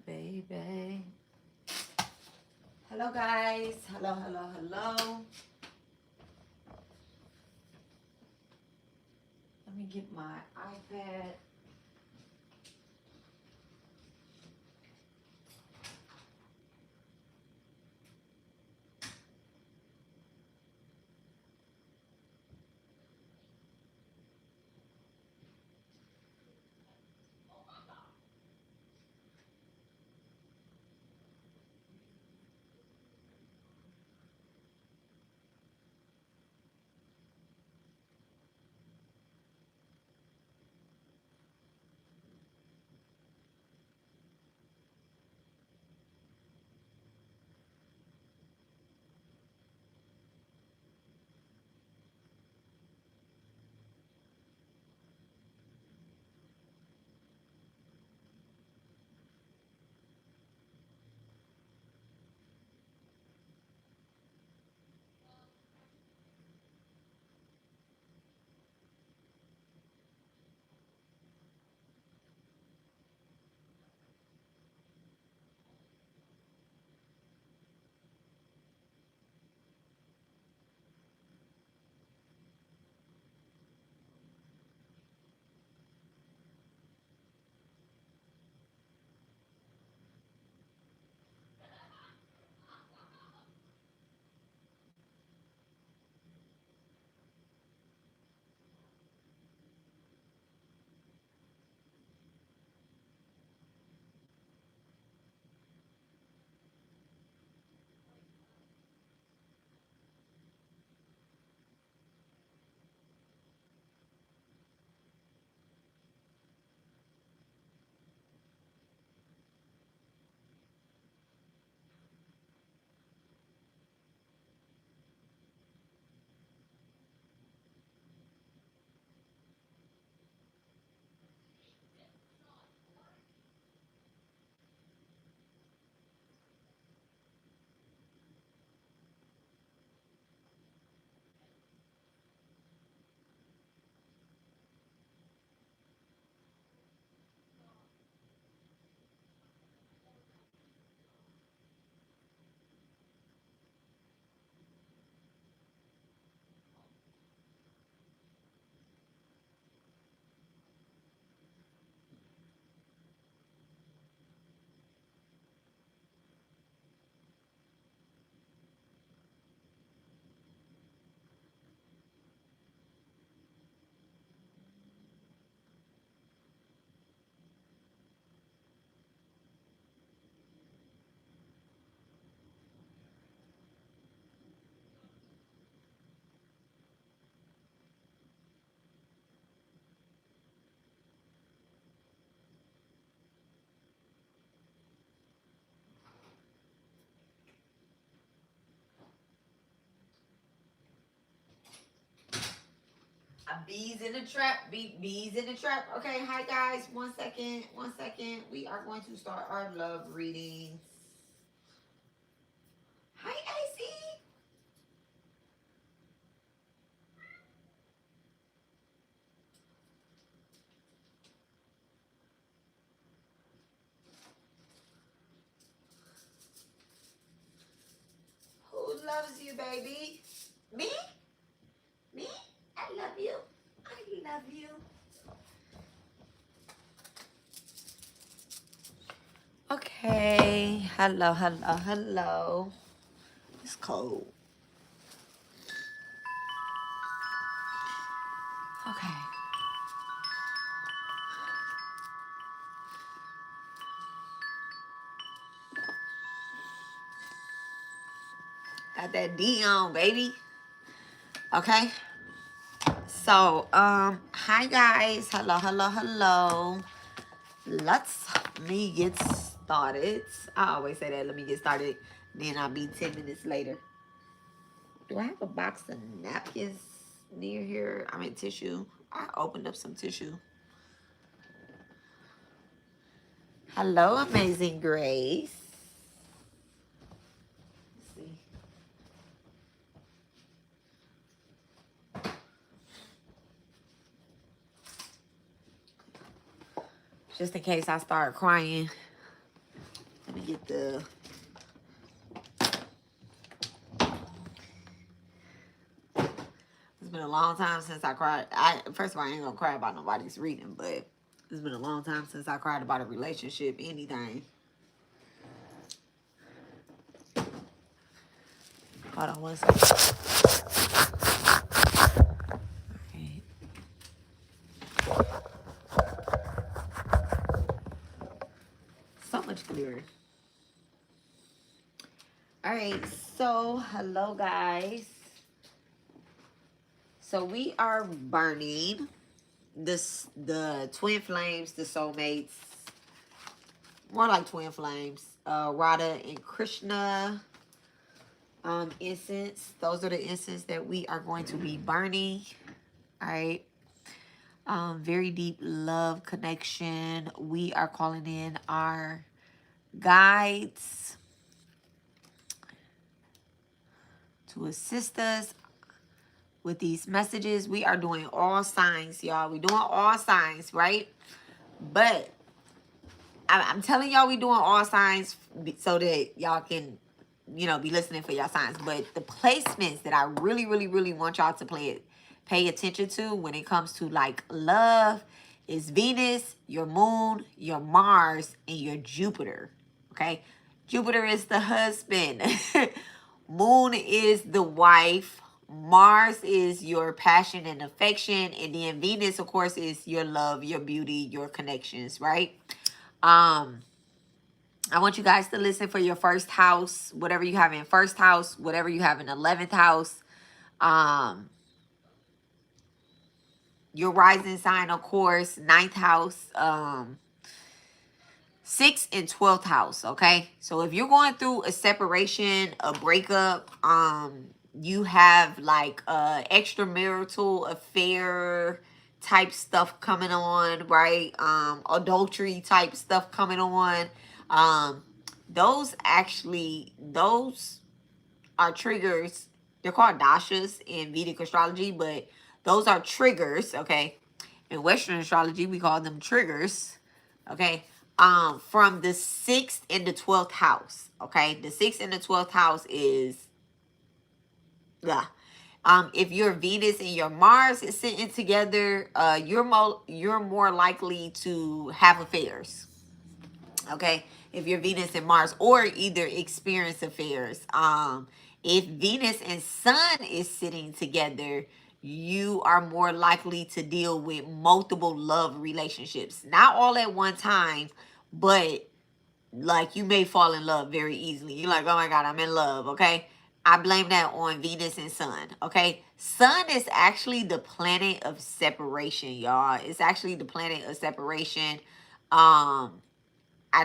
baby. Hello, guys. Hello, hello, hello. Let me get my iPad. Bees in the trap. Bees in the trap. Okay, hi guys. 1 second. 1 second. We are going to start our love readings. Hi, AC. Who loves you, baby? Me? Me? I love you. I love you. Okay. Hello, hello, hello. It's cold. Okay. Got that D on, baby. Okay. So, hi guys. Hello, hello, hello. Let's me get started. I always say that. Let me get started. Then I'll be 10 minutes later. Do I have a box of napkins near here? I mean, tissue. I opened up some tissue. Hello, Amazing Grace. Let's see. Just in case I start crying. Let me get the... It's been a long time since I cried. First of all, I ain't gonna cry about nobody's reading, but it's been a long time since I cried about a relationship, anything. Hold on one second. Okay. So much clearer. Alright, so hello guys. So we are burning the twin flames, the soulmates. More like twin flames. Radha and Krishna incense. Those are the incense that we are going to be burning. Alright. Very deep love connection. We are calling in our guides to assist us with these messages. We are doing all signs, y'all. We doing all signs, right? But I'm telling y'all we doing all signs so that y'all can, you know, be listening for y'all signs. But the placements that I really, really, really want y'all to pay attention to when it comes to like love is Venus, your moon, your Mars, and your Jupiter. Okay? Jupiter is the husband. Moon is the wife. Mars is your passion and affection. And then Venus, of course, is your love, your beauty, your connections, right? I want you guys to listen for your first house, whatever you have in first house, whatever you have in 11th house. Your rising sign, of course, 9th house, 6th and 12th house, okay? So if you're going through a separation, a breakup, you have like extramarital affair type stuff coming on, right? Adultery type stuff coming on. Those are triggers. They're called dashas in Vedic astrology, but those are triggers, okay? In Western astrology, we call them triggers, okay? From the 6th and the 12th house, okay? The 6th and the 12th house is, yeah. If your Venus and your Mars is sitting together, you're more likely to have affairs, okay? If your Venus and Mars, or either experience affairs. If Venus and Sun is sitting together, you are more likely to deal with multiple love relationships. Not all at one time, but like you may fall in love very easily. You're like, oh my God, I'm in love, okay? I blame that on Venus and Sun, okay? Sun is actually the planet of separation, y'all. It's actually the planet of separation. I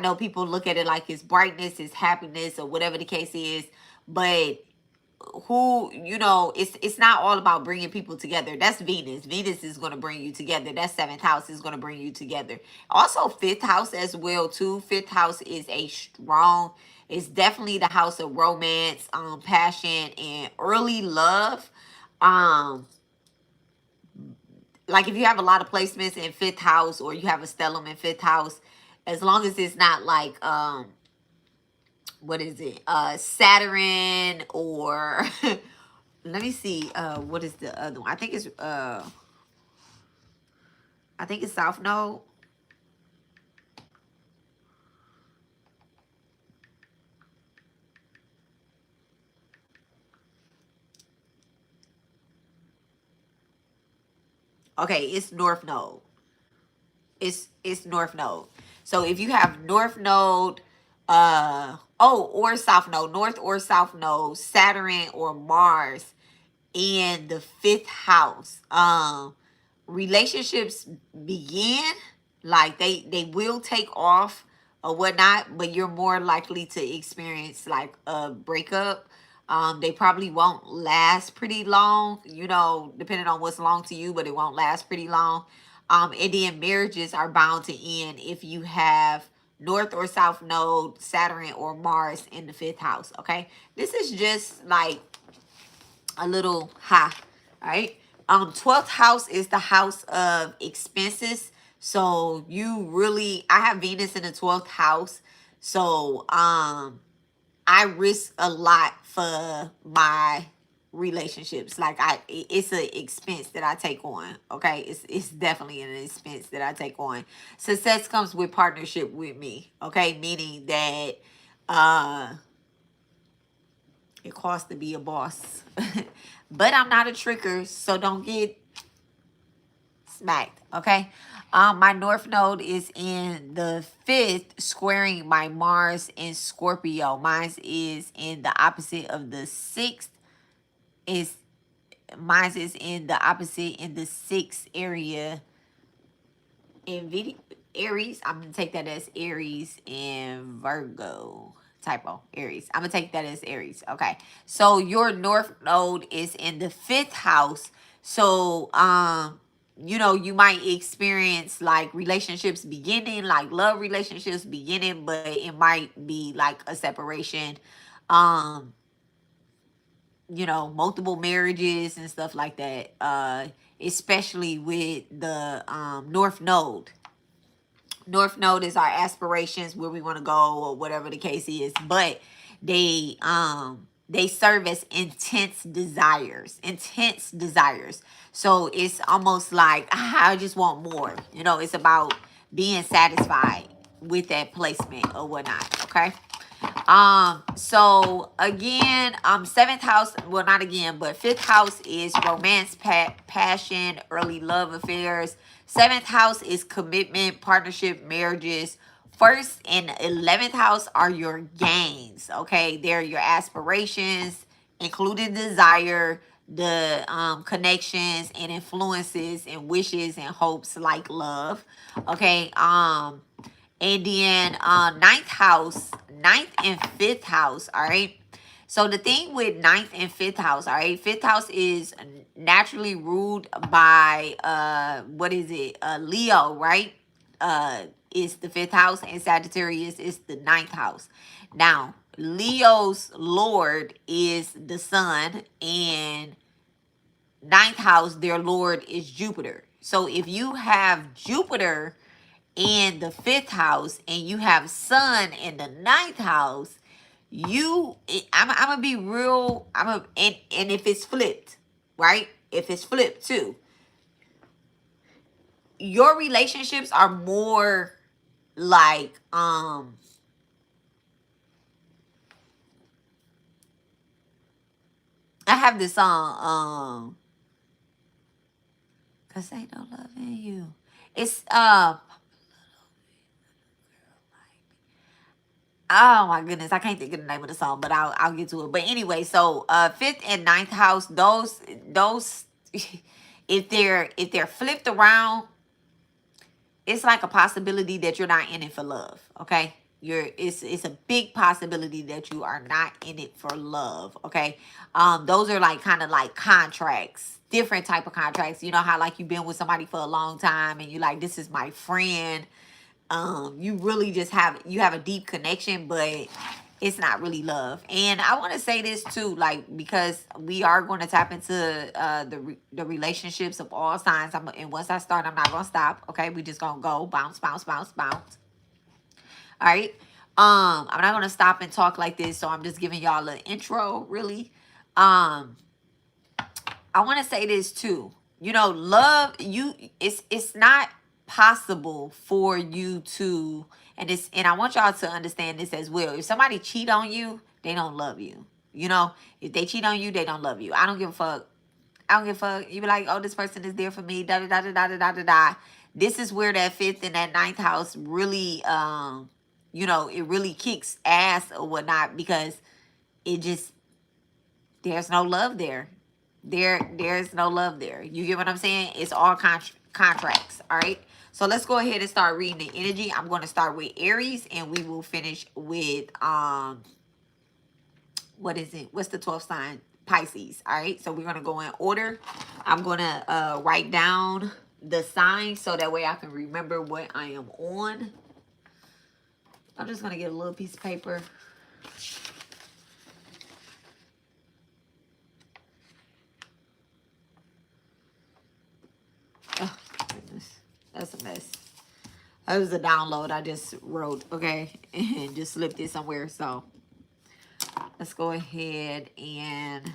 know people look at it like it's brightness, it's happiness, or whatever the case is, but it's not all about bringing people together. That's Venus. Venus is going to bring you together. That 7th house is going to bring you together. Also 5th house as well too. 5th house is it's definitely the house of romance, passion, and early love. Like if you have a lot of placements in 5th house, or you have a stellium in 5th house, as long as it's not like what is it, Saturn, or let me see, what is the other one? I think it's South Node. Okay, it's North Node. It's North Node. So if you have North Node, or South Node, North or South Node, Saturn or Mars in the 5th house, relationships begin, like they will take off or whatnot, but you're more likely to experience like a breakup. They probably won't last pretty long, depending on what's long to you, but it won't last pretty long. And then marriages are bound to end if you have North or South Node, Saturn or Mars in the 5th house, okay? This is just like a little high, all right? 12th house is the house of expenses. So I have Venus in the 12th house. So I risk a lot for my relationships. Like it's an expense that I take on. Okay, it's definitely an expense that I take on. Success comes with partnership with me. Okay, meaning that it costs to be a boss, but I'm not a tricker, so don't get smacked. Okay. My North Node is in the 5th, squaring my Mars in Scorpio. Mine is in the opposite of the 6th. Is Mine is in the opposite in the 6th area in Aries. I'm gonna take that as Aries and Virgo. Typo, Aries. I'm gonna take that as Aries. Okay. So your North Node is in the 5th house. So you know, you might experience like relationships beginning, like love relationships beginning, but it might be like a separation. Um, you know, multiple marriages and stuff like that. Especially with the North Node. North Node is our aspirations, where we want to go or whatever the case is, but they serve as intense desires. Intense desires. So it's almost like I just want more. You know, it's about being satisfied with that placement or whatnot. Okay. So again, 7th house, well, not again, but 5th house is romance, passion, early love affairs. 7th house is commitment, partnership, marriages. 1st and 11th house are your gains. Okay, they're your aspirations, including desire, the connections and influences and wishes and hopes, like love. Okay. And then ninth and 5th house, all right? So the thing with ninth and 5th house, all right? 5th house is naturally ruled by what is it? Leo, right? Is the 5th house, and Sagittarius is the ninth house. Now, Leo's lord is the sun, and ninth house, their lord is Jupiter. So if you have Jupiter in the 5th house and you have sun in the ninth house, I'm gonna be real. And if it's flipped, right? If it's flipped too, your relationships are more like I have this song 'cause ain't no love in you. It's oh my goodness, I can't think of the name of the song, but I'll get to it. But anyway, so 5th and ninth house, those if they're flipped around, it's like a possibility that you're not in it for love. Okay. It's a big possibility that you are not in it for love. Okay. Those are like kind of like contracts, different type of contracts. You know how like you've been with somebody for a long time and you like, this is my friend. You really just have a deep connection, but it's not really love. And I want to say this too, like, because we are going to tap into the relationships of all signs. And once I start, I'm not gonna stop. Okay, we just gonna go bounce, bounce, bounce, bounce. All right. I'm not gonna stop and talk like this, so I'm just giving y'all an intro, really. I want to say this too. You know, love, it's not possible for you to, and I want y'all to understand this as well. If somebody cheat on you, they don't love you. You know, if they cheat on you, they don't love you. I don't give a fuck. I don't give a fuck. You be like, oh, this person is there for me. Da da da da da da da da da. This is where that 5th and that ninth house really, you know, it really kicks ass or whatnot, because it just, there's no love there. There's no love there. You get what I'm saying? It's all contracts. All right. So let's go ahead and start reading the energy. I'm going to start with Aries, and we will finish with what is it? What's the 12th sign? Pisces. All right. So we're going to go in order. I'm going to write down the signs so that way I can remember what I am on. I'm just going to get a little piece of paper. Oh, goodness. That's a mess. It was a download I just wrote, okay, and just slipped it somewhere. So let's go ahead and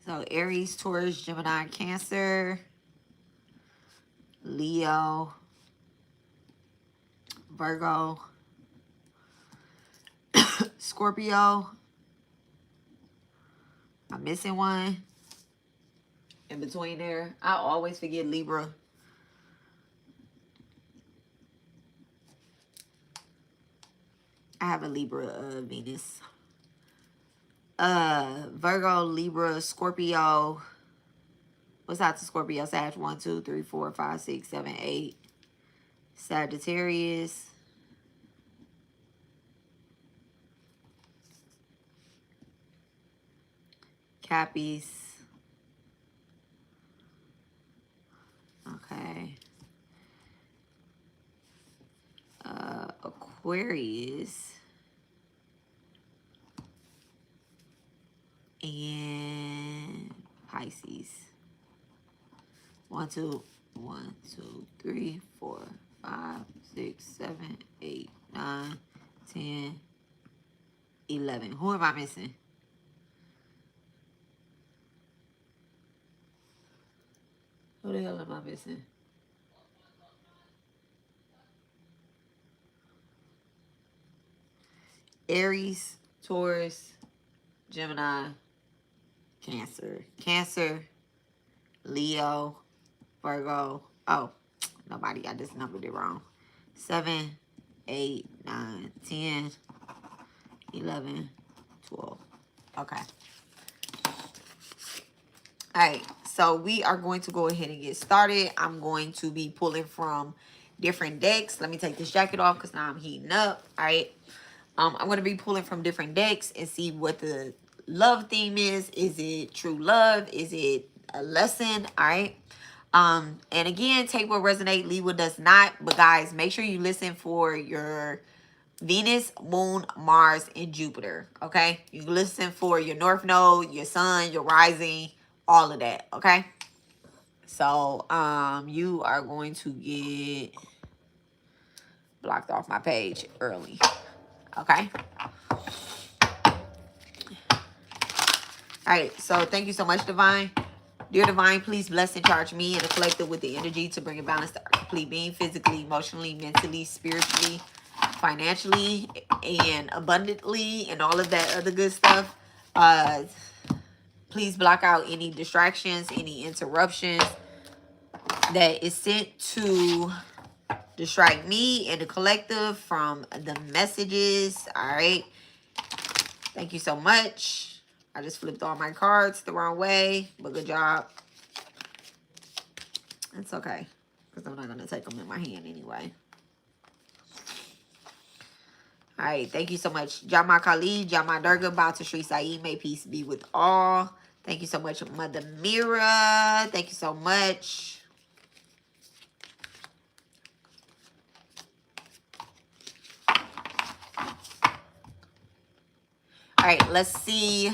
so Aries, Taurus, Gemini, Cancer, Leo, Virgo, Scorpio. I'm missing one in between there. I always forget Libra. I have a Libra Venus. Virgo, Libra, Scorpio. What's out to Scorpio? Sag 1, 2, 3, 4, 5, 6, 7, 8. Sagittarius. Cappies. Okay. Aquarius. And Pisces. 1, 2, 1, 2, 3, 4, 5, 6, 7, 8, 9, 10, 11. Who am I missing? Who the hell am I missing? Aries, Taurus, Gemini, Cancer. Cancer, Leo, Virgo. Oh, nobody. I just numbered it wrong. 7, 8, 9, 10, 11, 12. Okay. All right. So we are going to go ahead and get started. I'm going to be pulling from different decks. Let me take this jacket off because now I'm heating up. All right. I'm going to be pulling from different decks and see what the love theme is. Is it true love? Is it a lesson? All right. And again, take what resonates, leave what does not. But guys, make sure you listen for your Venus, Moon, Mars, and Jupiter. Okay. You listen for your North Node, your Sun, your rising, all of that. Okay. So, you are going to get blocked off my page early. Okay. All right, so thank you so much, Divine. Dear Divine, please bless and charge me and the collective with the energy to bring a balance to our complete being, physically, emotionally, mentally, spiritually, financially, and abundantly, and all of that other good stuff. Please block out any distractions, any interruptions that is sent to distract me and the collective from the messages. All right. Thank you so much. I just flipped all my cards the wrong way, but good job. It's okay, because I'm not going to take them in my hand anyway. All right, thank you so much. Jama Kali, Jama Durga, Bata Shri Saeed, may peace be with all. Thank you so much, Mother Mira. Thank you so much. All right, let's see.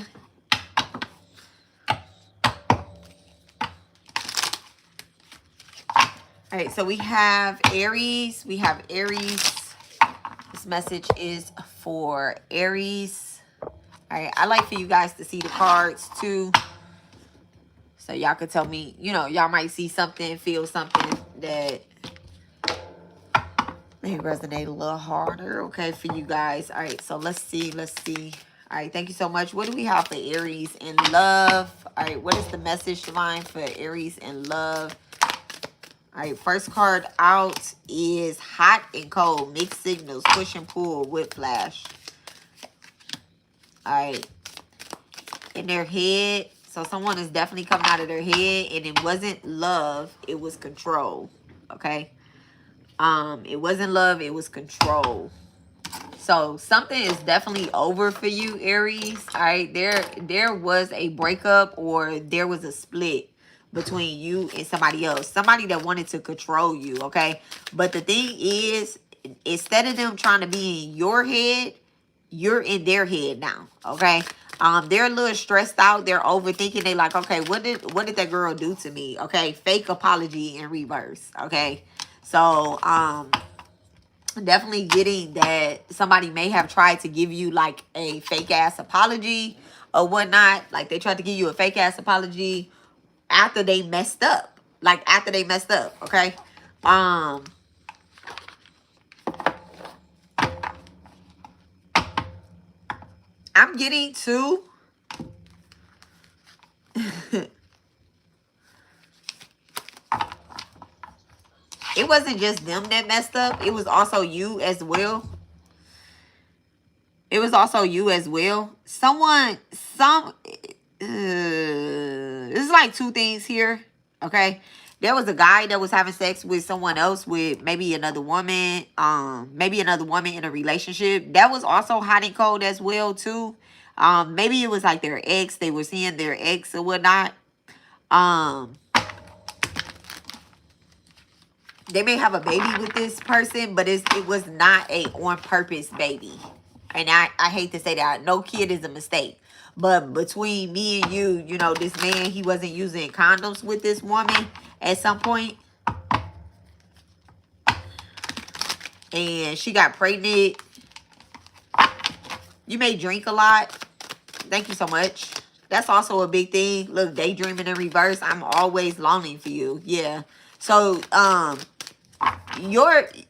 All right, so we have Aries. We have Aries. This message is for Aries. All right, I like for you guys to see the cards too. So y'all could tell me, you know, y'all might see something, feel something that may resonate a little harder, okay, for you guys. All right, so let's see, let's see. All right, thank you so much. What do we have for Aries in love? All right, what is the message, Divine, for Aries in love? All right, first card out is hot and cold, mixed signals, push and pull, whiplash. All right, in their head. So someone is definitely coming out of their head, and it wasn't love, it was control. Okay. It wasn't love, it was control. So something is definitely over for you, Aries. All right, there was a breakup, or there was a split between you and somebody else, somebody that wanted to control you. Okay, but the thing is, instead of them trying to be in your head, you're in their head now, okay? They're a little stressed out. They're overthinking. They like, okay, what did that girl do to me? Okay, fake apology in reverse, okay? So, definitely getting that somebody may have tried to give you like a fake ass apology or whatnot. Like they tried to give you a fake ass apology after they messed up. Like after they messed up, okay? I'm getting to it wasn't just them that messed up. It was also you as well. It was also you as well. It's like two things here, okay? There was a guy that was having sex with someone else, with maybe another woman, in a relationship. That was also hot and cold as well too. Maybe it was like their ex. They were seeing their ex or whatnot. They may have a baby with this person, but it was not a on purpose baby. And I hate to say that. No kid is a mistake. But between me and you, you know, this man, he wasn't using condoms with this woman at some point. And she got pregnant. You may drink a lot. Thank you so much. That's also a big thing. Look, daydreaming in reverse. I'm always longing for you. Yeah. So,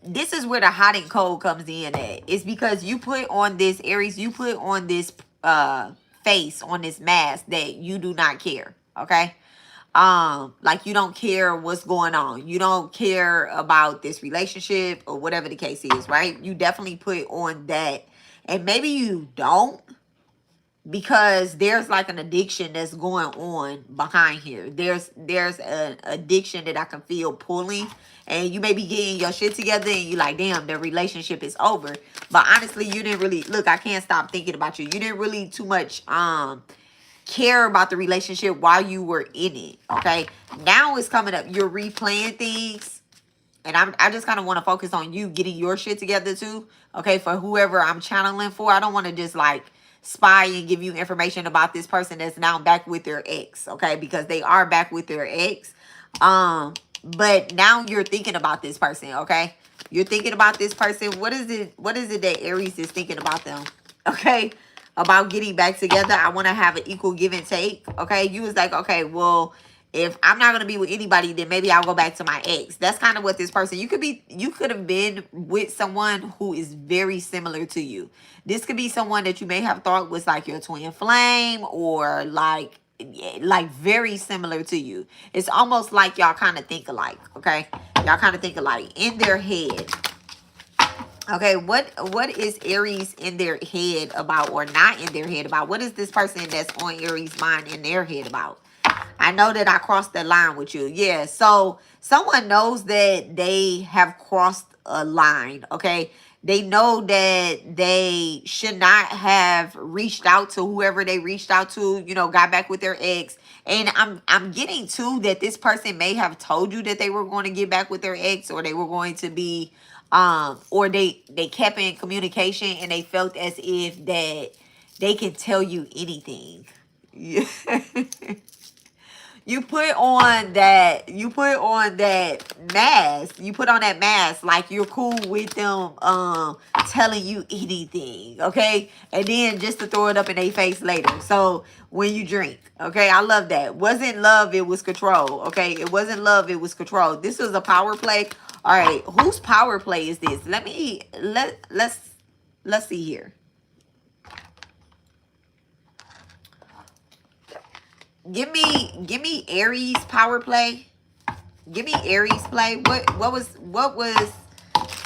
this is where the hot and cold comes in at. It's because you put on this, Aries, you put on this face, on this mask that you do not care, okay? Like you don't care what's going on. You don't care about this relationship or whatever the case is, right? You definitely put on that. And maybe you don't, because there's like an addiction that's going on behind here. There's an addiction that I can feel pulling, and you may be getting your shit together and you like, damn, the relationship is over. But honestly, you didn't really, look, I can't stop thinking about you. You didn't really too much care about the relationship while you were in it, okay? Now it's coming up. You're replaying things. And I just kind of want to focus on you getting your shit together too, okay? For whoever I'm channeling for. I don't want to just like spy and give you information about this person that's now back with their ex, okay? Because they are back with their ex. But now you're thinking about this person, okay? You're thinking about this person. What is it that Aries is thinking about them, okay? About getting back together. I want to have an equal give and take, okay? You was like, okay, well, if I'm not going to be with anybody, then maybe I'll go back to my ex. That's kind of what this person, you could have been with someone who is very similar to you. This could be someone that you may have thought was like your twin flame, or like very similar to you. It's almost like y'all kind of think alike, okay? Y'all kind of think alike in their head. Okay, what is Aries in their head about, or not in their head about? What is this person that's on Aries' mind in their head about? I know that I crossed the line with you. Yeah, so someone knows that they have crossed a line, okay? They know that they should not have reached out to whoever they reached out to, you know, got back with their ex. And I'm getting to that this person may have told you that they were going to get back with their ex, or they were going to be or they kept in communication, and they felt as if that they can tell you anything. Yeah. You put on that mask. You put on that mask like you're cool with them telling you anything, okay? And then just to throw it up in their face later. So when you drink, okay? I love that. Wasn't love, it was control, okay? It wasn't love, it was control. This was a power play. All right, whose power play is this? Let's see here. Give me Aries power play. Give me Aries play. What was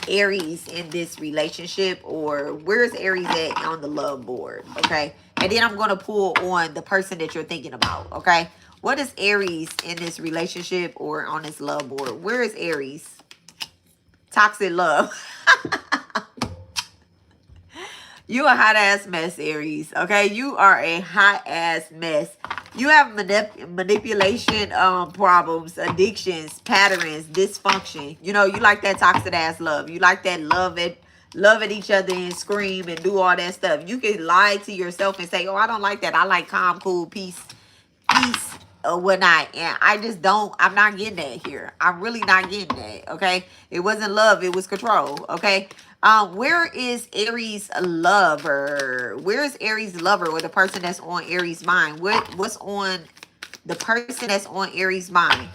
Aries in this relationship, or where's Aries at on the love board? Okay, and then I'm gonna pull on the person that you're thinking about. Okay, what is Aries in this relationship or on this love board? Where is Aries? Toxic love. You a hot ass mess, Aries. Okay, you are a hot ass mess. You have manipulation problems, addictions, patterns, dysfunction. You know, you like that toxic ass love. You like that love at each other and scream and do all that stuff. You can lie to yourself and say, oh, I don't like that. I like calm, cool, peace or whatnot. And I just don't, I'm not getting that here. I'm really not getting that. Okay. It wasn't love. It was control. Okay. Where is Aries lover? Where is Aries lover, or the person that's on Aries mind? What's on the person that's on Aries mind?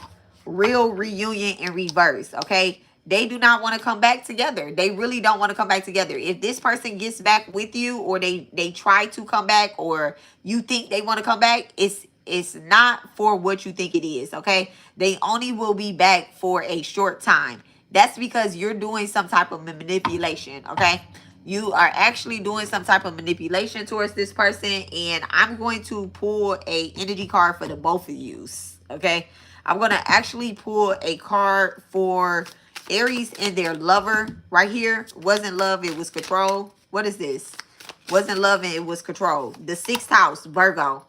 Real reunion in reverse. Okay. They do not want to come back together. They really don't want to come back together. If this person gets back with you, or they try to come back, or you think they want to come back, it's not for what you think it is. Okay. They only will be back for a short time. That's because you're doing some type of manipulation, okay? You are actually doing some type of manipulation towards this person, and I'm going to pull a energy card for the both of you, okay? I'm going to actually pull a card for Aries and their lover right here. Wasn't love, it was control. What is this? Wasn't love and it was control. The 6th house, Virgo. All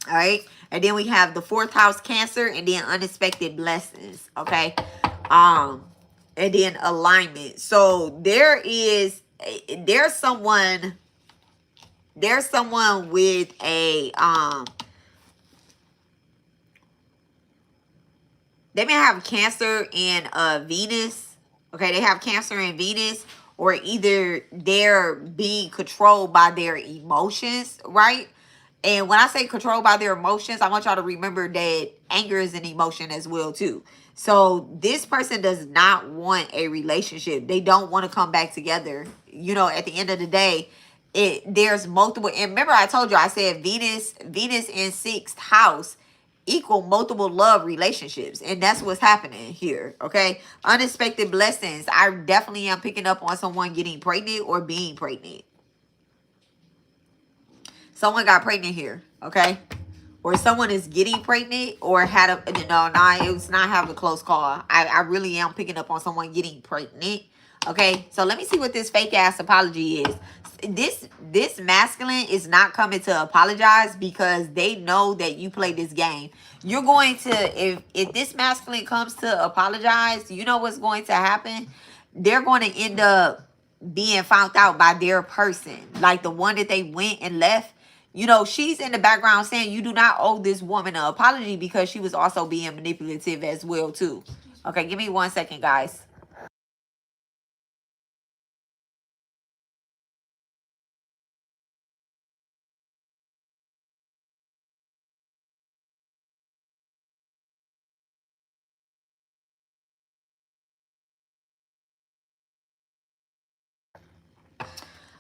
right. And then we have the 4th house, Cancer, and then unexpected blessings. Okay. And then alignment. So there's someone with a, they may have Cancer and Venus. Okay. They have Cancer and Venus, or either they're being controlled by their emotions, right? And when I say controlled by their emotions, I want y'all to remember that anger is an emotion as well, too. So this person does not want a relationship. They don't want to come back together. You know, at the end of the day, there's multiple. And remember, I told you, I said Venus in 6th house equal multiple love relationships. And that's what's happening here, okay? Unexpected blessings. I definitely am picking up on someone getting pregnant or being pregnant. Someone got pregnant here, okay? Or someone is getting pregnant, or had a, no, it was not having a close call. I really am picking up on someone getting pregnant, okay? So let me see what this fake ass apology is. This masculine is not coming to apologize because they know that you play this game. You're going to, if this masculine comes to apologize, you know what's going to happen? They're going to end up being found out by their person, like the one that they went and left. You know, she's in the background saying you do not owe this woman an apology because she was also being manipulative as well, too. Okay, give me 1 second, guys.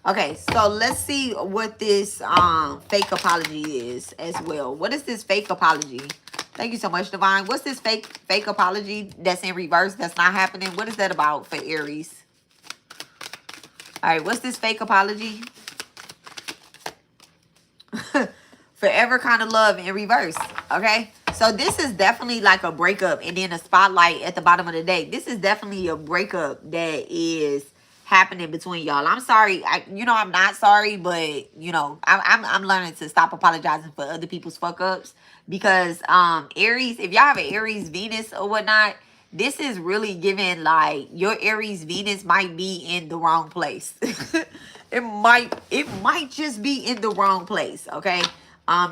Okay, so let's see what this fake apology is as well. What is this fake apology? Thank you so much, Divine. What's this fake apology that's in reverse, that's not happening? What is that about for Aries? All right, what's this fake apology? Forever kind of love in reverse, okay? So this is definitely like a breakup, and then a spotlight at the bottom of the deck. This is definitely a breakup that is happening between y'all. I'm sorry. I'm not sorry, but you know, I'm learning to stop apologizing for other people's fuck ups, because Aries, if y'all have an Aries Venus or whatnot, this is really giving like your Aries Venus might be in the wrong place. it might just be in the wrong place, okay?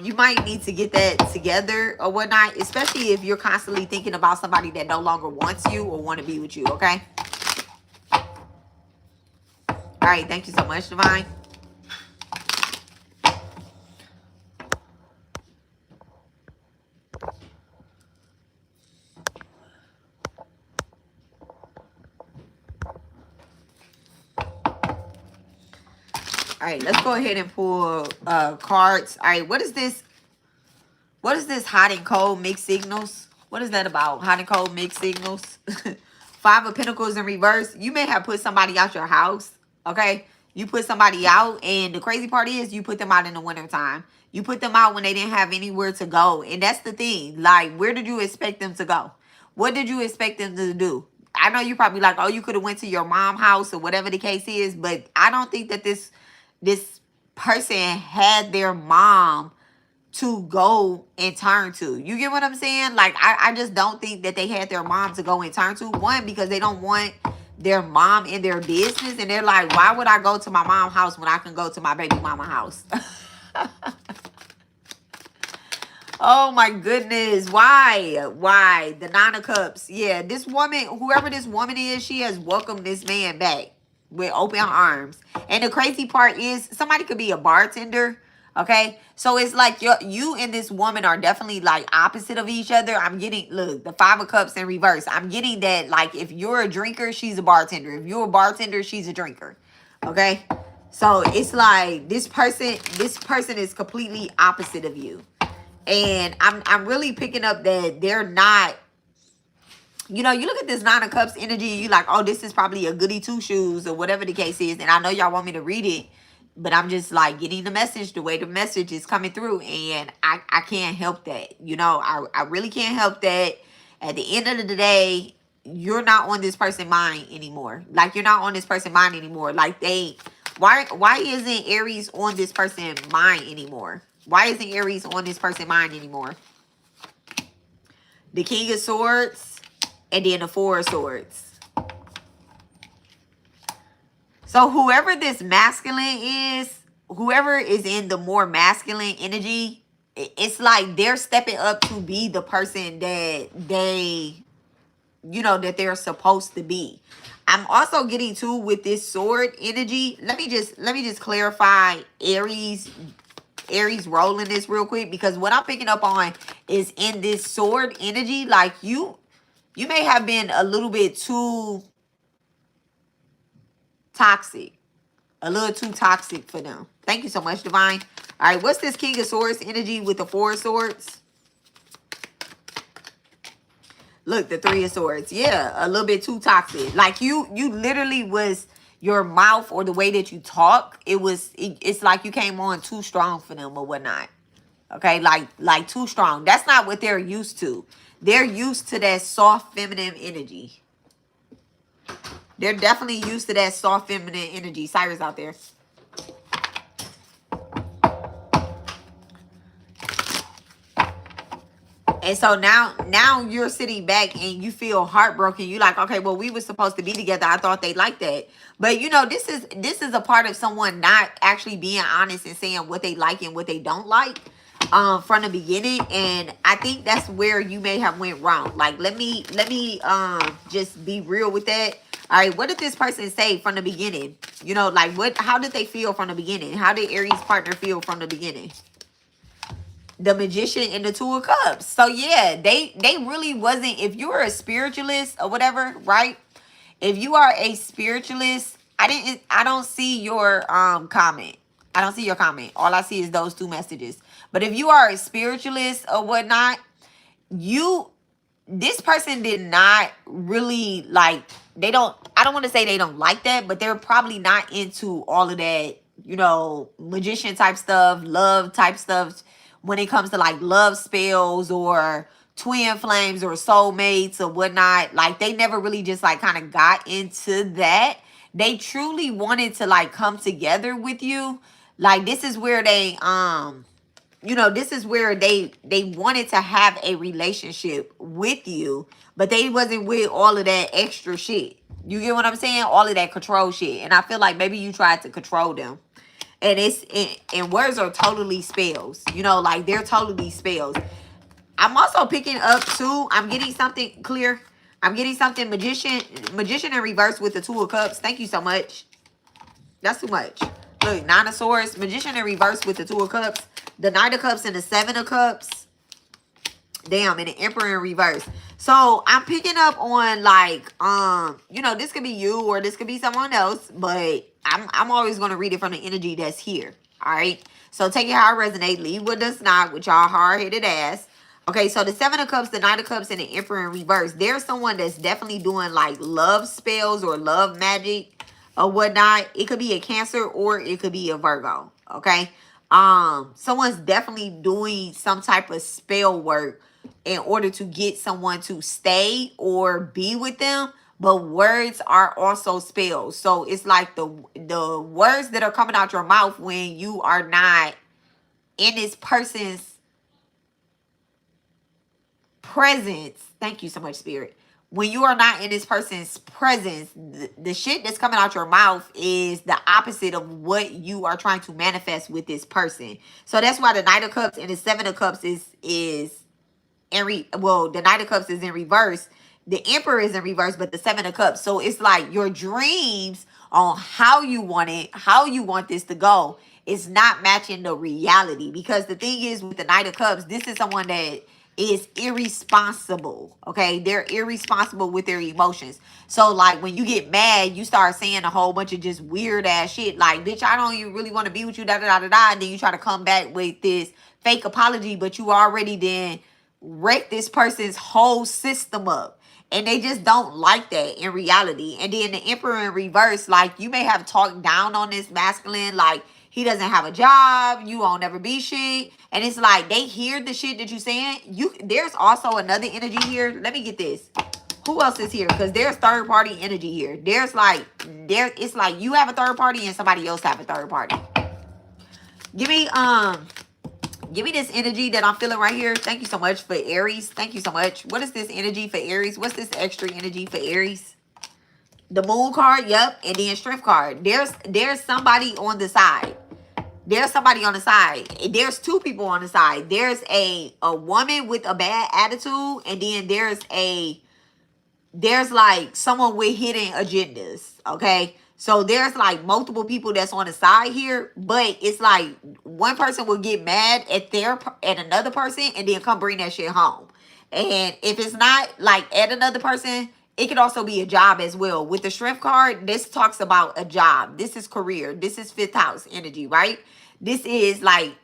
You might need to get that together or whatnot, especially if you're constantly thinking about somebody that no longer wants you or want to be with you, okay? All right, thank you so much, Divine. All right, let's go ahead and pull cards. All right, what is this? What is this hot and cold mixed signals? What is that about? Hot and cold mixed signals. 5 of Pentacles in reverse. You may have put somebody out your house, okay? You put somebody out, and the crazy part is you put them out in the wintertime. You put them out when they didn't have anywhere to go. And that's the thing. Like, where did you expect them to go? What did you expect them to do? I know you're probably like, oh, you could have went to your mom's house or whatever the case is. But I don't think that this person had their mom to go and turn to. You get what I'm saying? Like, I just don't think that they had their mom to go and turn to. One, because they don't want their mom in their business. And they're like, why would I go to my mom's house when I can go to my baby mama house? Oh my goodness. Why? Why? The Nine of Cups. Yeah, this woman, whoever this woman is, she has welcomed this man back with open arms. And the crazy part is somebody could be a bartender. Okay. So it's like you and this woman are definitely like opposite of each other. I'm getting, look, the Five of Cups in reverse. I'm getting that, like, if you're a drinker, she's a bartender. If you're a bartender, she's a drinker. Okay. So it's like this person is completely opposite of you. And I'm really picking up that they're not, you know, you look at this Nine of Cups energy, you like, oh, this is probably a goody two shoes or whatever the case is. And I know y'all want me to read it, but I'm just like getting the message the way the message is coming through. And I can't help that. You know, I really can't help that. At the end of the day, you're not on this person's mind anymore. Like, you're not on this person's mind anymore. Like, why isn't Aries on this person's mind anymore? Why isn't Aries on this person's mind anymore? The King of Swords and then the Four of Swords. So whoever this masculine is, whoever is in the more masculine energy, it's like they're stepping up to be the person that they, you know, that they're supposed to be. I'm also getting too with this sword energy. Let me just clarify Aries role in this real quick, because what I'm picking up on is in this sword energy, like you may have been a little bit too toxic, a little too toxic for them. Thank you so much, Divine. All right, what's this King of Swords energy with the Four of Swords? Look, the Three of Swords. Yeah, a little bit too toxic. Like you literally was, your mouth or the way that you talk, it's like you came on too strong for them or whatnot. Okay, like too strong. That's not what they're used to. They're used to that soft feminine energy. They're definitely used to that soft feminine energy. Cyrus out there. And so now you're sitting back and you feel heartbroken. You're like, okay, well, we were supposed to be together. I thought they liked that. But you know, this is a part of someone not actually being honest and saying what they like and what they don't like from the beginning. And I think that's where you may have went wrong. Like, let me just be real with that. All right, what did this person say from the beginning? You know, like how did they feel from the beginning? How did Aries partner feel from the beginning? The Magician and the Two of Cups. So yeah, they really wasn't, if you're a spiritualist or whatever, right? If you are a spiritualist, I don't see your comment. I don't see your comment. All I see is those two messages. But if you are a spiritualist or whatnot, this person did not really like, I don't want to say they don't like that, but they're probably not into all of that, you know, magician type stuff, love type stuff. When it comes to like love spells or twin flames or soulmates or whatnot, like they never really just like kind of got into that. They truly wanted to like come together with you. Like this is where they, you know, this is where they wanted to have a relationship with you, but they wasn't with all of that extra shit. You get what I'm saying? All of that control shit. And I feel like maybe you tried to control them. And and words are totally spells. You know, like they're totally spells. I'm also picking up too. I'm getting something clear. I'm getting something magician in reverse with the Two of Cups. Thank you so much. That's too much. Look, Nine of Swords, Magician in reverse with the Two of Cups, the Knight of Cups and the Seven of Cups. Damn, and the Emperor in reverse. So I'm picking up on like, you know, this could be you or this could be someone else, but I'm always going to read it from the energy that's here. All right. So take it how it resonates. Leave what does not, with y'all hard-headed ass. Okay, so the Seven of Cups, the Knight of Cups, and the Emperor in reverse. There's someone that's definitely doing like love spells or love magic or whatnot. It could be a Cancer or it could be a Virgo. Okay. Someone's definitely doing some type of spell work in order to get someone to stay or be with them. But words are also spells. So it's like the words that are coming out your mouth when you are not in this person's presence. Thank you so much, Spirit. When you are not in this person's presence, the shit that's coming out your mouth is the opposite of what you are trying to manifest with this person. So that's why the Knight of Cups and the Seven of Cups is well, the Knight of Cups is in reverse. The Emperor is in reverse, but the Seven of Cups. So it's like your dreams on how you want it, how you want this to go, is not matching the reality. Because the thing is, with the Knight of Cups, this is someone that is irresponsible. Okay, they're irresponsible with their emotions. So like when you get mad, you start saying a whole bunch of just weird ass shit like, bitch, I don't even really want to be with you, da da da da da. And then you try to come back with this fake apology, but you already then wreck this person's whole system up. And they just don't like that in reality. And then the Emperor in reverse, like you may have talked down on this masculine, like he doesn't have a job, you won't never be shit. And it's like they hear the shit that you saying. There's also another energy here. Let me get this. Who else is here? Because there's third party energy here. It's like you have a third party and somebody else have a third party. Give me this energy that I'm feeling right here. Thank you so much for Aries. Thank you so much. What is this energy for Aries? What's this extra energy for Aries? The Moon card, yep, and then Strength card. There's somebody on the side. There's somebody on the side. There's two people on the side. There's a woman with a bad attitude, and then there's like someone with hidden agendas, okay? So there's like multiple people that's on the side here, but it's like one person will get mad at another person and then come bring that shit home. And if it's not like at another person, it could also be a job as well. With the Strength card, this talks about a job. This is career. This is fifth house energy, right? This is like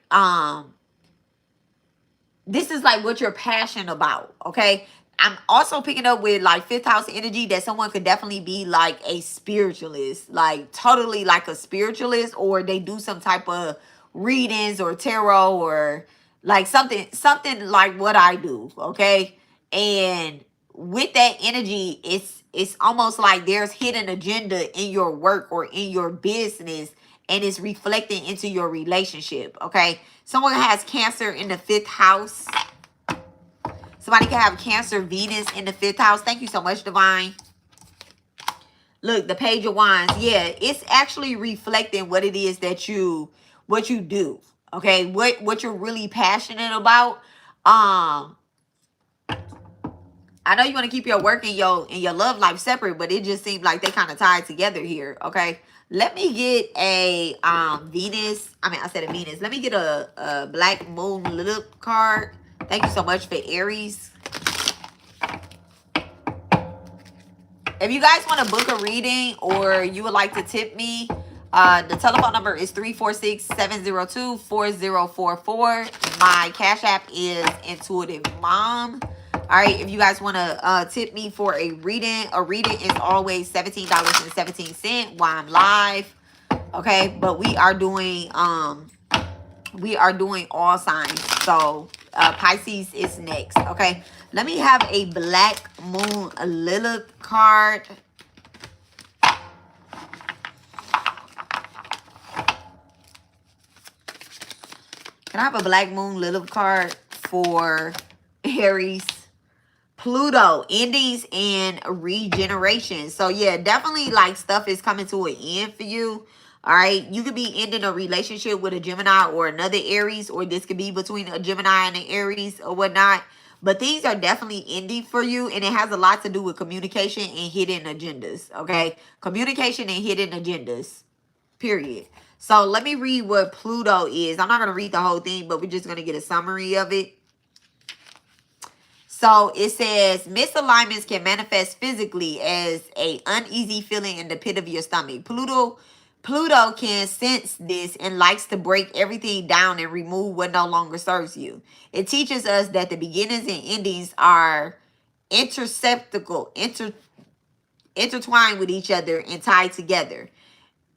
what you're passionate about, okay? I'm also picking up with like fifth house energy that someone could definitely be like a spiritualist, like totally like a spiritualist, or they do some type of readings or tarot or like something like what I do, okay? And with that energy, it's almost like there's hidden agenda in your work or in your business, and it's reflecting into your relationship, okay? Someone has Cancer in the fifth house. Somebody can have Cancer, Venus in the fifth house. Thank you so much, Divine. Look, the Page of Wands. Yeah, it's actually reflecting what it is that you do. Okay, what you're really passionate about. I know you want to keep your work and your love life separate, but it just seems like they kind of tied together here. Okay, let me get a Venus. I said a Venus. Let me get a Black Moon Lilith card. Thank you so much for Aries. If you guys want to book a reading or you would like to tip me, the telephone number is 346-702-4044. My Cash App is Intuitive Mom. All right, if you guys want to tip me for a reading is always $17.17 while I'm live. Okay, but we are doing all signs. So Pisces is next. Okay, let me have a Black Moon Lilith card. Can I have a Black Moon Lilith card for Aries? Pluto, endings and regeneration. So yeah, definitely like stuff is coming to an end for you. All right, you could be ending a relationship with a Gemini or another Aries, or this could be between a Gemini and an Aries or whatnot. But things are definitely ending for you, and it has a lot to do with communication and hidden agendas, okay? Communication and hidden agendas, period. So let me read what Pluto is. I'm not going to read the whole thing, but we're just going to get a summary of it. So it says, misalignments can manifest physically as an uneasy feeling in the pit of your stomach. Pluto can sense this and likes to break everything down and remove what no longer serves you. It teaches us that the beginnings and endings are intertwined with each other and tied together.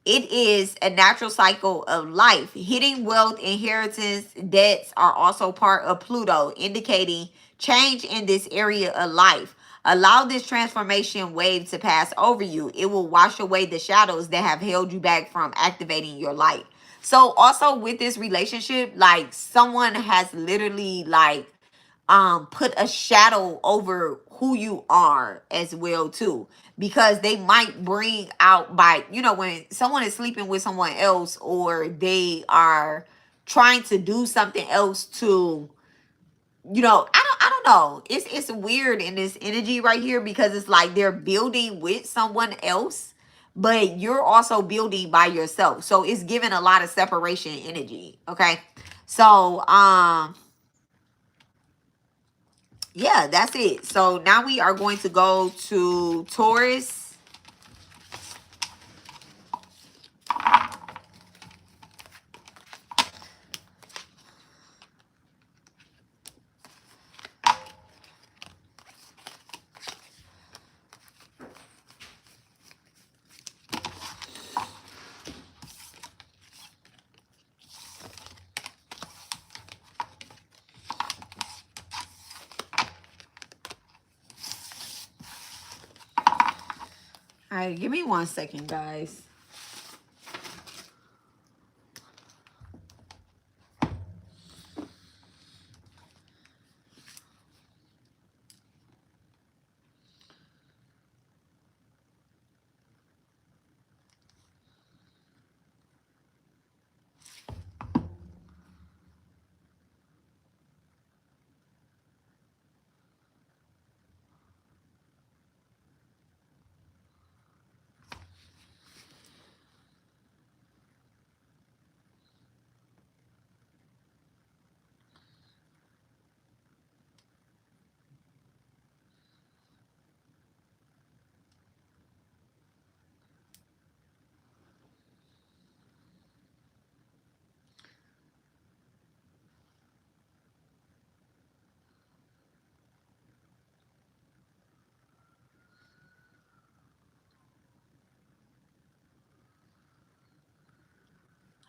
It is a natural cycle of life. Hidden wealth, inheritance, debts are also part of Pluto, indicating change in this area of life. Allow this transformation wave to pass over you. It will wash away the shadows that have held you back from activating your light. So also with this relationship, like someone has literally like put a shadow over who you are as well too, because they might bring out, by, you know, when someone is sleeping with someone else, or they are trying to do something else to, you know, I don't know, it's weird in this energy right here, because it's like they're building with someone else, but you're also building by yourself, so it's giving a lot of separation energy. Okay, so yeah, that's it. So now we are going to go to Taurus. All right, give me 1 second, guys.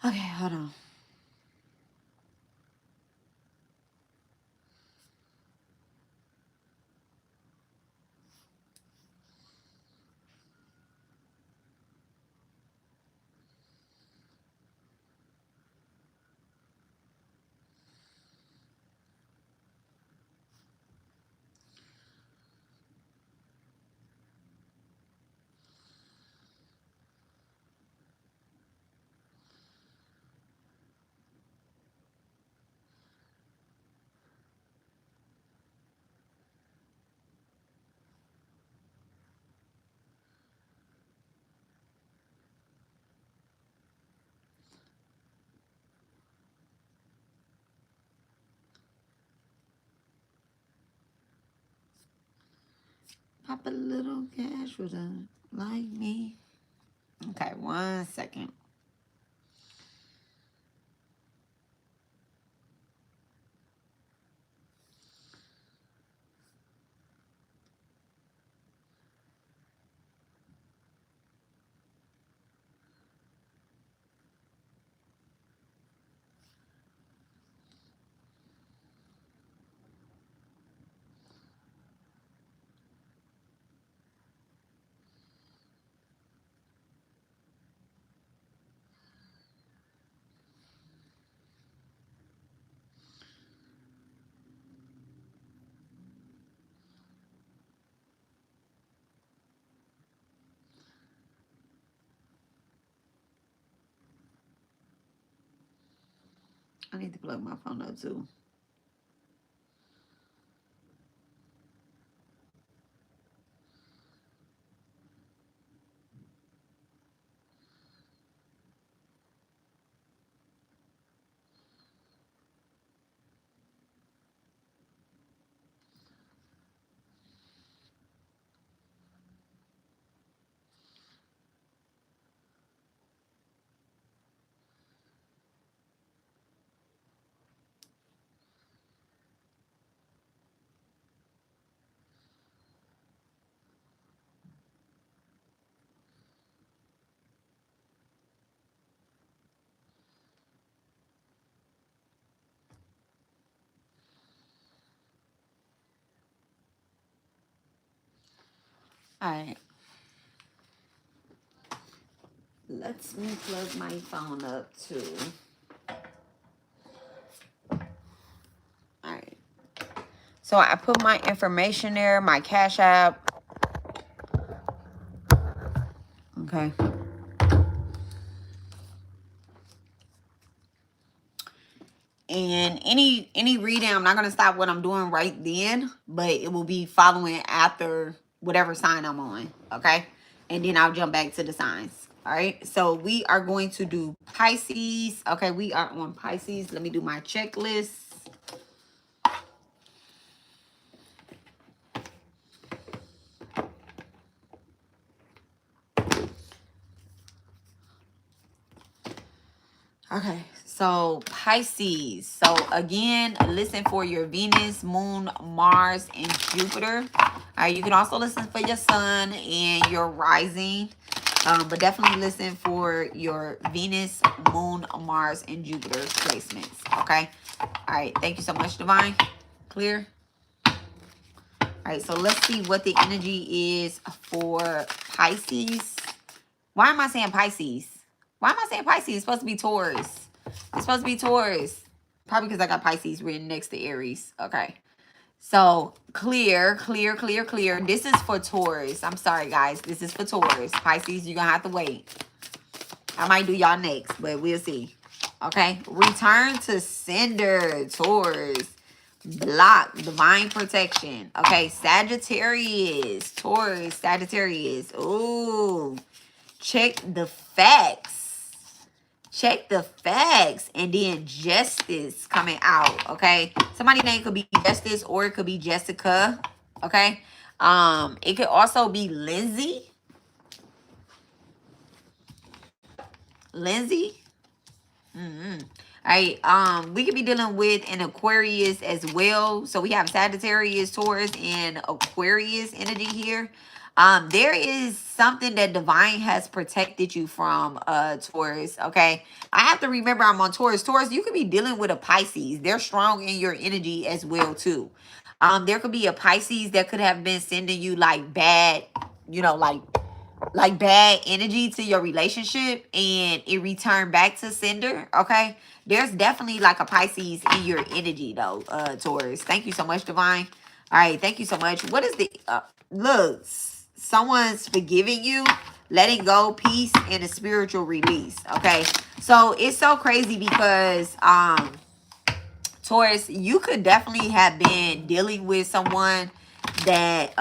Okay, hold on. Pop a little cash with a like me. Okay, 1 second. I need to plug my phone up too. All right. Let's me plug my phone up too. All right. So I put my information there, my Cash App. Okay. And any reading, I'm not going to stop what I'm doing right then, but it will be following after whatever sign I'm on, okay? And then I'll jump back to the signs, all right? So we are going to do Pisces. Okay, we are on Pisces. Let me do my checklist. Okay, so Pisces. So again, listen for your Venus, Moon, Mars, and Jupiter. All right, you can also listen for your Sun and your rising. But definitely listen for your Venus, Moon, Mars, and Jupiter placements. Okay. All right. Thank you so much, Divine. Clear. All right. So let's see what the energy is for Pisces. Why am I saying Pisces? Why am I saying Pisces? It's supposed to be Taurus. It's supposed to be Taurus. Probably because I got Pisces written next to Aries. Okay. So, clear. This is for Taurus. I'm sorry, guys. This is for Taurus. Pisces, you're going to have to wait. I might do y'all next, but we'll see. Okay. Return to sender, Taurus. Block, divine protection. Okay. Sagittarius, Taurus, Sagittarius. Ooh. Check the facts. Check the facts. And then justice coming out. Okay. Somebody's name could be Justice or it could be Jessica. Okay. It could also be Lindsay. All right. We could be dealing with an Aquarius as well. So we have Sagittarius, Taurus, and Aquarius energy here. There is something that divine has protected you from, Taurus. Okay. I have to remember I'm on Taurus. Taurus, you could be dealing with a Pisces. They're strong in your energy as well, too. There could be a Pisces that could have been sending you like bad, like bad energy to your relationship and it returned back to sender. Okay. There's definitely like a Pisces in your energy though, Taurus. Thank you so much, Divine. All right. Thank you so much. What is the, look, someone's forgiving you, letting go, peace, and a spiritual release. Okay. So it's so crazy because, Taurus, you could definitely have been dealing with someone that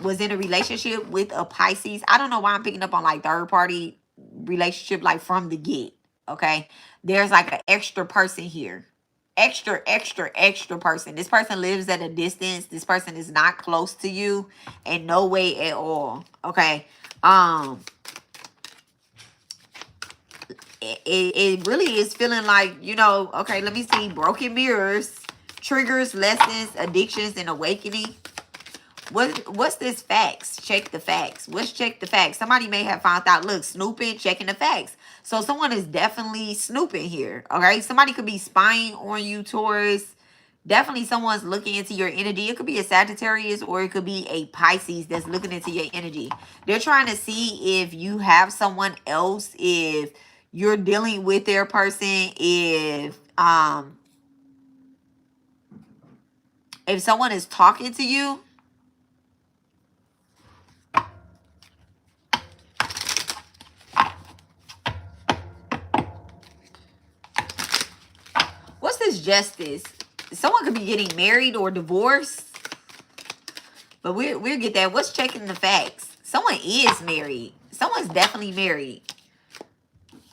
was in a relationship with a Pisces. I don't know why I'm picking up on like third party relationship, like from the get. Okay. There's like an extra person here. Extra person. This person lives at a distance. This person is not close to you in no way at all. Okay. It really is feeling like, okay, let me see. Broken mirrors, triggers, lessons, addictions, and awakening. What's this facts? Check the facts. What's check the facts? Somebody may have found out, look, snooping, checking the facts. So someone is definitely snooping here. Okay. Somebody could be spying on you, Taurus. Definitely someone's looking into your energy. It could be a Sagittarius or it could be a Pisces that's looking into your energy. They're trying to see if you have someone else, if you're dealing with their person, if someone is talking to you. What's this justice? Someone could be getting married or divorced. But we'll get that. What's checking the facts? Someone is married. Someone's definitely married.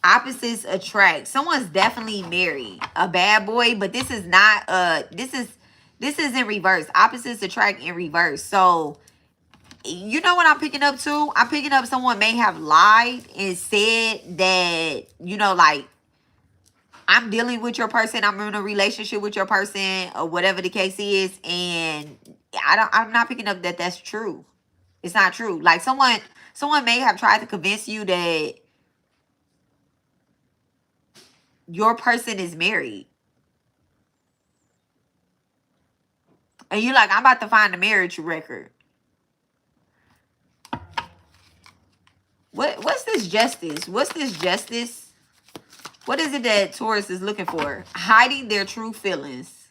Opposites attract. Someone's definitely married. A bad boy, but this is not this is in reverse. Opposites attract in reverse. So you know what I'm picking up too? I'm picking up someone may have lied and said that, like, I'm dealing with your person, I'm in a relationship with your person, or whatever the case is, and I'm not picking up that that's true. It's not true. Like someone may have tried to convince you that your person is married. And you're like, I'm about to find a marriage record. What's this justice? What's this justice? What is it that Taurus is looking for? Hiding their true feelings.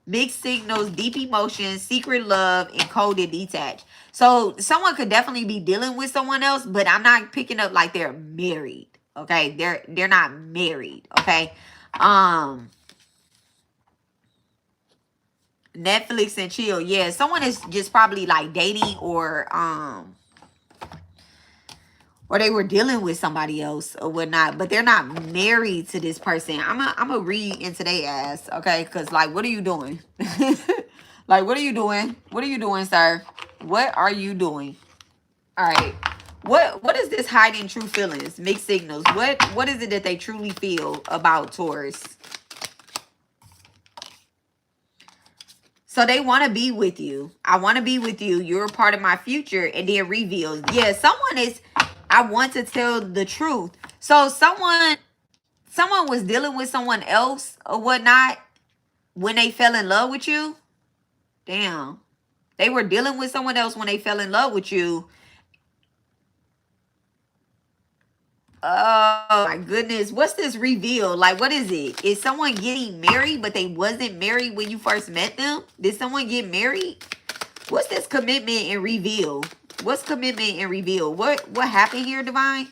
Mixed signals, deep emotions, secret love, and cold and detached. So someone could definitely be dealing with someone else, but I'm not picking up like they're married. Okay, they're not married. Okay, Netflix and chill. Yeah, someone is just probably like dating or they were dealing with somebody else or whatnot, but they're not married to this person. I'm a read into their ass, okay? Because, like, what are you doing? Like, what are you doing? What are you doing, sir? What are you doing? All right. What is this hiding true feelings? Mixed signals. What is it that they truly feel about Taurus? So they want to be with you. I want to be with you. You're a part of my future. And then reveals. Yeah, someone is, I want to tell the truth. So someone was dealing with someone else or whatnot when they fell in love with you. Damn. They were dealing with someone else when they fell in love with you. Oh my goodness. What's this reveal? Like, what is it? Is someone getting married, but they wasn't married when you first met them? Did someone get married? What's this commitment and reveal? What's commitment and reveal? What happened here, Divine?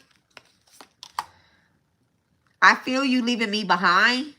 I feel you leaving me behind.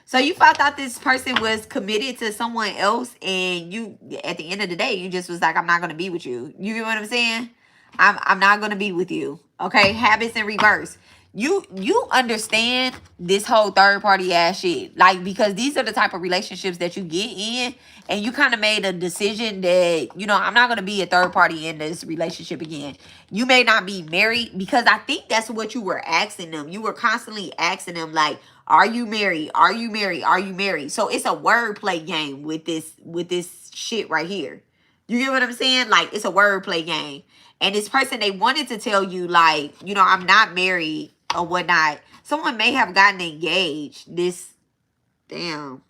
So you found out this person was committed to someone else, and you, at the end of the day, you just was like, I'm not going to be with you. You get what I'm saying? I'm not going to be with you. Okay? Habits in reverse. You understand this whole third party ass shit. Like, because these are the type of relationships that you get in, and you kind of made a decision that, you know, I'm not going to be a third party in this relationship again. You may not be married, because I think that's what you were asking them. You were constantly asking them, like, are you married? Are you married? Are you married? So it's a wordplay game with this shit right here. You get what I'm saying? Like, it's a wordplay game. And this person, they wanted to tell you, like, you know, I'm not married or whatnot. Someone may have gotten engaged. Damn.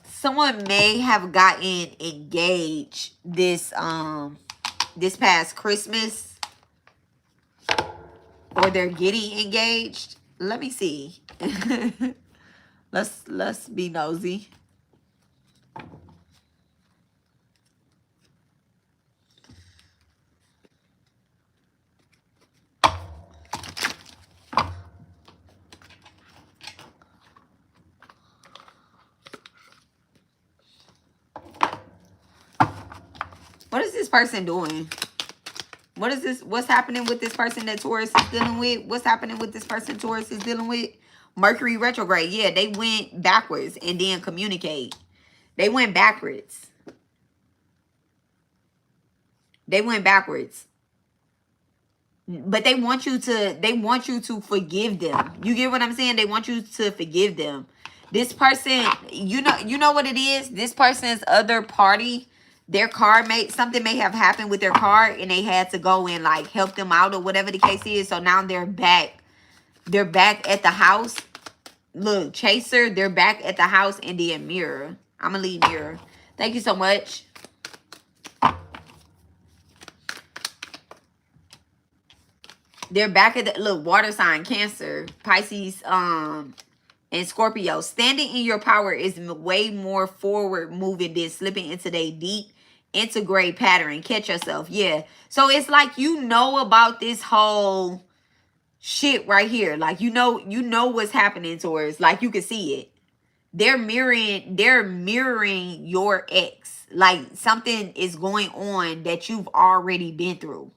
Someone may have gotten engaged this past Christmas. Or they're getting engaged. Let me see. Let's be nosy. What is this person doing? What is this? What's happening with this person that Taurus is dealing with? What's happening with this person Taurus is dealing with? Mercury retrograde. Yeah, they went backwards and then communicate. They went backwards. They went backwards. But they want you to forgive them. You get what I'm saying? They want you to forgive them. This person, you know what it is? This person's other party, their car something may have happened with their car, and they had to go and like help them out or whatever the case is. So now they're back. They're back at the house. Look, Chaser, they're back at the house in the mirror. I'm gonna leave mirror. Thank you so much. They're back at the, look, water sign, Cancer, Pisces, and Scorpio. Standing in your power is way more forward moving than slipping into their deep integrate pattern. Catch yourself. Yeah. So it's like, you know about this whole shit right here. Like, you know what's happening towards, like, you can see it. They're mirroring your ex. Like, something is going on that you've already been through.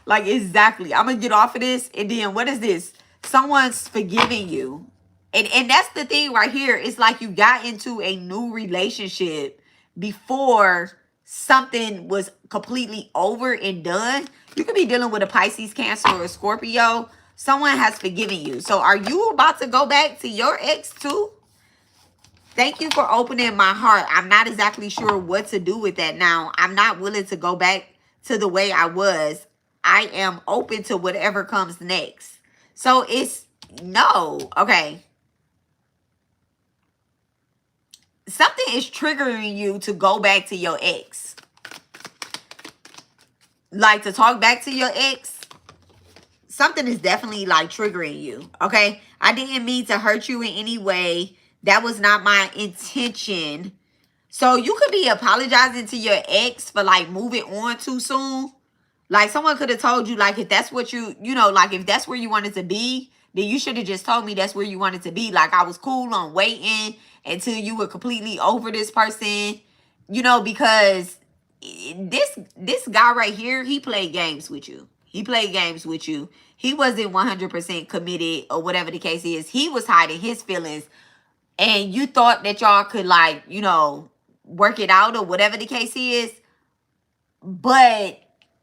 Like, exactly. I'm gonna get off of this, and then what is this? Someone's forgiving you. And that's the thing right here. It's like you got into a new relationship before something was completely over and done. You could be dealing with a Pisces, Cancer, or a Scorpio. Someone has forgiven you. So are you about to go back to your ex too? Thank you for opening my heart. I'm not exactly sure what to do with that now. I'm not willing to go back to the way I was. I am open to whatever comes next. So it's no. Okay. Something is triggering you to go back to your ex. Like, to talk back to your ex. something is definitely like triggering you. Okay. I didn't mean to hurt you in any way. That was not my intention. So you could be apologizing to your ex for like moving on too soon. Like someone could have told you, like, if that's what you know, like if that's where you wanted to be, then you should have just told me that's where you wanted to be. Like I was cool on waiting until you were completely over this person, you know, because this guy right here, he played games with you. He played games with you. He wasn't 100% committed or whatever the case is. He was hiding his feelings, and you thought that y'all could, like, you know, work it out or whatever the case is. But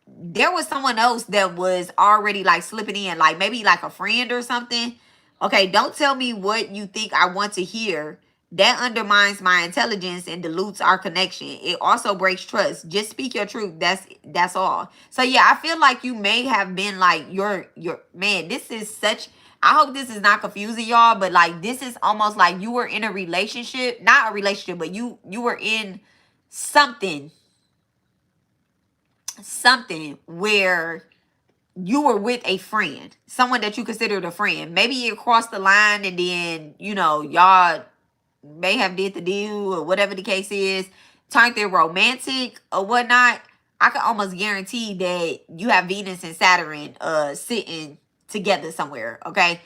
there was someone else that was already like slipping in, like maybe like a friend or something. Okay, don't tell me what you think I want to hear. That undermines my intelligence and dilutes our connection. It also breaks trust. Just speak your truth. That's all. So yeah, I feel like you may have been like your man, this is such, I hope this is not confusing y'all, but like this is almost like you were in a relationship, not a relationship, but you were in something where you were with a friend, someone that you considered a friend. Maybe it crossed the line and then, you know, y'all may have did the deal or whatever the case is, turned it romantic or whatnot. I can almost guarantee that you have Venus and Saturn sitting together somewhere, okay?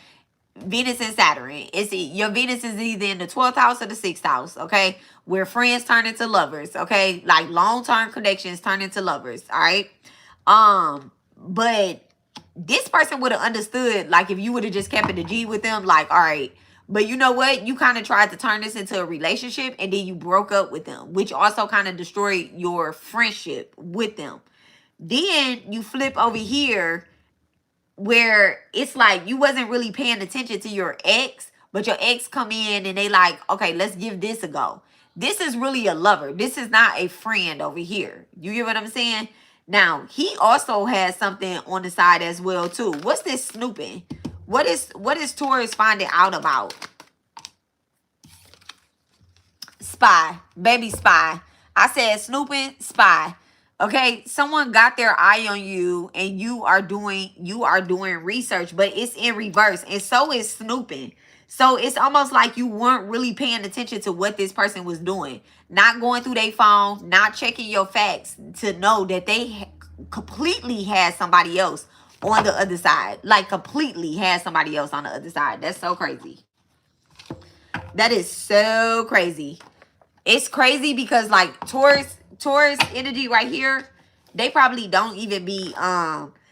Venus and Saturn. Your Venus is either in the 12th house or the 6th house, okay? Where friends turn into lovers, okay? Like long-term connections turn into lovers, all right? But this person would have understood, like, if you would have just kept it a G with them, like, all right, but you know what? You kind of tried to turn this into a relationship and then you broke up with them, which also kind of destroyed your friendship with them. Then you flip over here where it's like you wasn't really paying attention to your ex, but your ex come in and they like, okay, let's give this a go. This is really a lover. This is not a friend over here. You get what I'm saying? Now, he also has something on the side as well too. What's this snooping? What is Taurus finding out about? Spy. Baby spy. I said snooping, spy. Okay, someone got their eye on you and you are doing research, but it's in reverse. And so is snooping. So it's almost like you weren't really paying attention to what this person was doing. Not going through their phone, not checking your facts to know that they completely had somebody else on the other side. Like completely had somebody else on the other side. That's so crazy. That is so crazy. It's crazy because like Taurus energy right here, they probably don't even be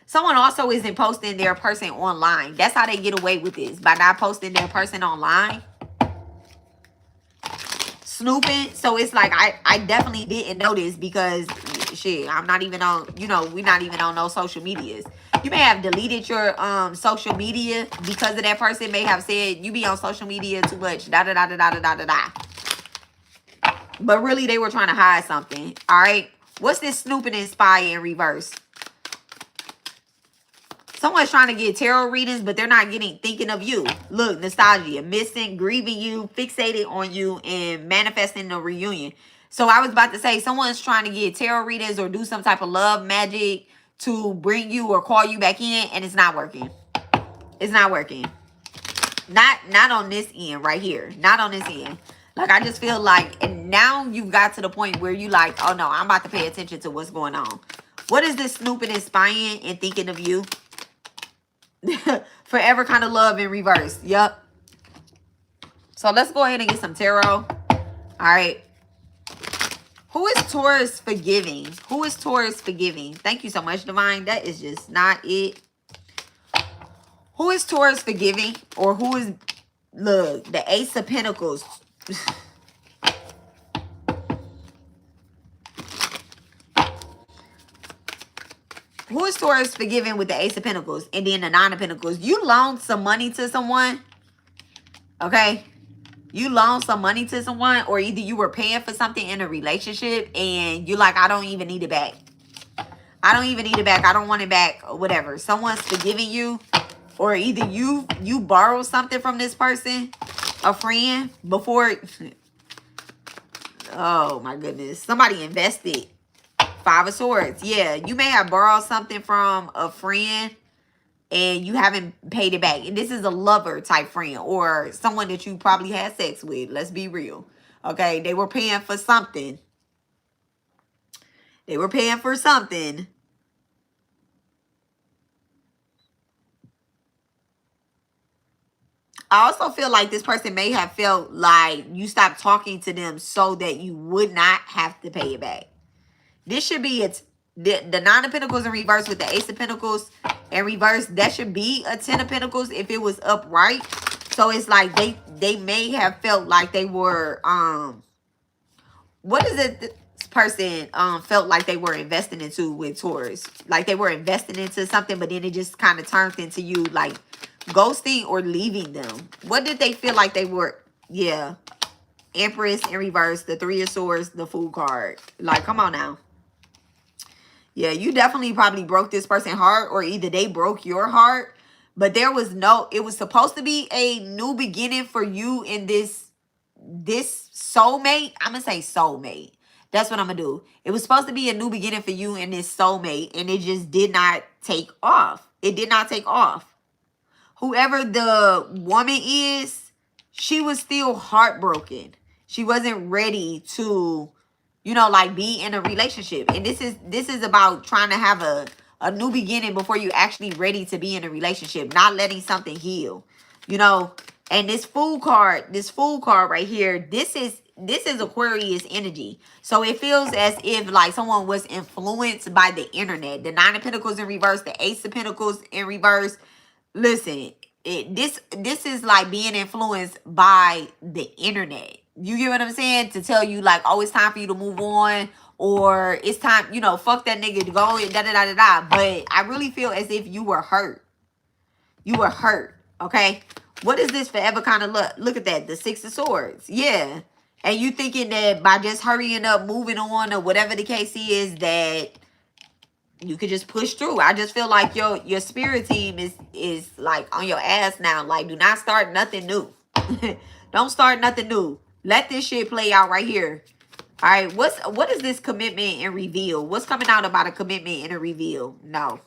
someone also isn't posting their person online. That's how they get away with this, by not posting their person online. Snooping. So it's like I definitely didn't know this because shit, I'm not even on, you know, we're not even on those social medias. You may have deleted your social media because of that person may have said you be on social media too much, da da da da da da da da. But really, they were trying to hide something. All right. What's this snooping and spy in reverse? Someone's trying to get tarot readings, but they're not thinking of you. Look, nostalgia, missing, grieving you, fixated on you, and manifesting a reunion. So I was about to say, someone's trying to get tarot readings or do some type of love magic to bring you or call you back in, and it's not working. It's not working. Not on this end right here. Not on this end. Like, I just feel like, and now you've got to the point where you like, oh no, I'm about to pay attention to what's going on. What is this snooping and spying and thinking of you? Forever kind of love in reverse. Yep. So let's go ahead and get some tarot. All right. Who is Taurus forgiving? Who is Taurus forgiving? Thank you so much, Divine. That is just not it. Who is Taurus forgiving? Or who is, look, the Ace of Pentacles. Who is Taurus forgiving with the Ace of Pentacles and then the Nine of Pentacles? You loaned some money to someone. Okay. You loaned some money to someone, or either you were paying for something in a relationship and you're like, I don't even need it back. I don't even need it back. I don't want it back or whatever. Someone's forgiving you, or either you borrowed something from this person, a friend, before. Oh my goodness. Somebody invested. Five of Swords. Yeah, you may have borrowed something from a friend and you haven't paid it back. And this is a lover type friend or someone that you probably had sex with. Let's be real. Okay, they were paying for something. They were paying for something. I also feel like this person may have felt like you stopped talking to them so that you would not have to pay it back. This should be the Nine of Pentacles in reverse with the Ace of Pentacles in reverse. That should be a Ten of Pentacles if it was upright. So it's like they may have felt like they were what is it this person felt like they were investing into with Taurus? Like they were investing into something, but then it just kind of turned into you like ghosting or leaving them. What did they feel like they were? Yeah. Empress in reverse, the Three of Swords, the Fool card. Like, come on now. Yeah, you definitely probably broke this person's heart, or either they broke your heart. But there was no, it was supposed to be a new beginning for you in this soulmate. I'm going to say soulmate. That's what I'm going to do. It was supposed to be a new beginning for you in this soulmate, and it just did not take off. It did not take off. Whoever the woman is, she was still heartbroken. She wasn't ready to, you know, like be in a relationship. And this is about trying to have a new beginning before you're actually ready to be in a relationship. Not letting something heal, you know. And this Fool card right here, this is Aquarius energy. So it feels as if like someone was influenced by the internet. The Nine of Pentacles in reverse, the Ace of Pentacles in reverse. Listen, this is like being influenced by the internet. You get what I'm saying? To tell you like, oh, it's time for you to move on, or it's time, you know, fuck that nigga to go and da da da da da. But I really feel as if you were hurt. You were hurt. Okay. What is this forever kind of look? Look at that. The Six of Swords. Yeah. And you thinking that by just hurrying up, moving on, or whatever the case is, that you could just push through. I just feel like your spirit team is like on your ass now. Like, do not start nothing new. Don't start nothing new. Let this shit play out right here. All right. What is this commitment and reveal? What's coming out about a commitment and a reveal? No.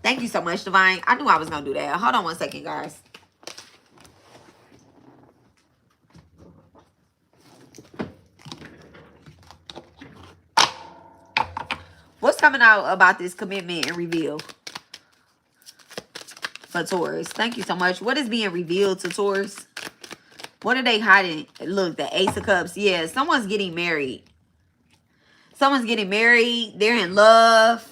Thank you so much, Divine. I knew I was gonna do that. Hold on one second, guys. What's coming out about this commitment and reveal for Taurus? Thank you so much. What is being revealed to Taurus? What are they hiding? Look, the Ace of Cups. Yeah, someone's getting married. Someone's getting married. They're in love.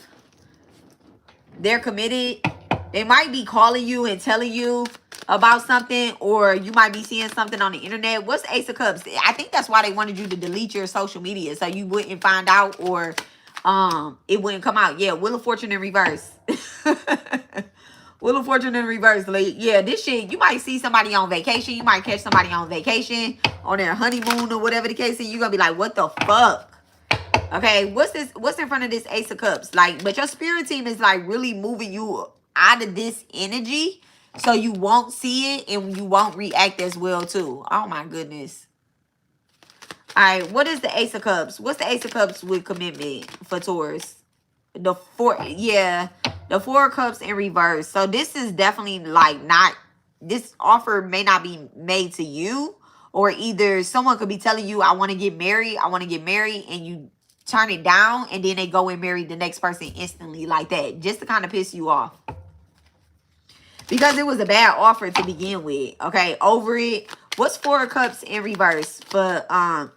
They're committed. They might be calling you and telling you about something, or you might be seeing something on the internet. What's Ace of Cups? I think that's why they wanted you to delete your social media, so you wouldn't find out, or it wouldn't come out. Yeah, Wheel of Fortune in reverse. Wheel of Fortune in reverse. Like, yeah, this shit, you might see somebody on vacation. You might catch somebody on vacation, on their honeymoon, or whatever the case is. You're gonna be like, what the fuck? Okay, what's this? What's in front of this Ace of Cups? Like, but your spirit team is like really moving you out of this energy, so you won't see it and you won't react as well too. Oh my goodness. All right, what is the Ace of Cups? What's the Ace of Cups with commitment for Taurus? The Four of Cups in reverse. So this is definitely like not, this offer may not be made to you, or either someone could be telling you, I want to get married, and you turn it down, and then they go and marry the next person instantly like that, just to kind of piss you off. Because it was a bad offer to begin with. Okay, over it. What's Four of Cups in reverse? But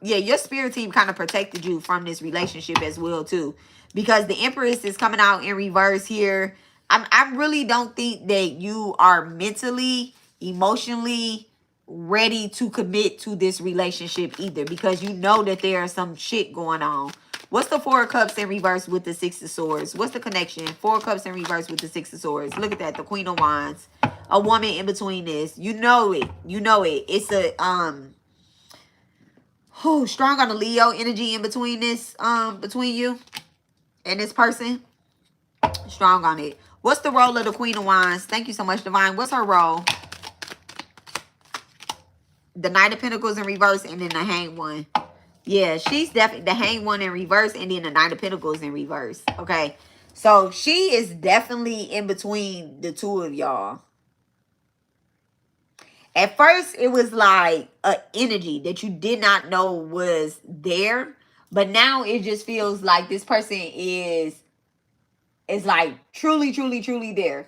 yeah, your spirit team kind of protected you from this relationship as well too. Because the Empress is coming out in reverse here. I really don't think that you are mentally, emotionally ready to commit to this relationship either. Because you know that there's some shit going on. What's the Four of Cups in reverse with the Six of Swords? What's the connection? Four of Cups in reverse with the Six of Swords. Look at that. The Queen of Wands. A woman in between this. You know it. You know it. It's a strong on the Leo energy in between this, between you and this person. Strong on it. What's the role of the Queen of Wands? Thank you so much, Divine. What's her role? The Knight of Pentacles in reverse, and then the Hanged One. Yeah, she's definitely the Hanged One in reverse, and then the Knight of Pentacles in reverse. Okay. So she is definitely in between the two of y'all. At first, it was like an energy that you did not know was there. But now it just feels like this person is like truly, truly, truly there.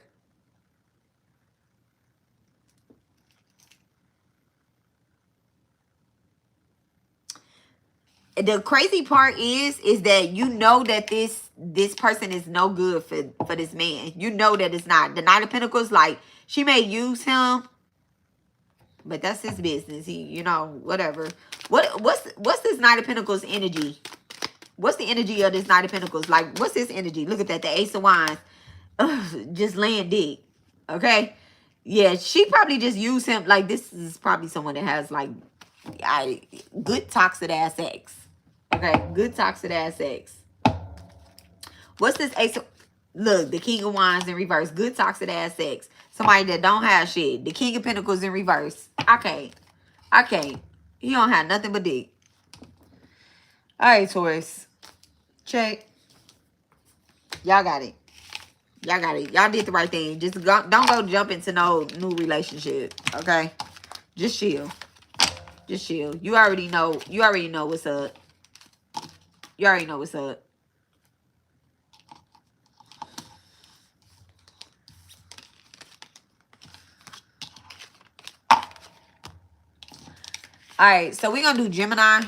The crazy part is that you know that this person is no good for this man. You know that it's not. The Knight of Pentacles, like, she may use him, but that's his business. He, you know, whatever. What's this Knight of Pentacles energy? What's the energy of this Knight of Pentacles? Like, what's this energy? Look at that, the Ace of Wands. Ugh, just laying dick. Okay? Yeah, she probably just used him. Like, this is probably someone that has, like, good toxic ass sex. Okay? Good toxic ass sex. What's this Ace of... Look, the King of Wands in reverse. Good toxic ass sex. Somebody that don't have shit. The King of Pentacles in reverse. I can't. He don't have nothing but dick. All right, Taurus. Check. Y'all got it. Y'all got it. Y'all did the right thing. Just don't go jump into no new relationship. Okay? Just chill. Just chill. You already know. You already know what's up. You already know what's up. All right. So we're going to do Gemini.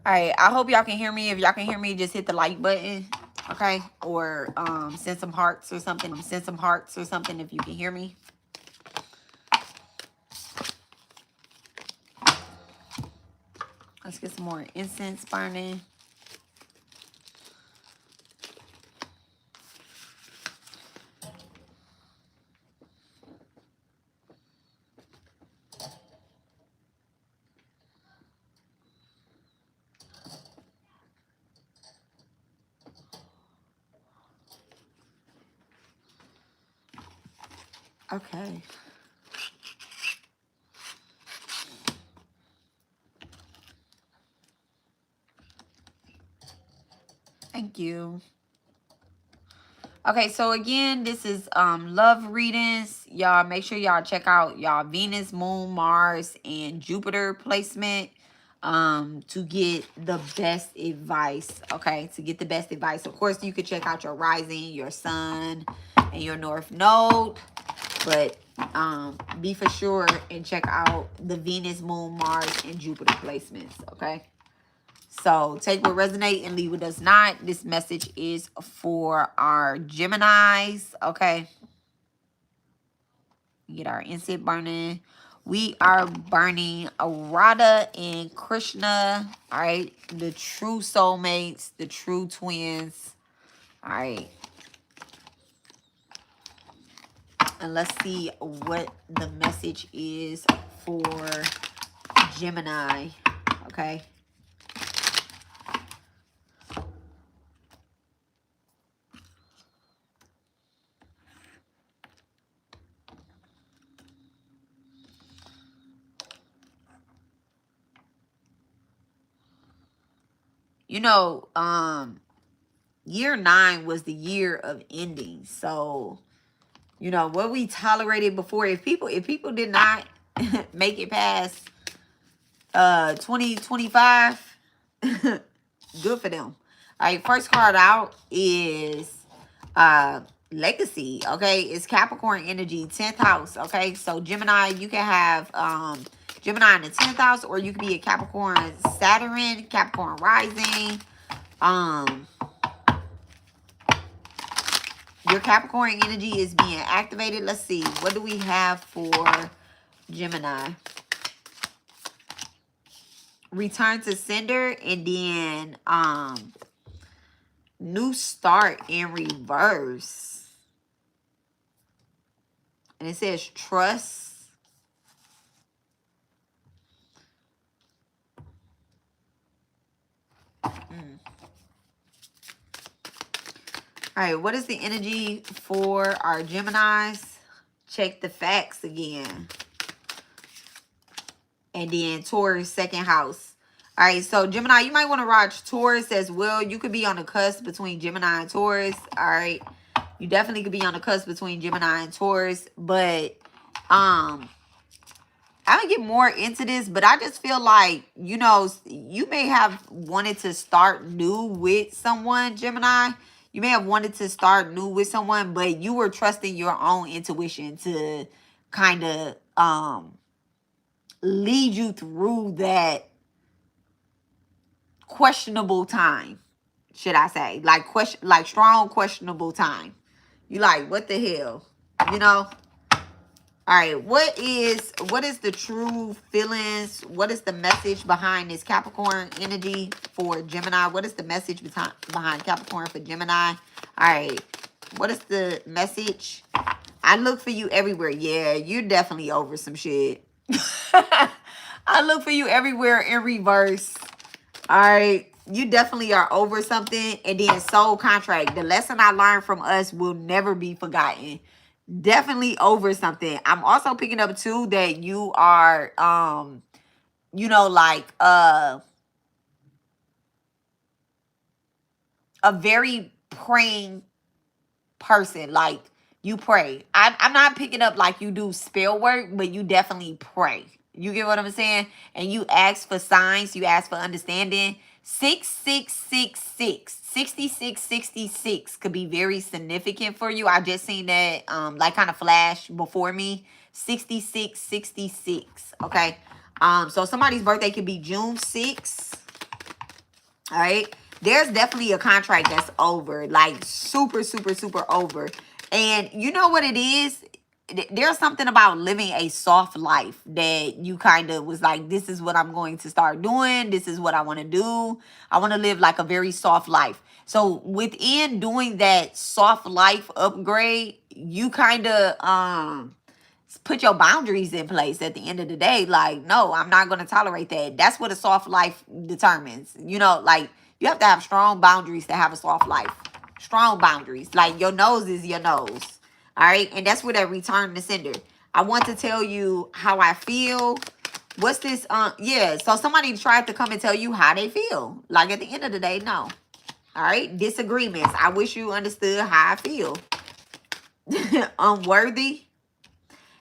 All right, I hope y'all can hear me. If y'all can hear me, just hit the like button, okay? Or send some hearts or something. Send some hearts or something if you can hear me. Let's get some more incense burning. Okay. Thank you. Okay, so again, this is love readings. Y'all make sure y'all check out y'all Venus, Moon, Mars, and Jupiter placement to get the best advice. Okay, to get the best advice. Of course, you could check out your rising, your sun, and your north node. But be for sure and check out the Venus, Moon, Mars, and Jupiter placements. Okay. So take what resonates and leave what does not. This message is for our Geminis. Okay. Get our incense burning. We are burning Radha and Krishna. All right. The true soulmates. The true twins. All right. And let's see what the message is for Gemini. Okay. You know, year 9 was the year of ending. So, you know, what we tolerated before, if people did not make it past 2025, good for them. All right, first card out is legacy. Okay, it's Capricorn energy, 10th house. Okay, so Gemini, you can have Gemini in the 10th house, or you could be a Capricorn Saturn, Capricorn rising. Your Capricorn energy is being activated. Let's see, what do we have for Gemini. Return to sender, and then new start in reverse. And it says trust. All right, what is the energy for our Geminis? Check the facts again. And then Taurus, second house. All right, so Gemini, you might want to watch Taurus as well. You could be on the cusp between Gemini and Taurus. All right, you definitely could be on the cusp between Gemini and Taurus. But I don't get more into this, but I just feel like, you know, you may have wanted to start new with someone, Gemini. You may have wanted to start new with someone, but you were trusting your own intuition to kind of lead you through that questionable time, should I say. Like strong questionable time. You like, what the hell? You know? All right, what is the true feelings? What is the message behind this Capricorn energy for Gemini? What is the message behind Capricorn for Gemini? All right, what is the message? I look for you everywhere. Yeah, you're definitely over some shit. I look for you everywhere in reverse. All right, you definitely are over something. And then soul contract. The lesson I learned from us will never be forgotten. Definitely over something. I'm also picking up too that you are you know, like a very praying person. Like, you pray. I'm not picking up like you do spell work, but you definitely pray. You get what I'm saying? And you ask for signs, you ask for understanding. 6666 6666 could be very significant for you. I just seen that like kind of flash before me. 6666. Okay. So somebody's birthday could be June 6th. All right. There's definitely a contract that's over. Like super, super, super over. And you know what it is? There's something about living a soft life that you kind of was like, this is what I'm going to start doing. This is what I want to do. I want to live like a very soft life. So within doing that soft life upgrade, you kind of put your boundaries in place at the end of the day. Like, no, I'm not going to tolerate that. That's what a soft life determines. You know, like, you have to have strong boundaries to have a soft life. Strong boundaries. Like, your nose is your nose. All right? And that's where that return to sender. I want to tell you how I feel. What's this? Yeah, so somebody tried to come and tell you how they feel. Like, at the end of the day, no. All right? Disagreements. I wish you understood how I feel. Unworthy.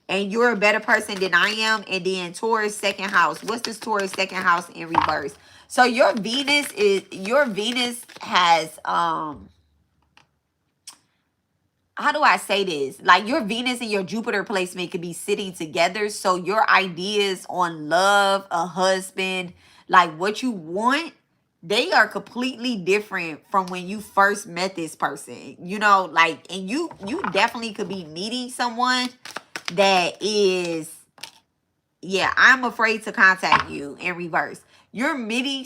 And you're a better person than I am. And then Taurus, second house. What's this Taurus, second house in reverse? So your Venus has, how do I say this? Like, your Venus and your Jupiter placement could be sitting together. So your ideas on love, a husband, like what you want, they are completely different from when you first met this person. You know, like, and you definitely could be meeting someone that is, yeah, I'm afraid to contact you in reverse. You're meeting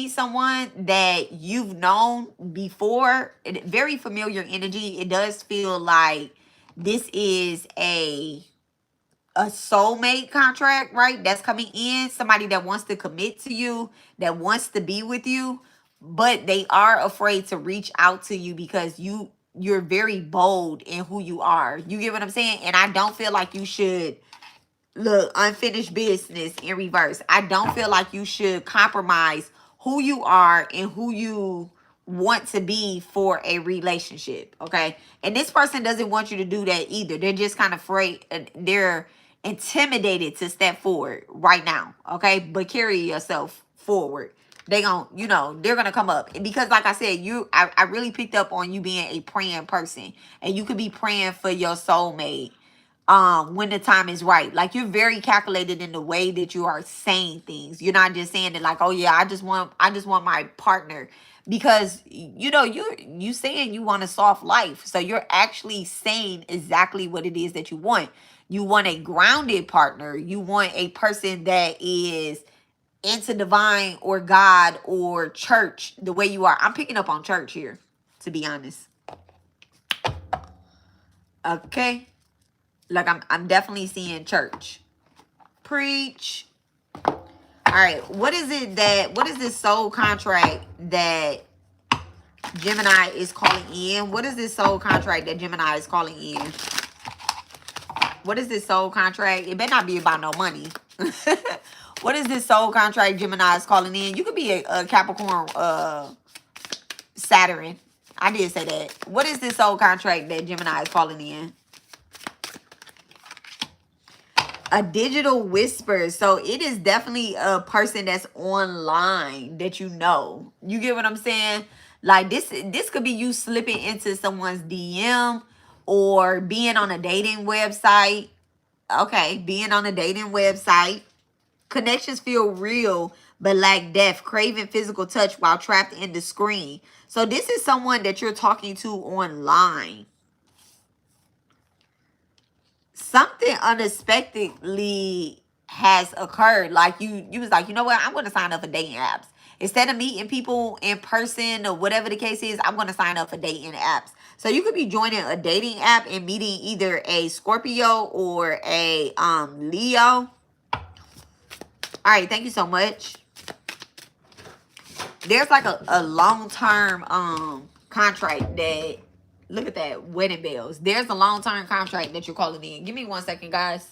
someone that you've known before. Very familiar energy. It does feel like this is a soulmate contract, right? That's coming in. Somebody that wants to commit to you, that wants to be with you, but they are afraid to reach out to you because you're very bold in who you are. You get what I'm saying? And I don't feel like you should, look, unfinished business in reverse. I don't feel like you should compromise who you are and who you want to be for a relationship, okay? And this person doesn't want you to do that either. They're just kind of afraid. They're intimidated to step forward right now, okay? But carry yourself forward. They gonna, you know, they're gonna come up. Because like I said, I really picked up on you being a praying person. And you could be praying for your soulmate when the time is right. Like, you're very calculated in the way that you are saying things. You're not just saying it like, oh yeah, I just want my partner. Because, you know, you saying you want a soft life. So you're actually saying exactly what it is that you want. You want a grounded partner. You want a person that is into divine or God or church the way you are. I'm picking up on church here, to be honest. Okay? Like I'm definitely seeing church. Preach. All right, what is this soul contract that Gemini is calling in? What is this soul contract that Gemini is calling in? What is this soul contract? It better not be about no money. What is this soul contract Gemini is calling in? You could be a Capricorn, Saturn. I did say that. What is this soul contract that Gemini is calling in? A digital whisper. So it is definitely a person that's online that you know. You get what I'm saying? Like this could be you slipping into someone's DM or being on a dating website. Okay, being on a dating website. Connections feel real but lack depth, craving physical touch while trapped in the screen. So this is someone that you're talking to online. Something unexpectedly has occurred. Like you was like, you know what? I'm going to sign up for dating apps. Instead of meeting people in person or whatever the case is, I'm going to sign up for dating apps. So you could be joining a dating app and meeting either a Scorpio or a Leo. All right, thank you so much. There's like a long-term contract that, look at that, wedding bells. There's a long-term contract that you're calling in. Give me 1 second, guys.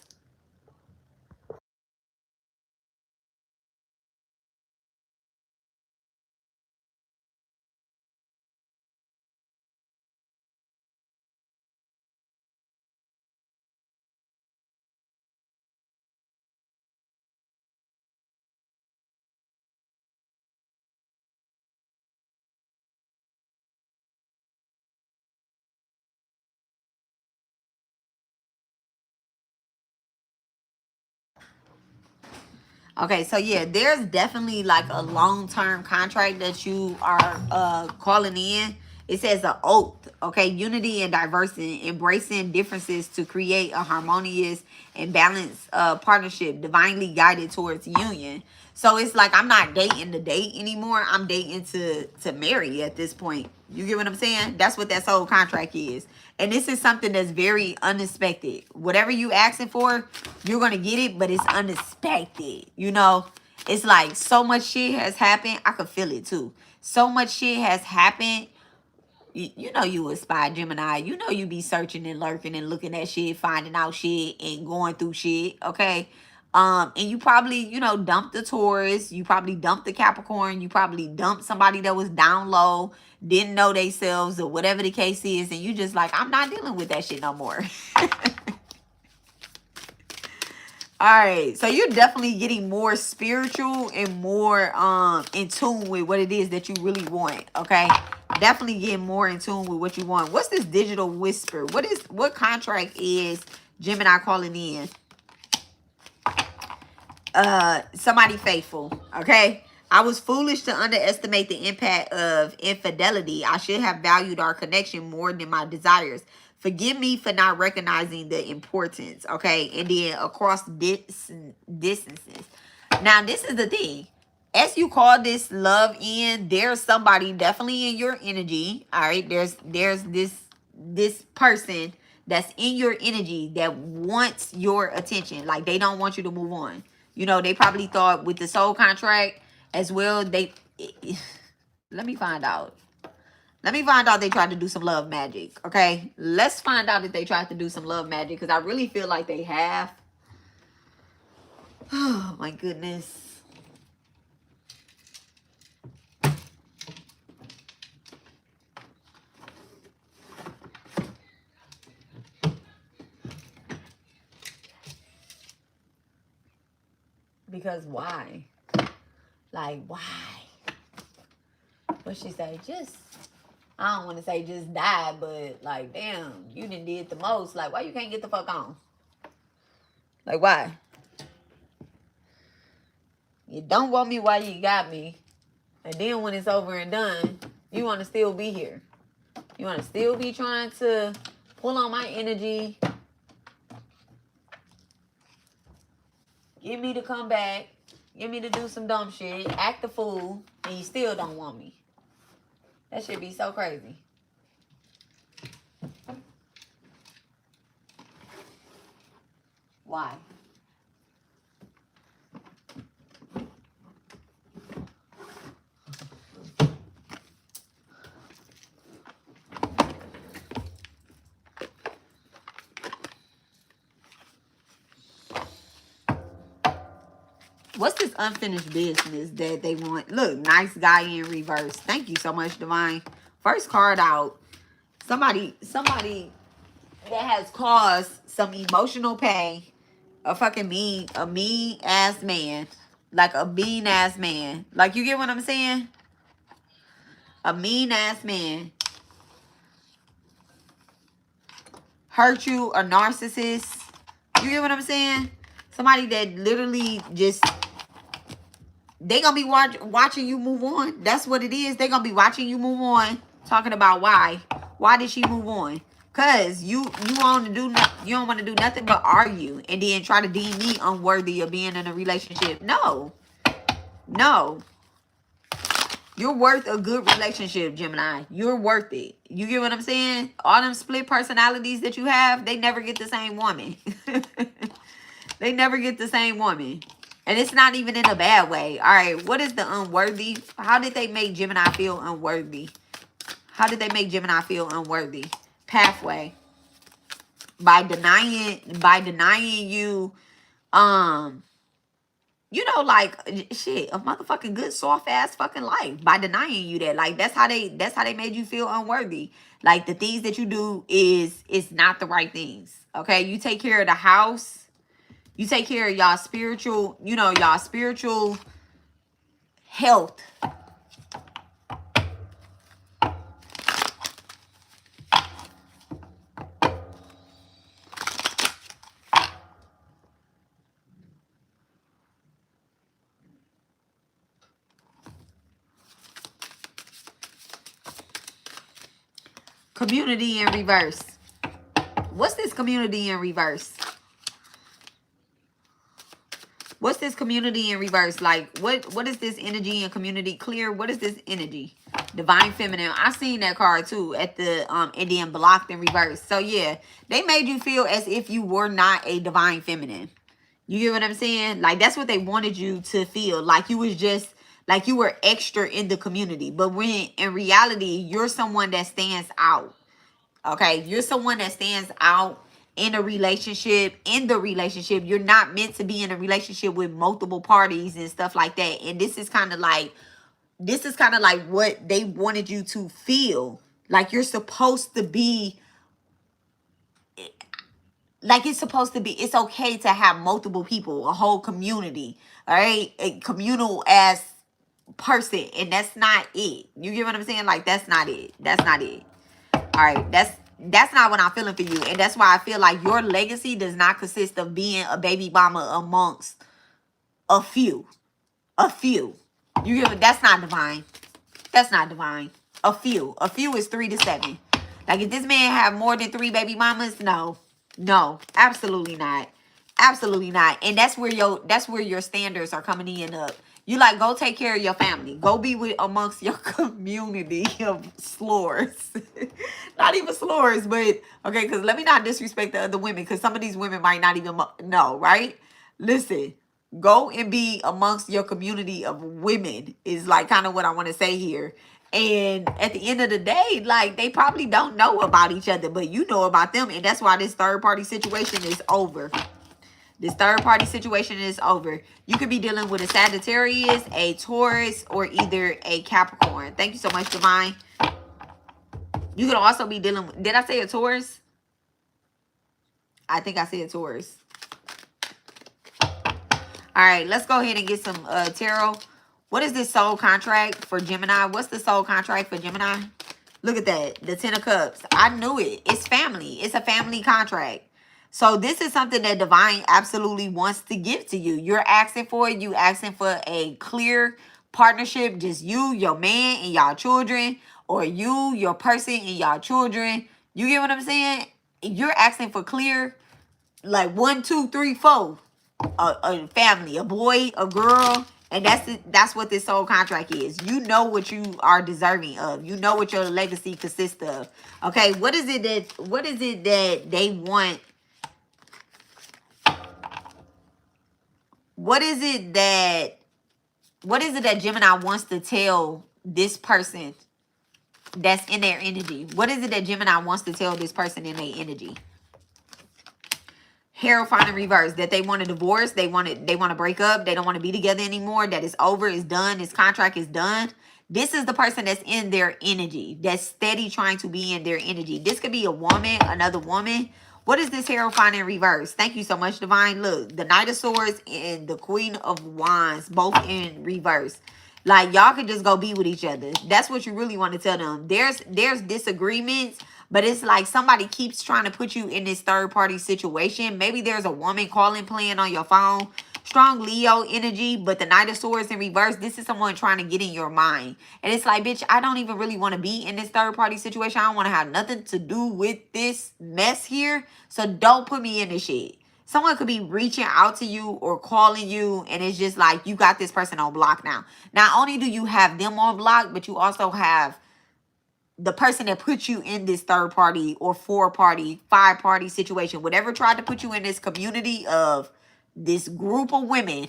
Okay, so yeah, there's definitely like a long-term contract that you are calling in. It says an oath, okay? Unity and diversity, embracing differences to create a harmonious and balanced partnership, divinely guided towards union. So it's like I'm not dating to date anymore. I'm dating to marry at this point. You get what I'm saying? That's what that soul contract is. And this is something that's very unexpected. Whatever you asking for, you're going to get it, but it's unexpected. You know, it's like so much shit has happened. I could feel it too. So much shit has happened. You know you a spy, Gemini. You know you be searching and lurking and looking at shit, finding out shit and going through shit, okay? And you probably, you know, dumped the Taurus. You probably dumped the Capricorn. You probably dumped somebody that was down low, didn't know themselves or whatever the case is. And you just like, I'm not dealing with that shit no more. All right, so you're definitely getting more spiritual and more in tune with what it is that you really want, okay? Definitely getting more in tune with what you want. What's this digital whisper? What contract is Gemini calling in? Somebody faithful, okay? I was foolish to underestimate the impact of infidelity. I should have valued our connection more than my desires. Forgive me for not recognizing the importance, okay? And then across distances. Now, this is the thing. As you call this love in, there's somebody definitely in your energy, all right? There's this person that's in your energy that wants your attention. Like, they don't want you to move on. You know, they probably thought with the soul contract as well, let me find out. Let me find out they tried to do some love magic, okay? Let's find out if they tried to do some love magic, because I really feel like they have. Oh, my goodness. Because why? Like, why? What she say? Just, I don't want to say just die, but like, damn, you done did the most. Like, why you can't get the fuck on? Like, why? You don't want me while you got me. And then when it's over and done, you want to still be here. You want to still be trying to pull on my energy. Get me to come back. Get me to do some dumb shit. Act the fool. And you still don't want me. That should be so crazy. Why? What's this unfinished business that they want? Look, nice guy in reverse. Thank you so much, Divine. First card out. Somebody that has caused some emotional pain. A mean ass man. Like a mean ass man. Like, you get what I'm saying? A mean ass man. Hurt you, a narcissist. You get what I'm saying? Somebody that literally just... They gonna be watching you move on. That's what it is. They gonna be watching you move on. Talking about why. Why did she move on? Cause you want to do you don't want to do nothing but argue and then try to deem me unworthy of being in a relationship. No. No. You're worth a good relationship, Gemini. You're worth it. You get what I'm saying? All them split personalities that you have, they never get the same woman. They never get the same woman. And it's not even in a bad way. All right, what is the unworthy? How did they make Gemini feel unworthy? How did they make Gemini feel unworthy? Pathway. By denying you, you know, like, shit, a motherfucking good soft ass fucking life. By denying you that. Like, that's how they made you feel unworthy. Like, the things that you do is not the right things. Okay, you take care of the house. You take care of y'all spiritual, you know, y'all spiritual health. Community in reverse. What's this community in reverse? What's this community in reverse? Like, what is this energy and community? Clear. What is this energy? Divine Feminine. I seen that card too at the Indian blocked in reverse. So yeah, they made you feel as if you were not a Divine Feminine. You get what I'm saying? Like, that's what they wanted you to feel. Like you was just, like you were extra in the community. But when in reality, you're someone that stands out. Okay? You're someone that stands out in a relationship. In the relationship, you're not meant to be in a relationship with multiple parties and stuff like that. And this is kind of like what they wanted you to feel. Like you're supposed to be... Like it's supposed to be, it's okay to have multiple people, a whole community, all right? A communal ass person, and that's not it. You get what I'm saying? Like, that's not it. That's not it. All right, that's not what I'm feeling for you. And that's why I feel like your legacy does not consist of being a baby mama amongst a few. A few. You get what? That's not divine. That's not divine. A few. A few is 3 to 7. Like, if this man have more than 3 baby mamas, no. No, absolutely not. Absolutely not. And that's where your standards are coming in up. You like, go take care of your family. Go be with amongst your community of slurs. Not even slurs, but okay, because let me not disrespect the other women, because some of these women might not even know, right? Listen, go and be amongst your community of women is like kind of what I want to say here. And at the end of the day, like, they probably don't know about each other, but you know about them. And that's why this third party situation is over. This third party situation is over. You could be dealing with a Sagittarius, a Taurus, or either a Capricorn. Thank you so much, Divine. You could also be dealing with, did I say a Taurus? I think I said Taurus. All right, let's go ahead and get some tarot. What is this soul contract for Gemini? What's the soul contract for Gemini? Look at that. The 10 of Cups. I knew it. It's family. It's a family contract. So this is something that Divine absolutely wants to give to you. You're asking for it. You asking for a clear partnership. Just you, your man, and y'all children. Or you, your person, and y'all children. You get what I'm saying? You're asking for clear, like 1, 2, 3, 4. a family, a boy, a girl. And that's what this soul contract is. You know what you are deserving of. You know what your legacy consists of. Okay, what is it that they want? What is it that Gemini wants to tell this person that's in their energy? What is it that Gemini wants to tell this person in their energy? Hierophant in reverse, that they want a divorce, they want to break up, they don't want to be together anymore, that it's over, it's done, this contract is done. This is the person that's in their energy, that's steady trying to be in their energy. This could be a woman, another woman. What is this Hierophant in reverse? Thank you so much, Divine. Look, the Knight of Swords and the Queen of Wands, both in reverse. Like, y'all could just go be with each other. That's what you really want to tell them. There's disagreements, but it's like somebody keeps trying to put you in this third party situation. Maybe there's a woman calling, playing on your phone. Strong Leo energy, but the Knight of Swords in reverse, this is someone trying to get in your mind. And it's like, bitch, I don't even really want to be in this third party situation. I don't want to have nothing to do with this mess here. So don't put me in this shit. Someone could be reaching out to you or calling you, and it's just like you got this person on block now. Not only do you have them on block, but you also have the person that put you in this third party or 4-party, 5-party situation. Whatever tried to put you in this community of this group of women.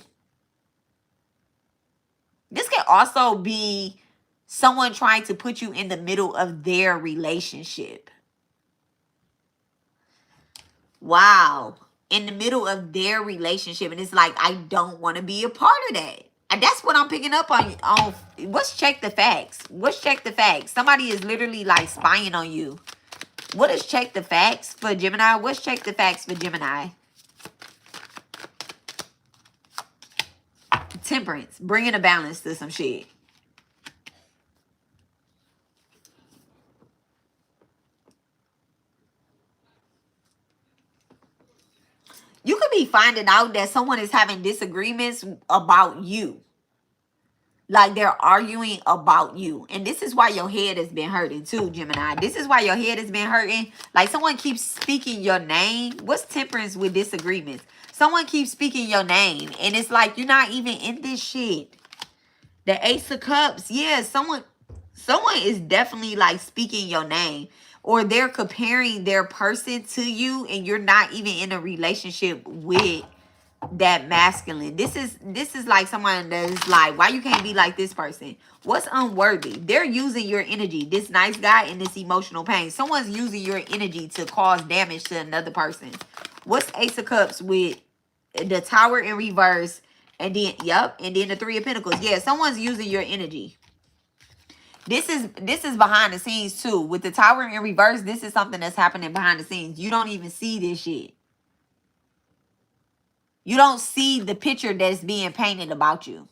This can also be someone trying to put you in the middle of their relationship. Wow. In the middle of their relationship. And it's like, I don't want to be a part of that. And that's what I'm picking up on. Let's check the facts. Let's check the facts. Somebody is literally like spying on you. What is check the facts for Gemini? What's check the facts for Gemini? Temperance. Bringing a balance to some shit. You could be finding out that someone is having disagreements about you. Like they're arguing about you. And this is why your head has been hurting too, Gemini. This is why your head has been hurting. Like someone keeps speaking your name. What's temperance with disagreements? Someone keeps speaking your name. And it's like you're not even in this shit. The Ace of Cups. Yeah, someone is definitely like speaking your name. Or they're comparing their person to you and you're not even in a relationship with that masculine. This is like someone that's like, why you can't be like this person? What's unworthy? They're using your energy. This nice guy in this emotional pain. Someone's using your energy to cause damage to another person. What's Ace of Cups with the Tower in reverse? And then, and then the Three of Pentacles. Yeah, someone's using your energy. This is behind the scenes too. With the Tower in reverse, this is something that's happening behind the scenes. You don't even see this shit. You don't see the picture that's being painted about you.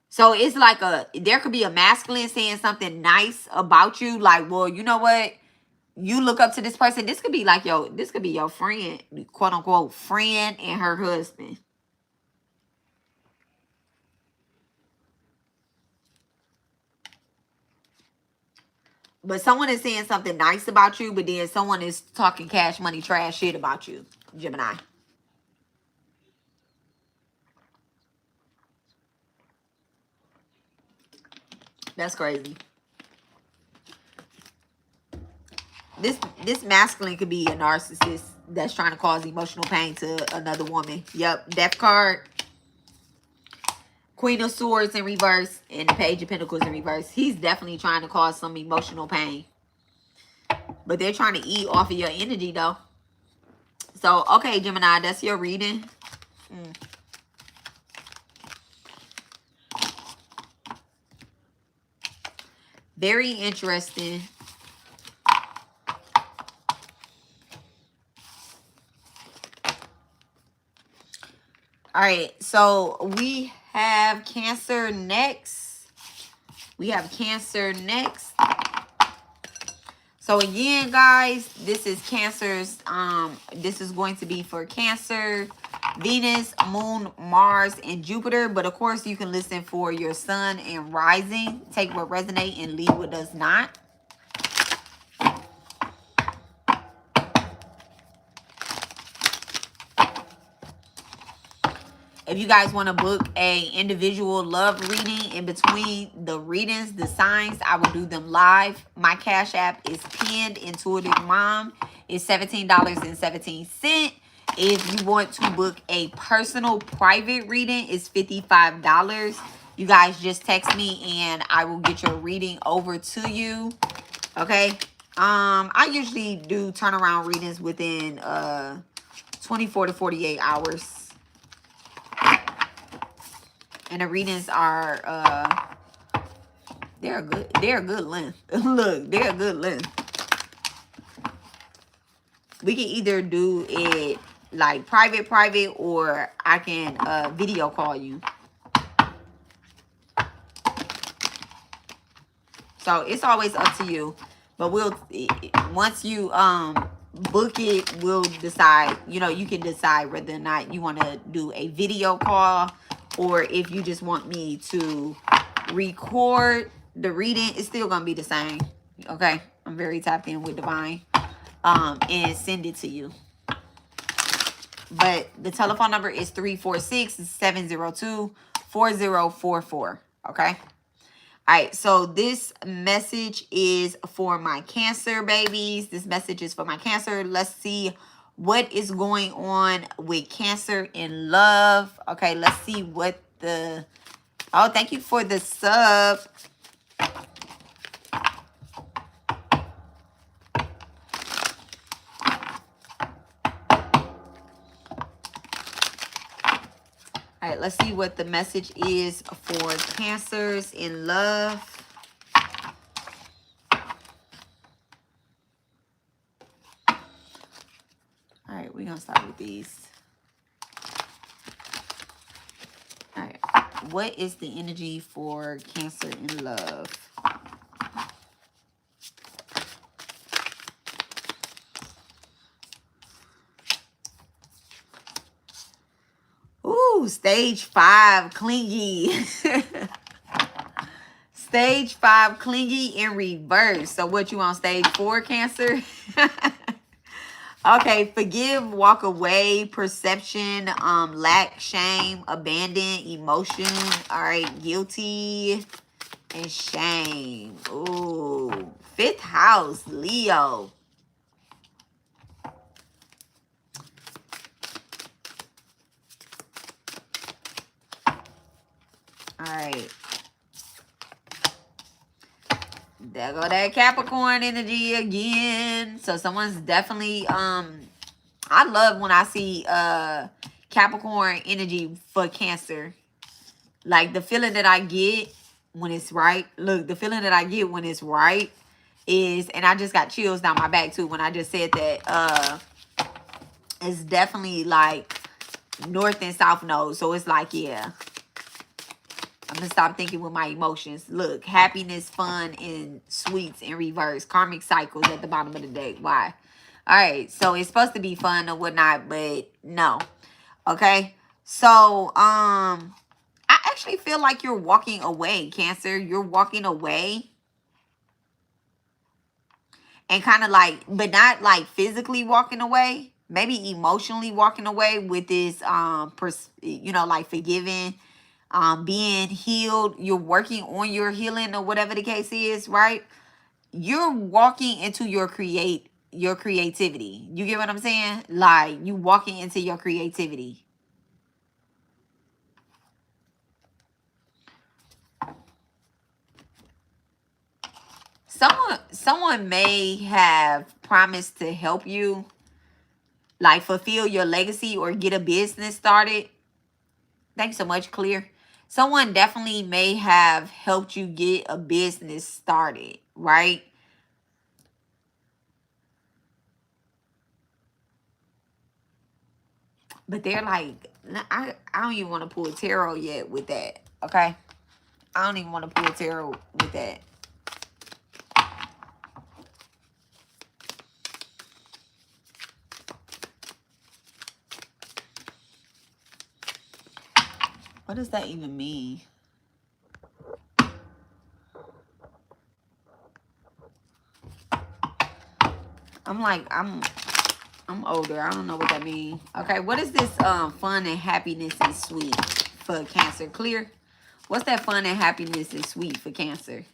So it's like there could be a masculine saying something nice about you. Like, well, you know what? You look up to this person. This could be like this could be your friend, quote unquote, friend and her husband. But someone is saying something nice about you, but then someone is talking cash money trash shit about you, Gemini. That's crazy. This masculine could be a narcissist that's trying to cause emotional pain to another woman. Yep, Death card. Queen of Swords in reverse and the Page of Pentacles in reverse. He's definitely trying to cause some emotional pain. But they're trying to eat off of your energy, though. So, okay, Gemini, that's your reading. Very interesting. All right, so we have Cancer next. So again, guys, this is Cancer's. This is going to be for Cancer, Venus, Moon, Mars, and Jupiter. But of course, you can listen for your sun and rising. Take what resonates and leave what does not. If you guys want to book a individual love reading in between the readings, the signs, I will do them live. My Cash App is pinned. Intuitive Mom is $17.17. If you want to book a personal private reading, it's $55. You guys just text me and I will get your reading over to you. Okay. I usually do turnaround readings within 24 to 48 hours. And the readings are they're a good length. Look, they're a good length. We can either do it like private, or I can video call you. So it's always up to you. But we'll, once you book it, we'll decide, you know, you can decide whether or not you want to do a video call, or if you just want me to record the reading, it's still gonna be the same. Okay, I'm very tapped in with divine, and send it to you. But the telephone number is 346-702-4044. Okay. All right, so this message is for my Cancer babies. This message is for my Cancer. Let's see what is going on with Cancer in love. Okay, let's see what the... Oh, thank you for the sub. All right, let's see what the message is for Cancers in love. All right, we're going to start with these. All right, what is the energy for Cancer in love? Ooh, stage 5, clingy. Stage 5, clingy in reverse. So what, you on stage 4, Cancer? Okay, forgive, walk away, perception, lack, shame, abandon, emotion. All right, guilty and shame. Ooh, 5th house, Leo. All right. There go that Capricorn energy again. So someone's definitely, I love when I see Capricorn energy for Cancer. Like the feeling that I get when it's right. Look, the feeling that I get when it's right is, and I just got chills down my back too when I just said that, it's definitely like north and south node. So it's like, yeah. I'm going to stop thinking with my emotions. Look, happiness, fun, and sweets in reverse. Karmic cycles at the bottom of the deck. Why? All right. So it's supposed to be fun or whatnot, but no. Okay. So, I actually feel like you're walking away, Cancer. You're walking away. And kind of like, but not like physically walking away. Maybe emotionally walking away with this, you know, like forgiving. Being healed, you're working on your healing or whatever the case is, right? You're walking into your creativity. You get what I'm saying? Like you walking into your creativity. Someone may have promised to help you, like fulfill your legacy or get a business started. Thanks so much, Clear. Someone definitely may have helped you get a business started, right? But they're like, I don't even want to pull tarot yet with that, okay? I don't even want to pull tarot with that. What does that even mean? I'm like, I'm older. I don't know what that means. Okay, what is this fun and happiness and sweet for Cancer? Clear? What's that fun and happiness and sweet for Cancer?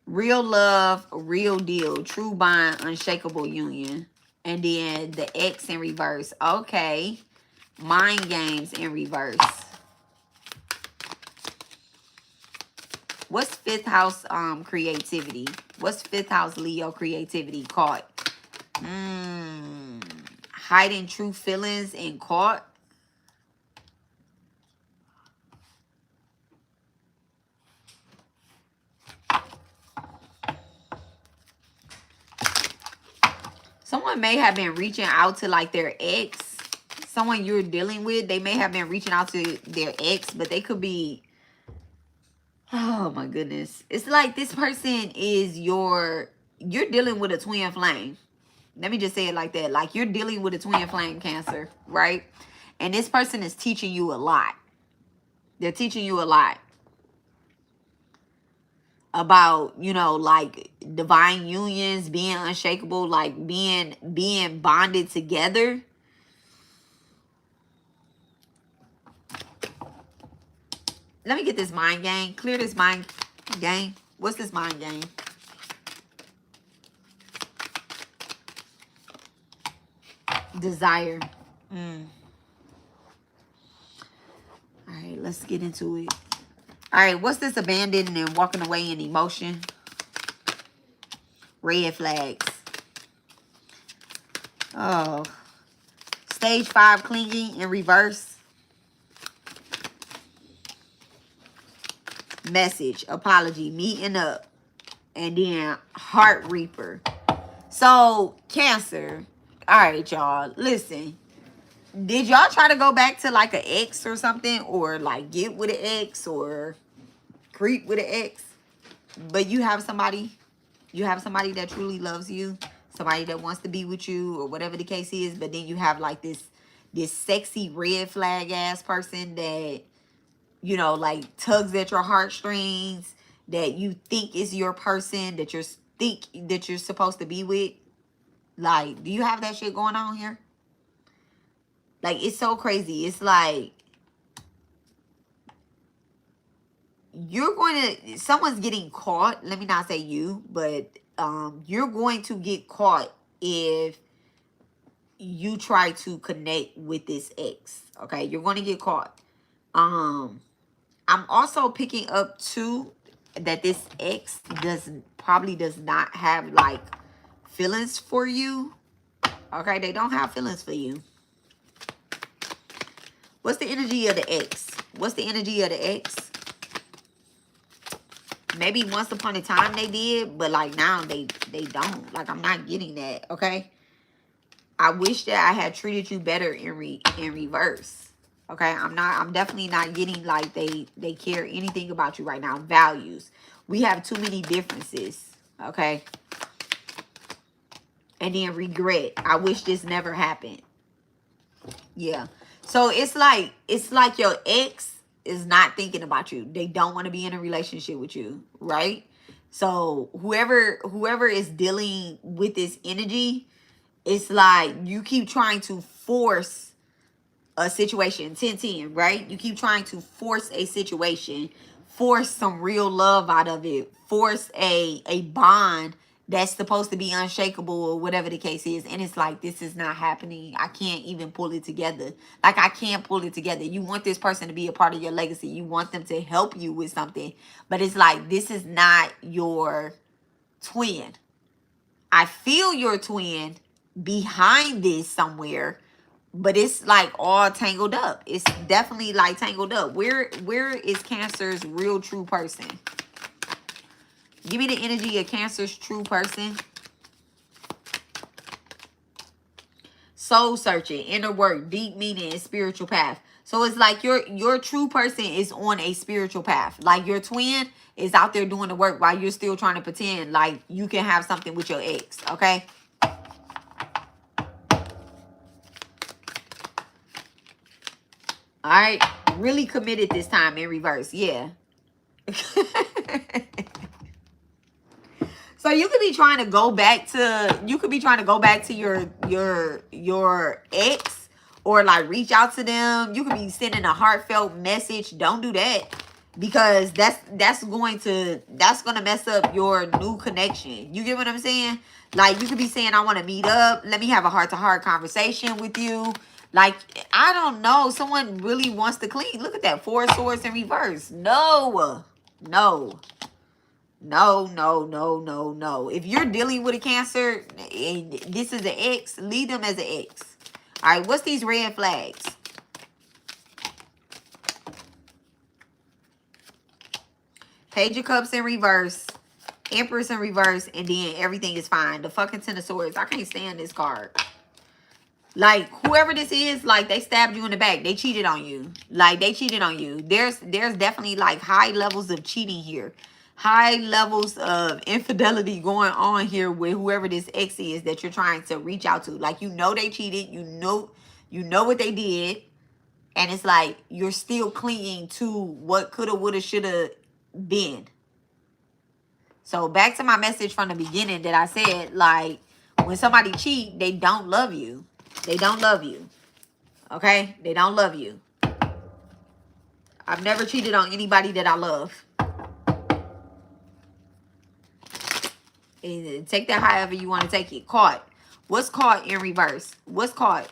Real love, real deal, true bond, unshakable union. And then the X in reverse. Okay. Mind games in reverse. What's fifth house creativity? What's fifth house Leo creativity caught? Hiding true feelings and caught. Someone may have been reaching out to like their ex. Someone you're dealing with, they may have been reaching out to their ex, but they could be, oh my goodness. It's like this person is you're dealing with a twin flame. Let me just say it like that. Like you're dealing with a twin flame, Cancer, right? And this person is teaching you a lot. They're teaching you a lot about, you know, like divine unions, being unshakable, like being bonded together. Let me get this mind game. Clear this mind game. What's this mind game? Desire. All right, let's get into it. All right, what's this abandoning and walking away in emotion? Red flags. Oh. Stage 5 clinging in reverse. Message, apology, meeting up. And then Heart Reaper. So, Cancer. All right, y'all. Listen. Did y'all try to go back to like an ex or something? Or like get with an ex or creep with an ex? But you have somebody that truly loves you. Somebody that wants to be with you or whatever the case is. But then you have like this sexy red flag ass person that, you know, like tugs at your heartstrings, that you think is your person, that you're supposed to be with. Like, do you have that shit going on here? Like, it's so crazy. It's like someone's getting caught. Let me not say you, but you're going to get caught if you try to connect with this ex. Okay, you're going to get caught. I'm also picking up too that this ex probably does not have like feelings for you. Okay, they don't have feelings for you. What's the energy of the ex? What's the energy of the ex? Maybe once upon a time they did, but like now they don't. Like, I'm not getting that. Okay, I wish that I had treated you better in reverse. Okay, I'm definitely not getting like they care anything about you right now. Values. We have too many differences. Okay. And then regret. I wish this never happened. Yeah. So it's like your ex is not thinking about you. They don't want to be in a relationship with you, right? So whoever is dealing with this energy, it's like you keep trying to force a situation. 10-10, right? You keep trying to force a situation, force some real love out of it, force a bond that's supposed to be unshakable or whatever the case is. And it's like, this is not happening. I can't even pull it together. Like, I can't pull it together. You want this person to be a part of your legacy. You want them to help you with something. But it's like, this is not your twin. I feel your twin behind this somewhere, but it's like all tangled up. It's definitely like tangled up. Where is Cancer's real true person? Give me the energy of Cancer's true person. Soul searching, inner work, deep meaning, and spiritual path. So it's like your true person is on a spiritual path. Like your twin is out there doing the work while you're still trying to pretend like you can have something with your ex. Okay. All right. Really committed this time in reverse. Yeah. So So you could be trying to go back to, your ex, or like reach out to them. You could be sending a heartfelt message. Don't do that, because that's gonna mess up your new connection. You get what I'm saying? Like, you could be saying, I want to meet up. Let me have a heart-to-heart conversation with you. Like, I don't know. Someone really wants to clean. Look at that. 4 of Swords in reverse. No. No. No, no, no, no, no. If you're dealing with a Cancer and this is an ex, leave them as an ex. All right, what's these red flags? Page of Cups in reverse, Empress in reverse, and then everything is fine. The fucking Ten of Swords. I can't stand this card. Like, whoever this is, like, they stabbed you in the back. They cheated on you. Like, they cheated on you. There's definitely, like, high levels of cheating here. High levels of infidelity going on here with whoever this ex is that you're trying to reach out to. Like, you know they cheated. You know what they did. And it's like, you're still clinging to what coulda, woulda, shoulda been. So, back to my message from the beginning that I said, like, when somebody cheat, they don't love you. They don't love you. Okay? They don't love you. I've never cheated on anybody that I love. And take that however you want to take it. Caught. What's caught in reverse? What's caught?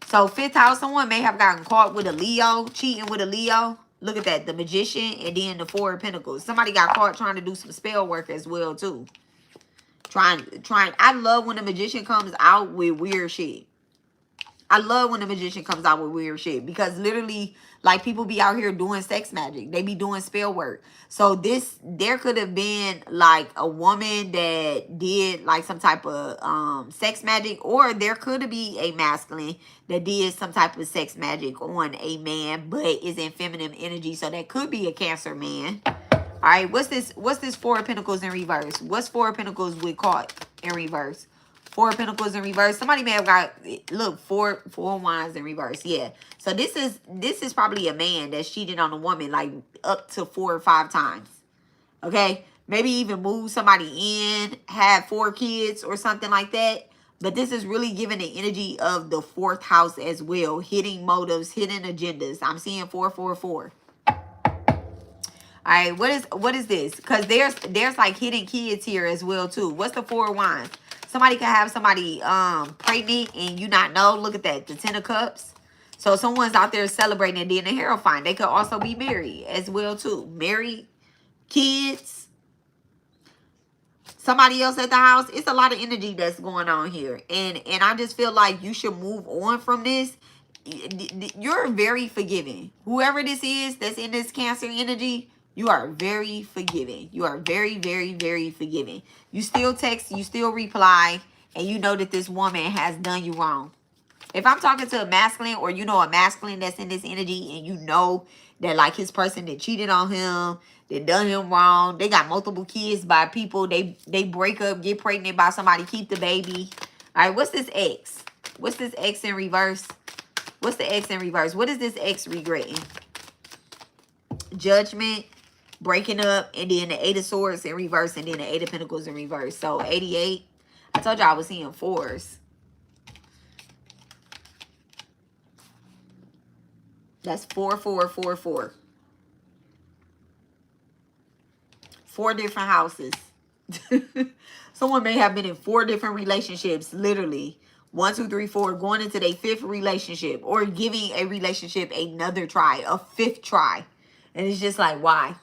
So, 5th house, someone may have gotten caught with a Leo, cheating with a Leo. Look at that. The Magician and then the 4 of Pentacles. Somebody got caught trying to do some spell work as well, too. Trying. I love when the Magician comes out with weird shit. I love when the Magician comes out with weird shit, because literally, like, people be out here doing sex magic. They be doing spell work. So there could have been like a woman that did like some type of sex magic, or there could be a masculine that did some type of sex magic on a man, but is in feminine energy. So that could be a Cancer man. All right, what's this 4 of Pentacles in reverse? What's 4 of Pentacles with caught in reverse? 4 of Pentacles in reverse. Somebody may have got, look, 4 of Wands in reverse. Yeah. So this is probably a man that's cheated on a woman like up to 4 or 5 times. Okay. Maybe even move somebody in, have 4 kids or something like that. But this is really giving the energy of the 4th house as well. Hitting motives, hidden agendas. I'm seeing 444. All right. What is this? Because there's like hidden kids here as well too. What's the 4 of Wands? Somebody could have somebody pregnant and you not know. Look at that. The 10 of Cups. So someone's out there celebrating and being a Hierophant. They could also be married as well too. Married, kids, somebody else at the house. It's a lot of energy that's going on here. And I just feel like you should move on from this. You're very forgiving. Whoever this is that's in this Cancer energy, you are very forgiving. You are very, very, very forgiving. You still text, you still reply, and you know that this woman has done you wrong. If I'm talking to a masculine, or you know a masculine that's in this energy, and you know that like his person that cheated on him, that done him wrong, they got multiple kids by people, they break up, get pregnant by somebody, keep the baby. All right, what's this X? What's this X in reverse? What's the X in reverse? What is this X regretting? Judgment, breaking up, and then the 8 of Swords in reverse, and then the 8 of Pentacles in reverse. So 88. I told you I was seeing 4s. That's 4, 4, 4, 4. 4 different houses. Someone may have been in 4 different relationships, literally. 1, 2, 3, 4, going into their 5th relationship, or giving a relationship another try, a 5th try. And it's just like, why?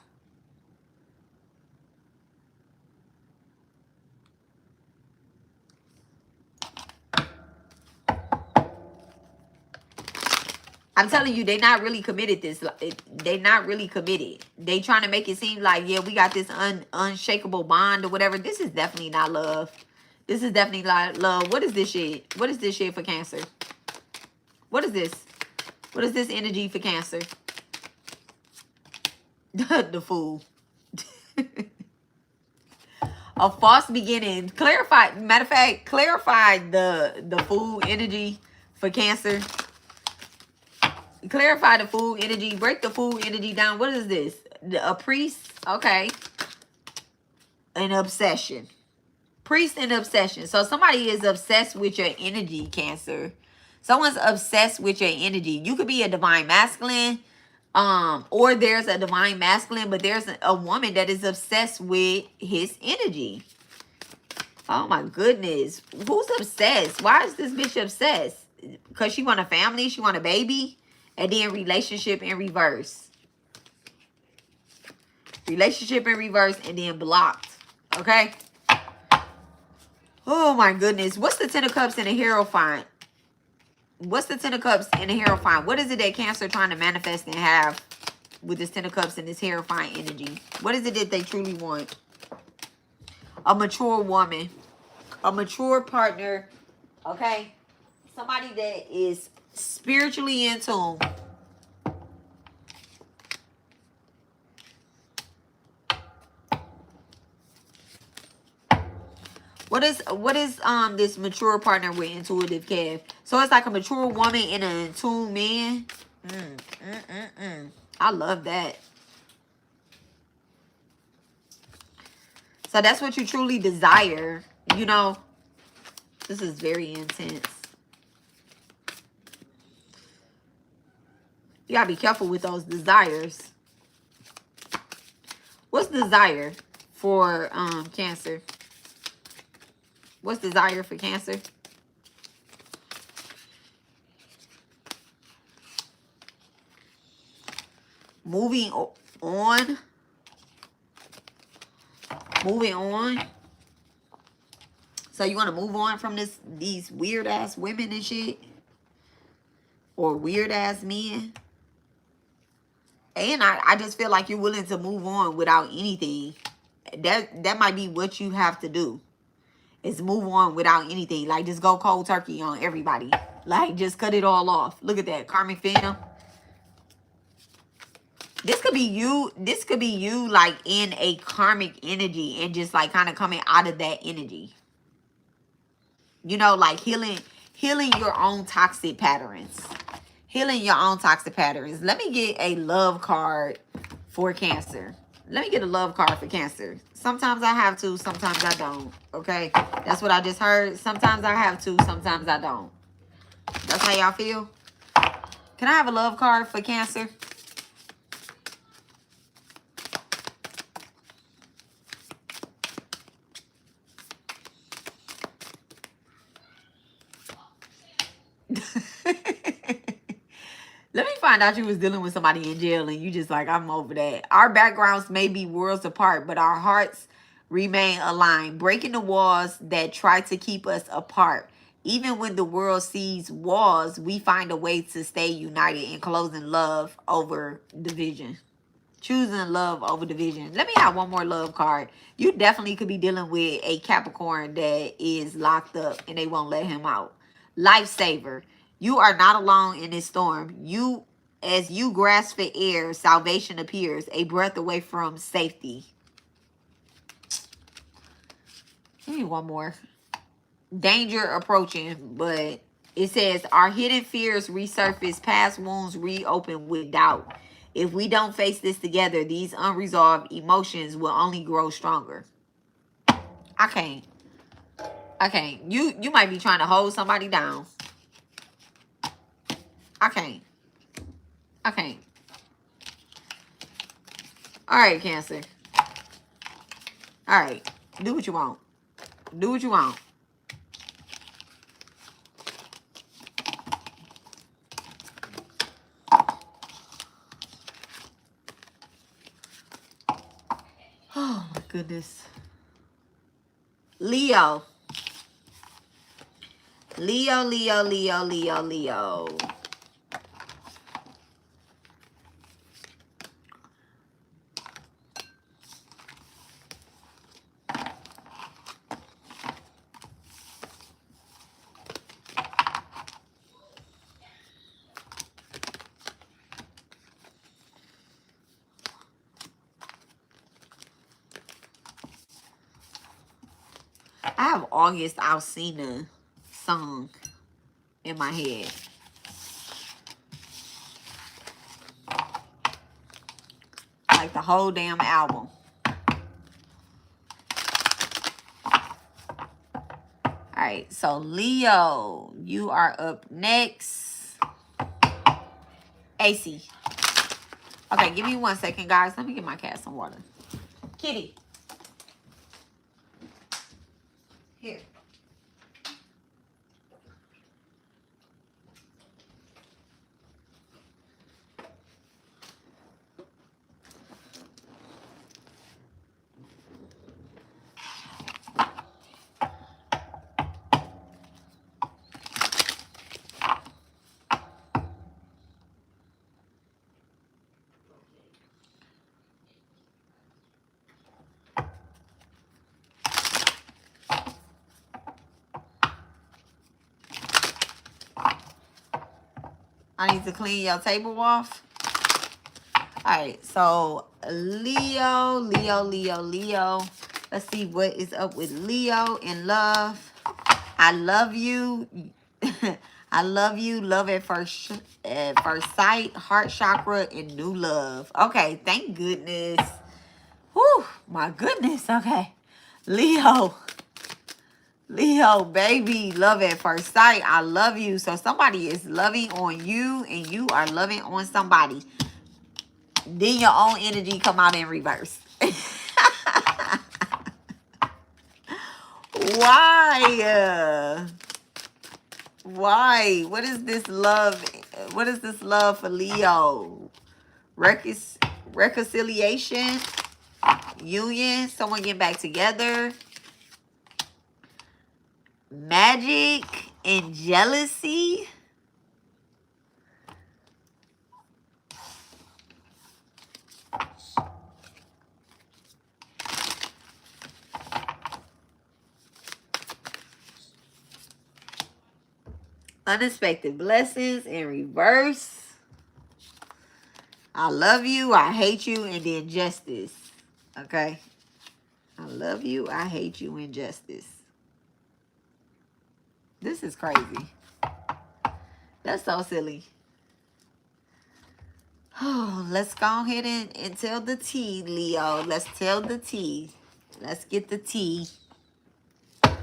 I'm telling you, they're not really committed this. They're not really committed. They trying to make it seem like, yeah, we got this unshakable bond or whatever. This is definitely not love. This is definitely not love. What is this shit? What is this shit for Cancer? What is this? What is this energy for Cancer? The Fool. A false beginning. Clarify. Matter of fact, clarify the Fool energy for Cancer. Clarify the Fool energy. Break the Fool energy down. What is this? A priest? Okay. An obsession. Priest and obsession. So somebody is obsessed with your energy, Cancer. Someone's obsessed with your energy. You could be a divine masculine, or there's a divine masculine, but there's a woman that is obsessed with his energy. Oh my goodness. Who's obsessed? Why is this bitch obsessed? Because she want a family, she want a baby, and then relationship in reverse. Relationship in reverse and then blocked. Okay? Oh my goodness. What's the Ten of Cups in the Hierophant? What's the Ten of Cups in the Hierophant? What is it that Cancer trying to manifest and have with this Ten of Cups and this Hierophant energy? What is it that they truly want? A mature woman. A mature partner. Okay? Somebody that is spiritually in tune. What is this mature partner with intuitive Kev? So it's like a mature woman and an in tune man. I love that. So that's what you truly desire. You know, this is very intense. You gotta be careful with those desires. What's desire for Cancer? What's desire for Cancer? Moving on. Moving on. So you want to move on from these weird ass women and shit? Or weird ass men? And I just feel like you're willing to move on without anything. That might be what you have to do. Is move on without anything. Like, just go cold turkey on everybody. Like, just cut it all off. Look at that. Karmic Phantom. This could be you. This could be you, like, in a karmic energy. And just, like, kind of coming out of that energy. You know, like, healing your own toxic patterns. Healing your own toxic patterns. Let me get a love card for Cancer. Let me get a love card for Cancer. Sometimes I have to, sometimes I don't. Okay? That's what I just heard. Sometimes I have to, sometimes I don't. That's how y'all feel? Can I have a love card for Cancer? Let me find out you was dealing with somebody in jail and you just like, I'm over that. Our backgrounds may be worlds apart, but our hearts remain aligned, breaking the walls that try to keep us apart. Even when the world sees walls, we find a way to stay united and closing love over division. Choosing love over division. Let me have one more love card. You definitely could be dealing with a Capricorn that is locked up and they won't let him out. Lifesaver. You are not alone in this storm. As you grasp for air, salvation appears, a breath away from safety. Give me one more. Danger approaching, but it says our hidden fears resurface, past wounds reopen with doubt. If we don't face this together, these unresolved emotions will only grow stronger. I can't. You might be trying to hold somebody down. I can't. All right, Cancer. All right. Do what you want. Do what you want. Oh, my goodness. Leo. Leo. I have August Alsina song in my head. Like the whole damn album. right, so Leo, you are up next. AC. Okay, give me 1 second, guys. Let me get my cat some water. Kitty. Here. I need to clean your table off. Alright, so Leo. Let's see what is up with Leo in love. I love you. I love you. Love at first sight, heart chakra, and new love. Okay, thank goodness. Whew, my goodness. Okay. Leo, baby, love at first sight. I love you. So somebody is loving on you and you are loving on somebody. Then your own energy come out in reverse. Why? Why? What is this love? What is this love for Leo? Reconciliation? Union? Someone getting back together? Magic and jealousy? Unexpected blessings in reverse. I love you, I hate you, and then justice. Okay? I love you, I hate you, and justice. This is crazy. That's so silly. Oh, let's go ahead and tell the tea, Leo. Let's tell the tea. Let's get the tea. All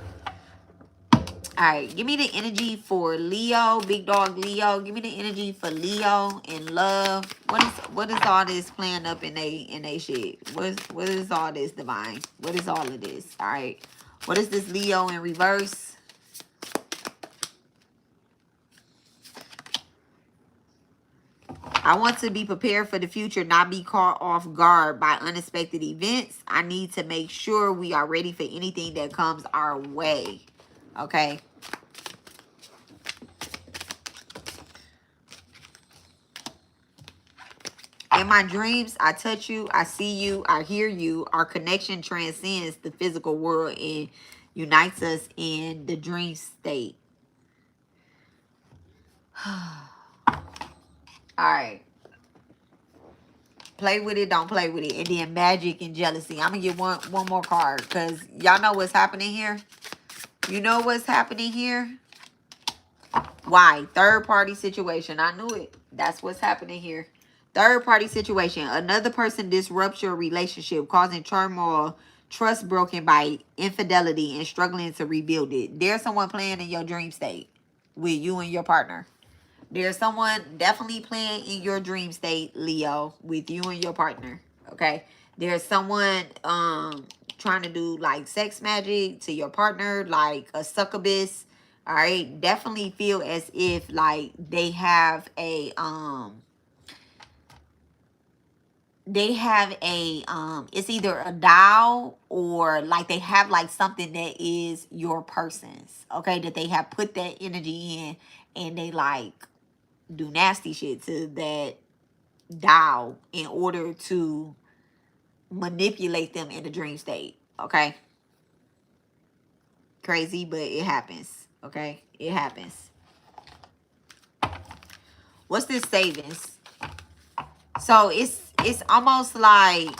right, give me the energy for Leo, big dog Leo. Give me the energy for Leo in love. What is all this playing up in they shit? What is all this, divine? What is all of this? All right, what is this Leo in reverse? I want to be prepared for the future, not be caught off guard by unexpected events. I need to make sure we are ready for anything that comes our way. Okay. In my dreams, I touch you, I see you, I hear you. Our connection transcends the physical world and unites us in the dream state. All right. Play with it, don't play with it. And then magic and jealousy. I'm going to get one more card because y'all know what's happening here. You know what's happening here? Why? Third party situation. I knew it. That's what's happening here. Third party situation. Another person disrupts your relationship, causing turmoil, trust broken by infidelity, and struggling to rebuild it. There's someone playing in your dream state with you and your partner. There's someone definitely playing in your dream state, Leo, with you and your partner. Okay. There's someone trying to do like sex magic to your partner, like a succubus. All right. Definitely feel as if like they have a it's either a doll or like they have like something that is your person's, okay, that they have put that energy in and they like do nasty shit to that doll in order to manipulate them in the dream state, okay? Crazy, but it happens, okay? It happens. What's this savings? So it's almost like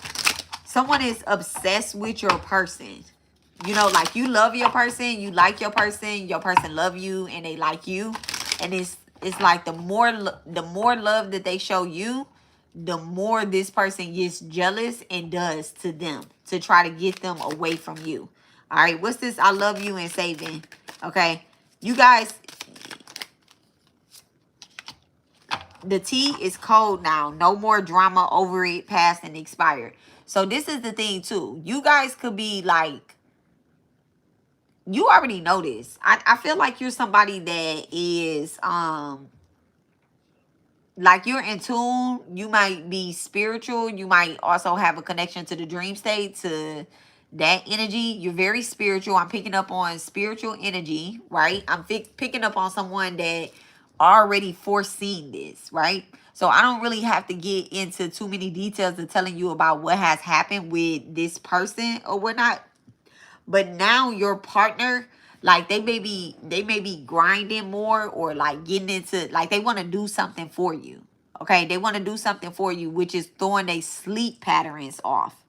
someone is obsessed with your person. You know, like you love your person, you like your person love you and they like you. And it's like the more love that they show you, the more this person gets jealous and does to them to try to get them away from you. All right, what's this? I love you and saving. Okay, you guys, the tea is cold now. No more drama over it, past and expired. So this is the thing too. You guys could be like, you already know this. I feel like you're somebody that is like you're in tune. You might be spiritual. You might also have a connection to the dream state, to that energy. You're very spiritual. I'm picking up on spiritual energy, right? I'm picking up on someone that already foreseen this, right? So I don't really have to get into too many details of telling you about what has happened with this person or whatnot. But now your partner, like they may be grinding more, or like getting into, like they want to do something for you. Okay, they want to do something for you, which is throwing their sleep patterns off.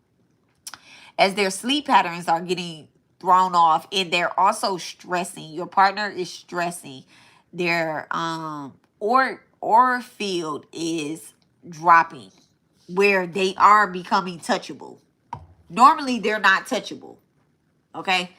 As their sleep patterns are getting thrown off, and they're also stressing. Your partner is stressing. Their or field is dropping, where they are becoming touchable. Normally they're not touchable. Okay,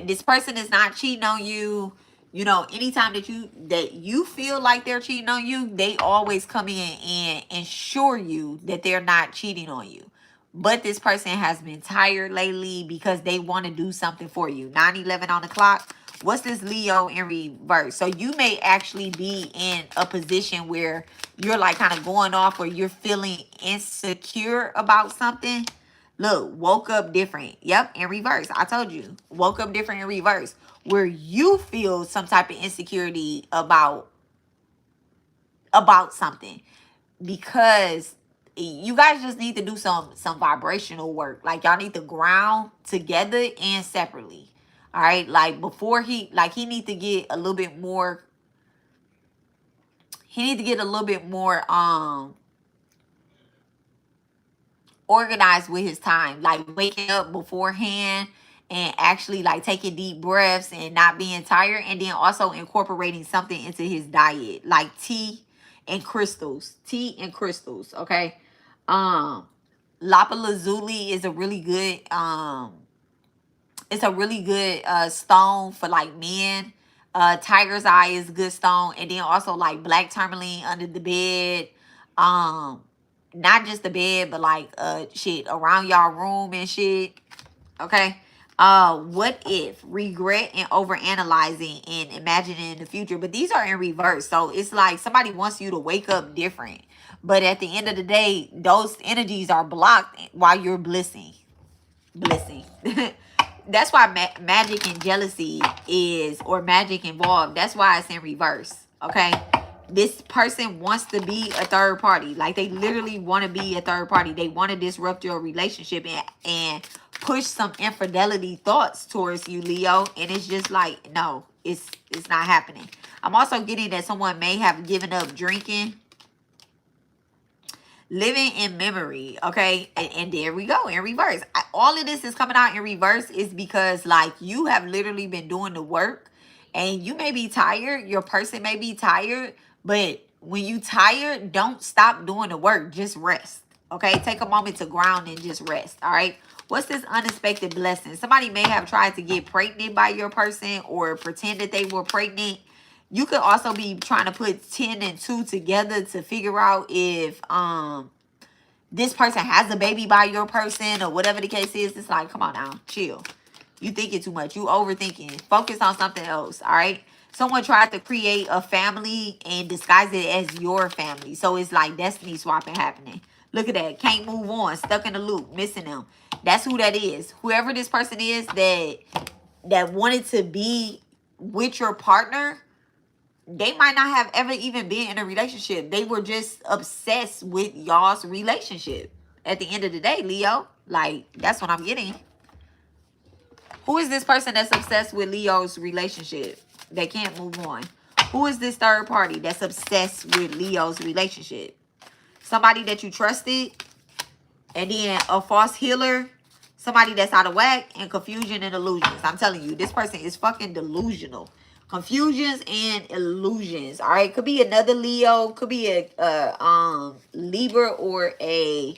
this person is not cheating on you. You know, anytime that you feel like they're cheating on you, they always come in and ensure you that they're not cheating on you. But this person has been tired lately because they want to do something for you. 9-11 on the clock. What's this Leo in reverse? So you may actually be in a position where you're like kind of going off, or you're feeling insecure about something. Look, woke up different. Yep, in reverse. I told you. Woke up different in reverse. Where you feel some type of insecurity about something. Because you guys just need to do some vibrational work. Like y'all need to ground together and separately. All right? Like before he need to get a little bit more, organized with his time, like waking up beforehand and actually like taking deep breaths and not being tired, and then also incorporating something into his diet, like tea and crystals. Okay. Lapis lazuli is a really good stone for like men. Tiger's eye is a good stone, and then also like black tourmaline under the bed. Not just the bed, but like shit around y'all room and shit. Okay. What if regret and overanalyzing and imagining the future? But these are in reverse. So it's like somebody wants you to wake up different. But at the end of the day, those energies are blocked while you're blissing. That's why magic and jealousy or magic involved. That's why it's in reverse. Okay. This person wants to be a third party. Like they literally want to be a third party. They want to disrupt your relationship and push some infidelity thoughts towards you, Leo. And it's just like, no, it's not happening. I'm also getting that someone may have given up drinking. Living in memory, okay? And there we go, in reverse. All of this is coming out in reverse is because, like, you have literally been doing the work. And you may be tired. Your person may be tired. But when you tired, don't stop doing the work. Just rest, okay? Take a moment to ground and just rest, all right? What's this unexpected blessing? Somebody may have tried to get pregnant by your person or pretend that they were pregnant. You could also be trying to put 10 and 2 together to figure out if this person has a baby by your person or whatever the case is. It's like, come on now, chill. You thinking too much. You overthinking. Focus on something else, all right? Someone tried to create a family and disguise it as your family. So it's like destiny swapping happening. Look at that. Can't move on. Stuck in the loop. Missing them. That's who that is. Whoever this person is that wanted to be with your partner, they might not have ever even been in a relationship. They were just obsessed with y'all's relationship. At the end of the day, Leo, like, that's what I'm getting. Who is this person that's obsessed with Leo's relationship? They can't move on. Who is this third party that's obsessed with Leo's relationship? Somebody that you trusted, and then a false healer, somebody that's out of whack, and confusion and illusions. I'm telling you, this person is fucking delusional. Confusions and illusions. All right, could be another Leo, could be a Libra or a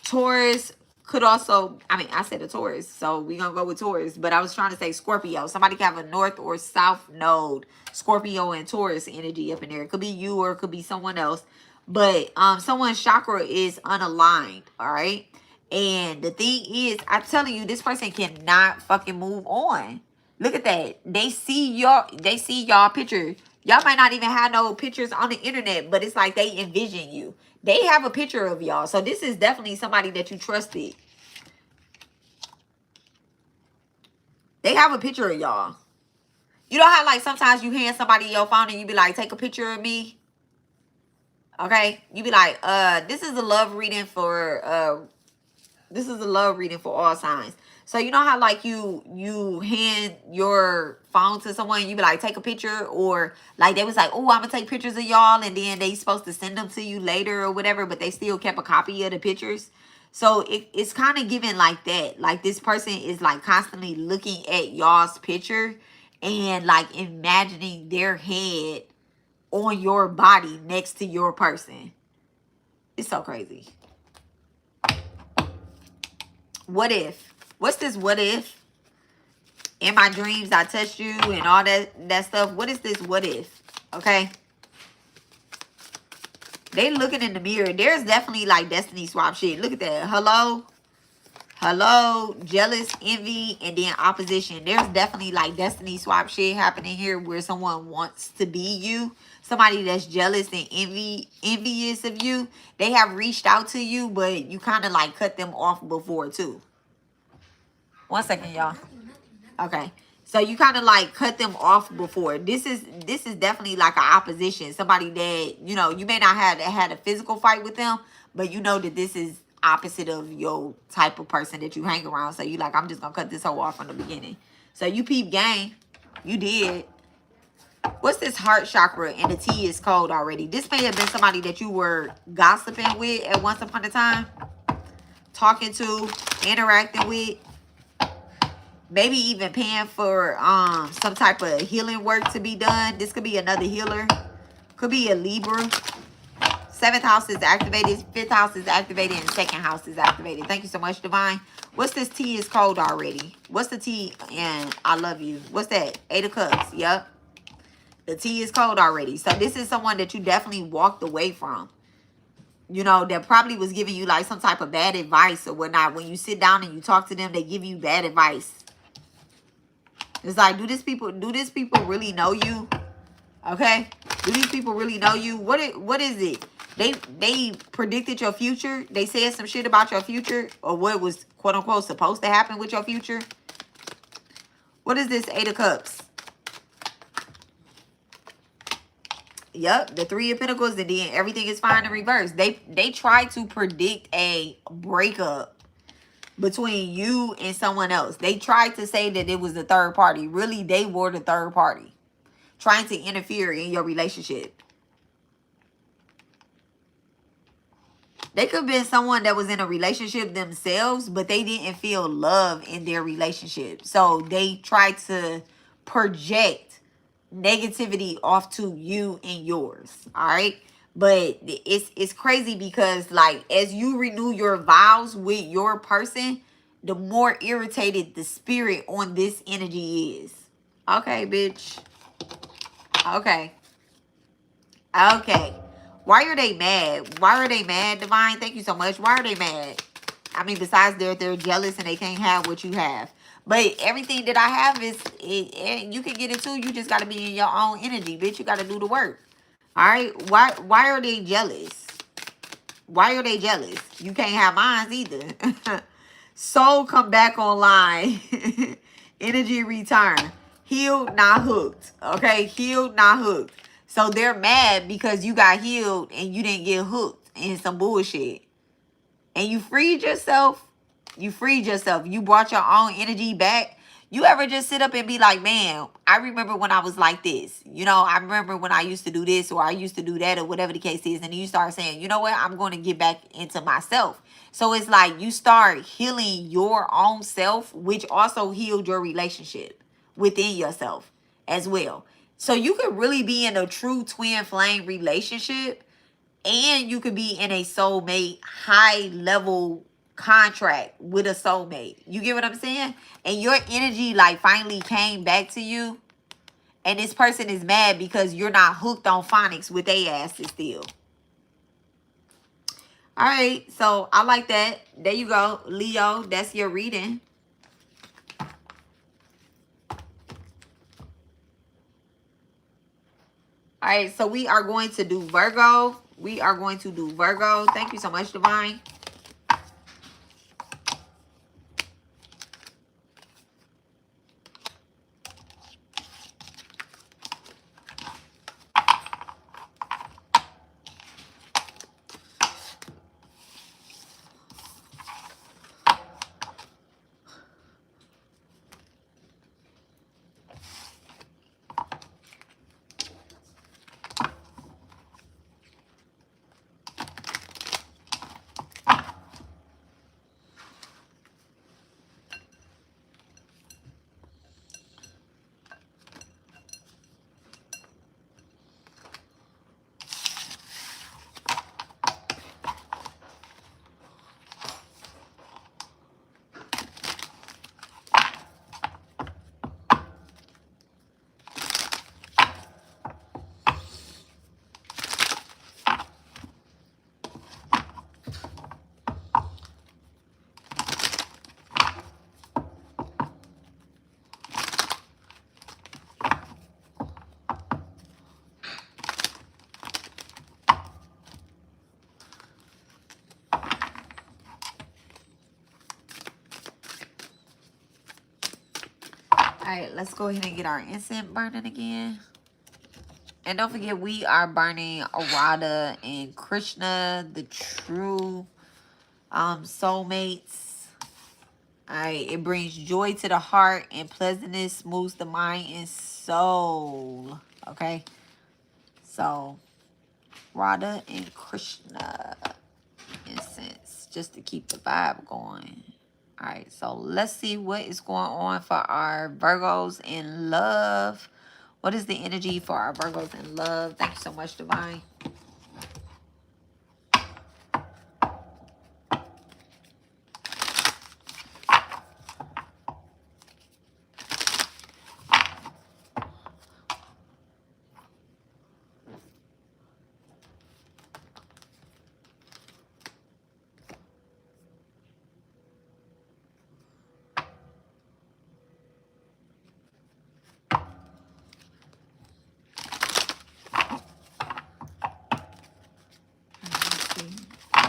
Taurus could also, I mean, I said a Taurus, so we're going to go with Taurus. But I was trying to say Scorpio. Somebody can have a north or south node, Scorpio and Taurus energy up in there. It could be you or it could be someone else. But someone's chakra is unaligned, all right? And the thing is, I'm telling you, this person cannot fucking move on. Look at that. They see y'all picture. Y'all might not even have no pictures on the internet, but it's like they envision you. They have a picture of y'all. So this is definitely somebody that you trusted. They have a picture of y'all. You know how like sometimes you hand somebody your phone and you be like, take a picture of me? Okay? You be like, this is a love reading for all signs. So you know how like you hand your phone to someone and you be like, take a picture, or like they was like, oh, I'm gonna take pictures of y'all, and then they supposed to send them to you later or whatever, but they still kept a copy of the pictures. So it's kind of given like that. Like this person is like constantly looking at y'all's picture and like imagining their head on your body next to your person. It's so crazy. What if? What's this what if? In my dreams, I touched you and all that stuff. What is this what if? Okay? They looking in the mirror. There's definitely like destiny swap shit. Look at that. Hello? Hello? Jealous, envy, and then opposition. There's definitely like destiny swap shit happening here where someone wants to be you. Somebody that's jealous and envious of you. They have reached out to you, but you kind of like cut them off before too. 1 second, y'all. Okay. So you kind of like cut them off before. This is definitely like an opposition. Somebody that, you know, you may not have had a physical fight with them, but you know that this is opposite of your type of person that you hang around. So you like, I'm just going to cut this hoe off from the beginning. So you peep game. You did. What's this heart chakra? And the tea is cold already. This may have been somebody that you were gossiping with at once upon a time. Talking to, interacting with. Maybe even paying for some type of healing work to be done. This could be another healer. Could be a Libra. 7th house is activated. 5th house is activated. And 2nd house is activated. Thank you so much, Divine. What's this tea is cold already? What's the tea and I love you? What's that? 8 of Cups. Yep. The tea is cold already. So this is someone that you definitely walked away from. You know, that probably was giving you like some type of bad advice or whatnot. When you sit down and you talk to them, they give you bad advice. It's like, do these people really know you? Okay? Do these people really know you? What is it? They predicted your future. They said some shit about your future or what was quote unquote supposed to happen with your future. What is this 8 of Cups? Yep, the 3 of Pentacles, and then everything is fine in reverse. They try to predict a breakup between you and someone else. They tried to say that it was the third party. Really, they were the third party. Trying to interfere in your relationship. They could have been someone that was in a relationship themselves, but they didn't feel love in their relationship. So they tried to project negativity off to you and yours. All right? But it's crazy because like as you renew your vows with your person, the more irritated the spirit on this energy is. Okay, bitch. Okay. Okay. Why are they mad? Why are they mad, Divine? Thank you so much. Why are they mad? I mean, besides they're jealous and they can't have what you have. But everything that I have is, you can get it too. You just got to be in your own energy, bitch. You got to do the work. All right? Why are they jealous? Why are they jealous? You can't have mine either. Soul come back online. Energy return. Healed, not hooked. Okay? Healed, not hooked. So they're mad because you got healed and you didn't get hooked in some bullshit. And you freed yourself. You freed yourself. You brought your own energy back. You ever just sit up and be like, man, I remember when I was like this. You know, I remember when I used to do this or I used to do that or whatever the case is. And then you start saying, you know what? I'm going to get back into myself. So it's like you start healing your own self, which also healed your relationship within yourself as well. So you could really be in a true twin flame relationship, and you could be in a soulmate high level contract with a soulmate. You get what I'm saying? And your energy like finally came back to you. And this person is mad because you're not hooked on phonics with their asses still. All right. So I like that. There you go. Leo, that's your reading. All right. So we are going to do Virgo. We are going to do Virgo. Thank you so much, Divine. All right, let's go ahead and get our incense burning again. And don't forget, we are burning Radha and Krishna, the true soulmates. All right, it brings joy to the heart and pleasantness moves the mind and soul. Okay, so Radha and Krishna incense, just to keep the vibe going. All right, so let's see what is going on for our Virgos in love. What is the energy for our Virgos in love? Thank you so much, Divine.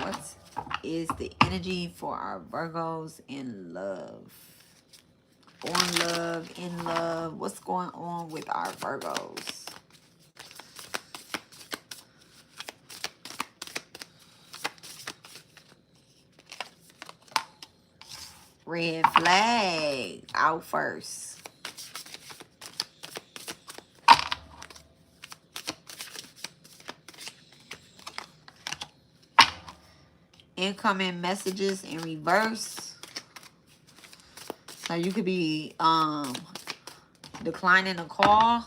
What is the energy for our Virgos in love? On love, in love. What's going on with our Virgos? Red flag out first. Incoming messages in reverse. So you could be declining a call.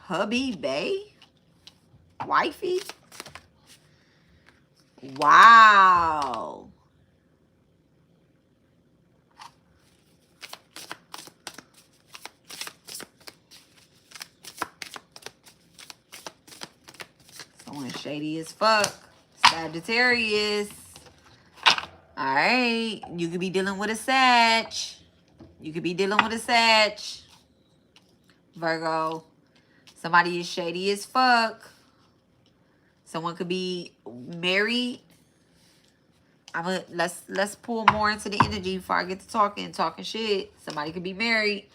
Hubby, bae, wifey. Wow. Someone shady as fuck. Sagittarius. All right. You could be dealing with a Sag. You could be dealing with a Sag. Virgo. Somebody is shady as fuck. Someone could be married. Let's pull more into the energy before I get to talking shit. Somebody could be married.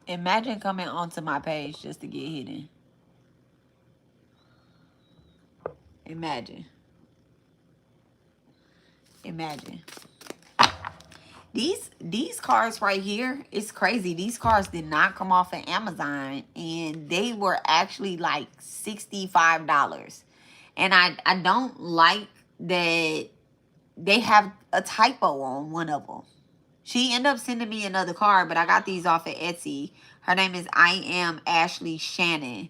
Imagine coming onto my page just to get hidden. Imagine. These cards right here, it's crazy. These cards did not come off of Amazon, and they were actually like $65. And I don't like that they have a typo on one of them. She ended up sending me another card, but I got these off of Etsy. Her name is I Am Ashley Shannon.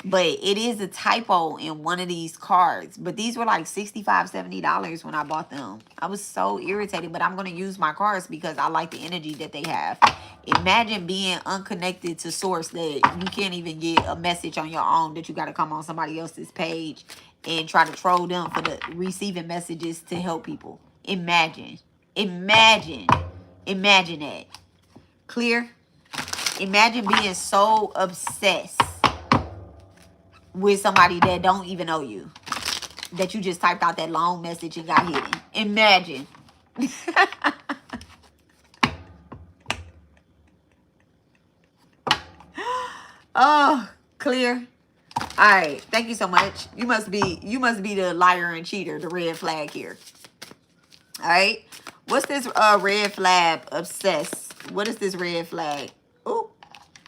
But it is a typo in one of these cards. But these were like $65, $70 when I bought them. I was so irritated, but I'm going to use my cards because I like the energy that they have. Imagine being unconnected to source that you can't even get a message on your own, that you got to come on somebody else's page and try to troll them for the receiving messages to help people. Imagine. Imagine. Imagine that. Clear? Imagine being so obsessed with somebody that don't even know you, that you just typed out that long message and got hidden. Imagine. Oh, clear. All right. Thank you so much. You must be the liar and cheater, the red flag here. All right. What's this red flag? Obsessed. What is this red flag? Ooh.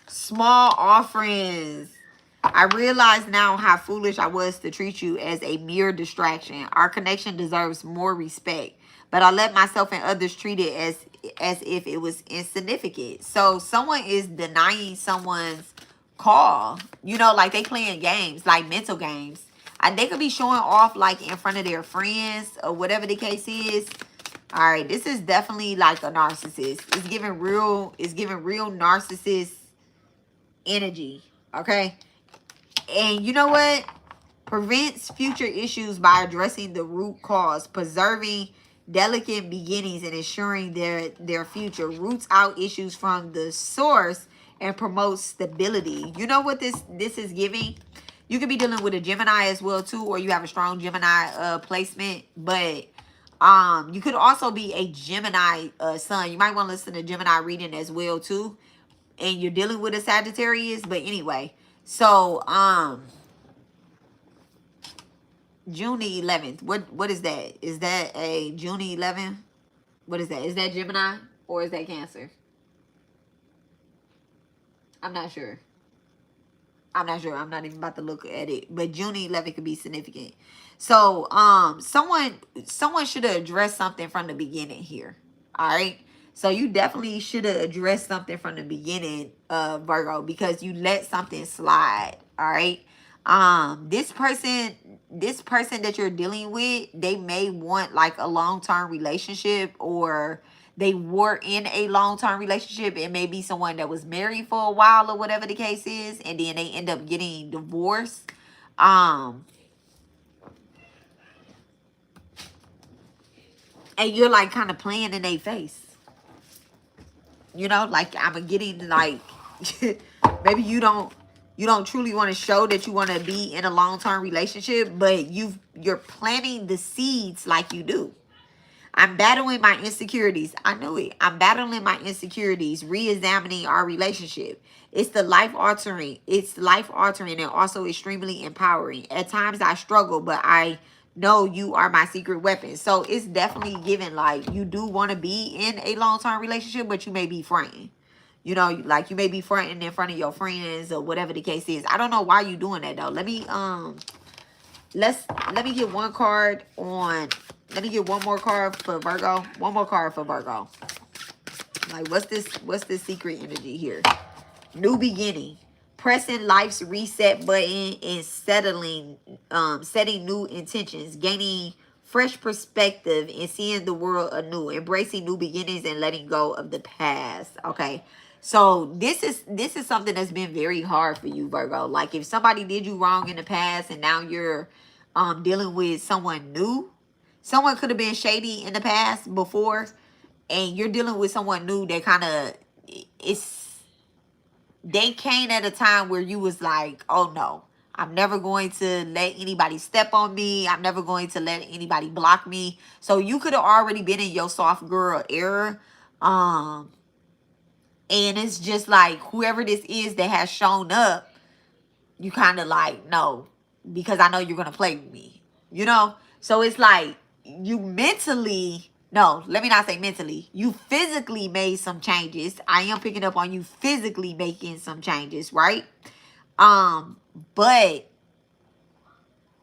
Small offerings. I realize now how foolish I was to treat you as a mere distraction. Our connection deserves more respect, but I let myself and others treat it as if it was insignificant. So someone is denying someone's call. You know, like they playing games, like mental games. And they could be showing off like in front of their friends or whatever the case is. All right, this is definitely like a narcissist. It's giving real narcissist energy. Okay. And you know what? Prevents future issues by addressing the root cause, preserving delicate beginnings and ensuring their future. Roots out issues from the source and promotes stability. You know what this is giving? You could be dealing with a Gemini as well too, or you have a strong Gemini placement, but you could also be a Gemini sun. You might want to listen to Gemini reading as well too. And you're dealing with a Sagittarius, but anyway. So, June the 11th. What is that? Is that a June the 11th? What is that? Is that Gemini or is that Cancer? I'm not sure. I'm not sure. I'm not even about to look at it. But June the 11th could be significant. So, someone should have addressed something from the beginning here. All right. So you definitely should have addressed something from the beginning, Virgo, because you let something slide. All right. This person that you're dealing with, they may want like a long-term relationship, or they were in a long-term relationship. It may be someone that was married for a while or whatever the case is, and then they end up getting divorced. And you're like kind of playing in their face. You know, like I'm getting like maybe you don't truly want to show that you want to be in a long-term relationship, but you're planting the seeds like you do. I'm battling my insecurities. I knew it. I'm battling my insecurities, re-examining our relationship. It's life altering and also extremely empowering. At times I struggle, but I know you are my secret weapon. So it's definitely given like you do want to be in a long-term relationship, but you may be fronting. You know, like you may be fronting in front of your friends or whatever the case is. I don't know why you doing that though. Let me let me get one card on. Let me get one more card for Virgo. One more card for Virgo. Like what's this secret energy here? New beginning. Pressing life's reset button and setting new intentions, gaining fresh perspective and seeing the world anew, embracing new beginnings and letting go of the past. Okay. So this is something that's been very hard for you, Virgo. Like if somebody did you wrong in the past and now you're dealing with someone new. Someone could have been shady in the past before, and you're dealing with someone new that kind of they came at a time where you was like, oh no, I'm never going to let anybody step on me. I'm never going to let anybody block me. So you could have already been in your soft girl era. And it's just like whoever this is that has shown up, you kind of like, no, because I know you're going to play with me, you know? So it's like you mentally, no, let me not say mentally. You physically made some changes. I am picking up on you physically making some changes, right? But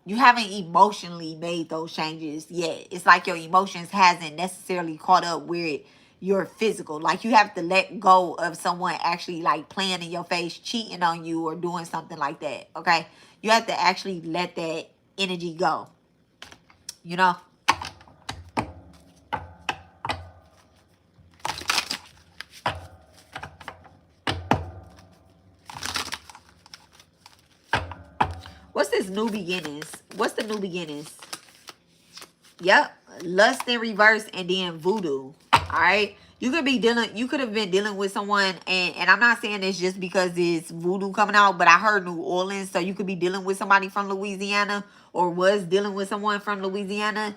you haven't emotionally made those changes yet. It's like your emotions hasn't necessarily caught up with your physical. Like you have to let go of someone actually like playing in your face, cheating on you, or doing something like that. Okay, you have to actually let that energy go. You know. What's this new beginnings? What's the new beginnings? Yep. Lust in reverse and then voodoo. Alright. You could have been dealing with someone, and I'm not saying this just because it's voodoo coming out, but I heard New Orleans, so you could be dealing with somebody from Louisiana, or was dealing with someone from Louisiana.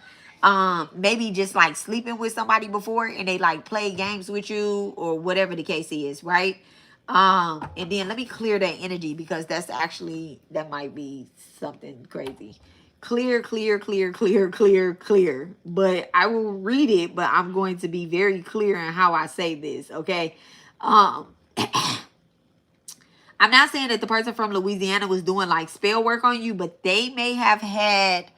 Maybe just like sleeping with somebody before and they like play games with you, or whatever the case is, right? And then let me clear that energy, because that might be something crazy. Clear, clear, clear, clear, clear, clear. But I will read it, but I'm going to be very clear in how I say this, okay? I'm not saying that the person from Louisiana was doing like spell work on you, but they may have had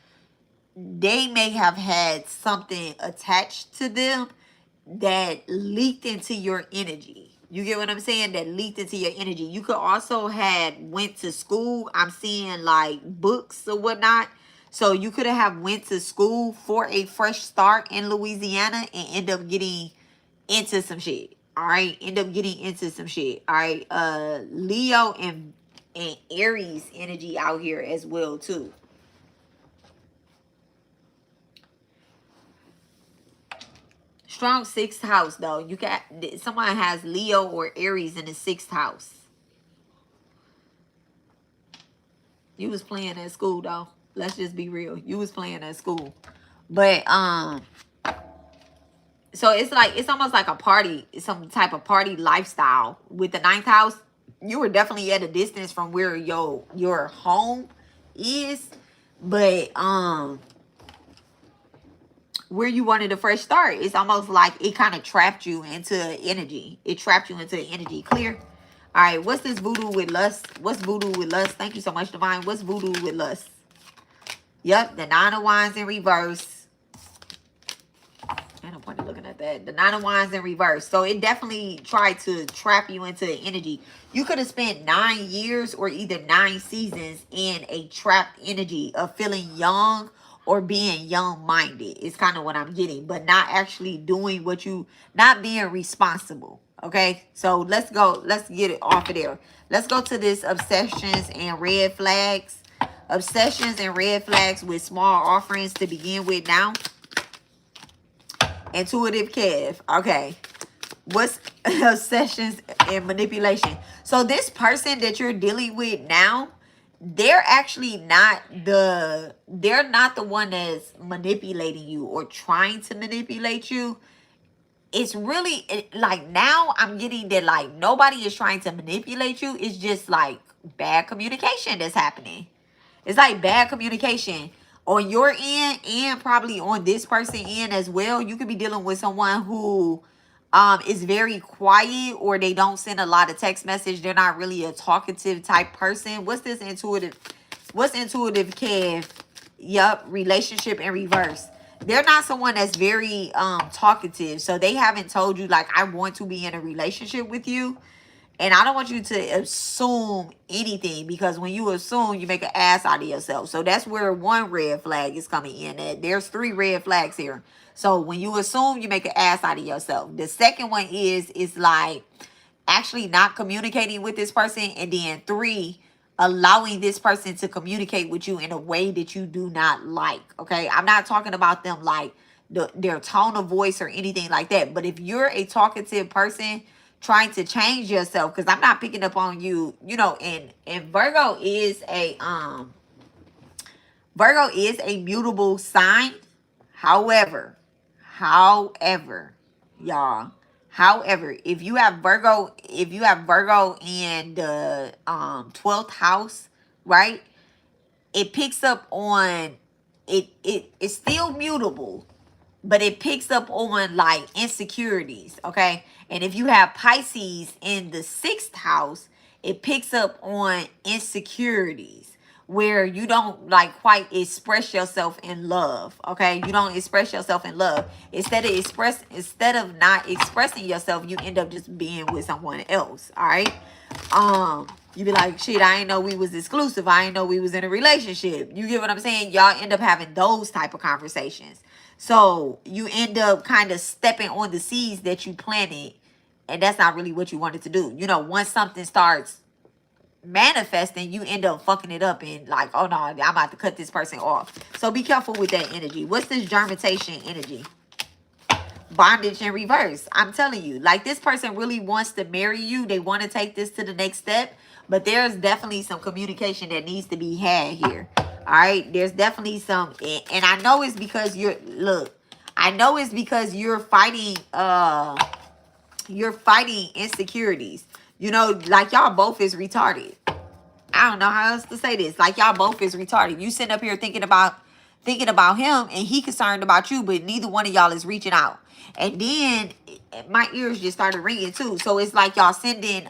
something attached to them that leaked into your energy. You get what I'm saying? That leaked into your energy. You could also had went to school. I'm seeing like books or whatnot. So you could have went to school for a fresh start in Louisiana and end up getting into some shit. All right, end up getting into some shit. All right, Leo and Aries energy out here as well too. Strong 6th house though. You got someone has Leo or Aries in the 6th house. You was playing at school though. Let's just be real. You was playing at school. But so it's like, it's almost like a party, some type of party lifestyle with the 9th house. You were definitely at a distance from where your home is, but where you wanted a fresh start, it's almost like it kind of trapped you into energy. It trapped you into energy. Clear? All right, what's this voodoo with lust? What's voodoo with lust? Thank you so much, Divine. What's voodoo with lust? Yep, the 9 of Wands in reverse. I don't point to looking at that. The 9 of Wands in reverse. So it definitely tried to trap you into the energy. You could have spent 9 years or either 9 seasons in a trapped energy of feeling young or being young-minded. It's kind of what I'm getting. But not actually doing what you, not being responsible. Okay? So let's go. Let's get it off of there. Let's go to this obsessions and red flags. Obsessions and red flags with small offerings to begin with now. Intuitive Kev. Okay. What's obsessions and manipulation? So this person that you're dealing with now, they're actually not they're not the one that's manipulating you or trying to manipulate you. It's really like, now I'm getting that like nobody is trying to manipulate you. It's just like bad communication that's happening. It's like bad communication on your end and probably on this person end as well. You could be dealing with someone who is very quiet, or they don't send a lot of text message. They're not really a talkative type person. What's this intuitive? What's intuitive, Kev? Yup, relationship in reverse. They're not someone that's very talkative. So they haven't told you like, I want to be in a relationship with you. And I don't want you to assume anything, because when you assume, you make an ass out of yourself. So that's where one red flag is coming in at. There's 3 red flags here. So when you assume, you make an ass out of yourself. The second one is like actually not communicating with this person. And then 3, allowing this person to communicate with you in a way that you do not like. Okay, I'm not talking about them like their tone of voice or anything like that. But if you're a talkative person trying to change yourself, because I'm not picking up on you, you know, and Virgo is a mutable sign. However, y'all, however, if you have Virgo in the 12th house, right? It picks up on it's still mutable, but it picks up on like insecurities, okay? And if you have Pisces in the 6th house, it picks up on insecurities. where you don't like quite express yourself in love. Okay, you don't express yourself in love. Instead of not expressing yourself, you end up just being with someone else. All right. You be like, shit, I ain't know we was exclusive. I ain't know we was in a relationship. You get what I'm saying? Y'all end up having those type of conversations. So you end up kind of stepping on the seeds that you planted, and that's not really what you wanted to do. You know, once something starts manifesting, you end up fucking it up and like, oh no, I'm about to cut this person off. So be careful with that energy. What's this germination energy? Bondage in reverse. I'm telling you, like, this person really wants to marry you. They want to take this to the next step, but there's definitely some communication that needs to be had here. All right, there's definitely some, and I know it's because I know it's because you're fighting insecurities. You know, like, y'all both is retarded. I don't know how else to say this. Like, y'all both is retarded. You sitting up here thinking about him, and he concerned about you, but neither one of y'all is reaching out. And then my ears just started ringing too. So it's like y'all sending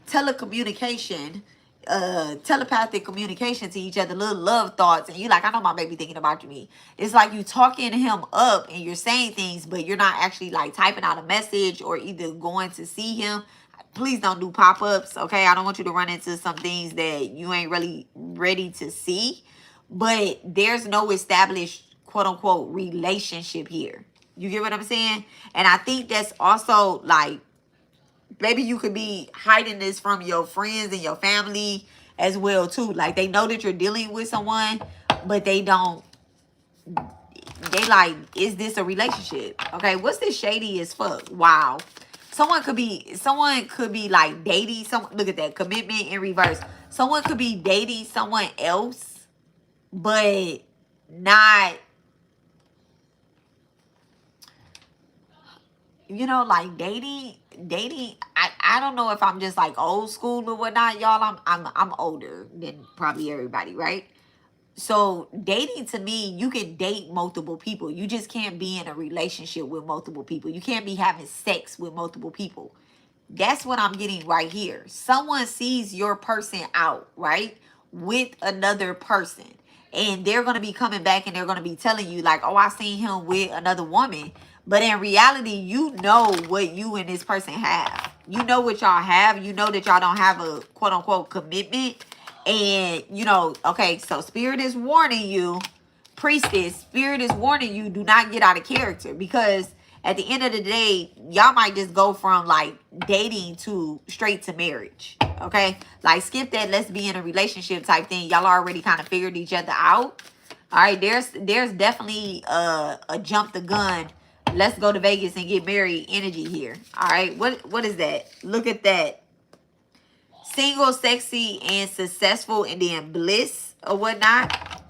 telecommunication, telepathic communication to each other, little love thoughts, and you like, I know my baby thinking about me. It's like you talking him up and you're saying things, but you're not actually like typing out a message or either going to see him. Please don't do pop-ups, okay? I don't want you to run into some things that you ain't really ready to see. But there's no established, quote-unquote, relationship here. You get what I'm saying? And I think that's also, like, maybe you could be hiding this from your friends and your family as well, too. Like, they know that you're dealing with someone, but they don't. They like, is this a relationship? Okay, what's this shady as fuck? Wow. Someone could be like dating someone. Look at that, commitment in reverse. Someone could be dating someone else, but not, you know, like dating. I don't know if I'm just like old school or whatnot, y'all. I'm older than probably everybody, right? So dating, to me, you can date multiple people. You just can't be in a relationship with multiple people. You can't be having sex with multiple people. That's what I'm getting right here. Someone sees your person out, right, with another person. And they're going to be coming back and they're going to be telling you like, oh, I seen him with another woman. But in reality, you know what you and this person have. You know what y'all have. You know that y'all don't have a quote unquote commitment. And, you know, okay, so Spirit is warning you, Priestess, Spirit is warning you, do not get out of character. Because at the end of the day, y'all might just go from like dating to straight to marriage. Okay, like skip that let's be in a relationship type thing. Y'all already kind of figured each other out. All right, there's definitely a jump the gun, let's go to Vegas and get married energy here. All right, what is that? Look at that. Single, sexy, and successful, and then bliss or whatnot.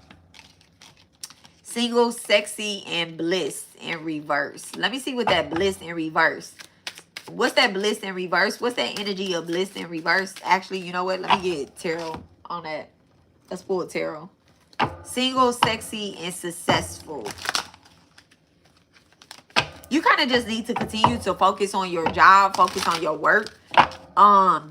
Single, sexy, and bliss in reverse. Let me see what that bliss in reverse. What's that bliss in reverse? What's that energy of bliss in reverse? Actually, you know what? Let me get tarot on that. Let's pull tarot. Single, sexy, and successful. You kind of just need to continue to focus on your job, focus on your work.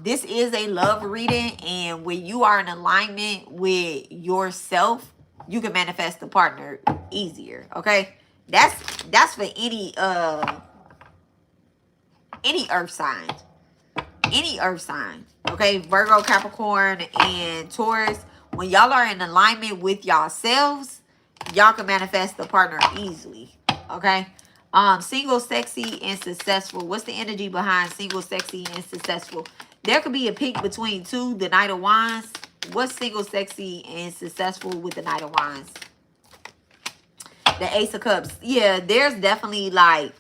This is a love reading, and when you are in alignment with yourself, you can manifest a partner easier. Okay, that's for any earth sign, okay? Virgo, Capricorn, and Taurus. When y'all are in alignment with yourselves, y'all can manifest a partner easily. Okay. Single, sexy, and successful. What's the energy behind single, sexy, and successful? There could be a pick between two. The Knight of Wands. What's single, sexy, and successful with the Knight of Wands? The Ace of Cups. Yeah, there's definitely like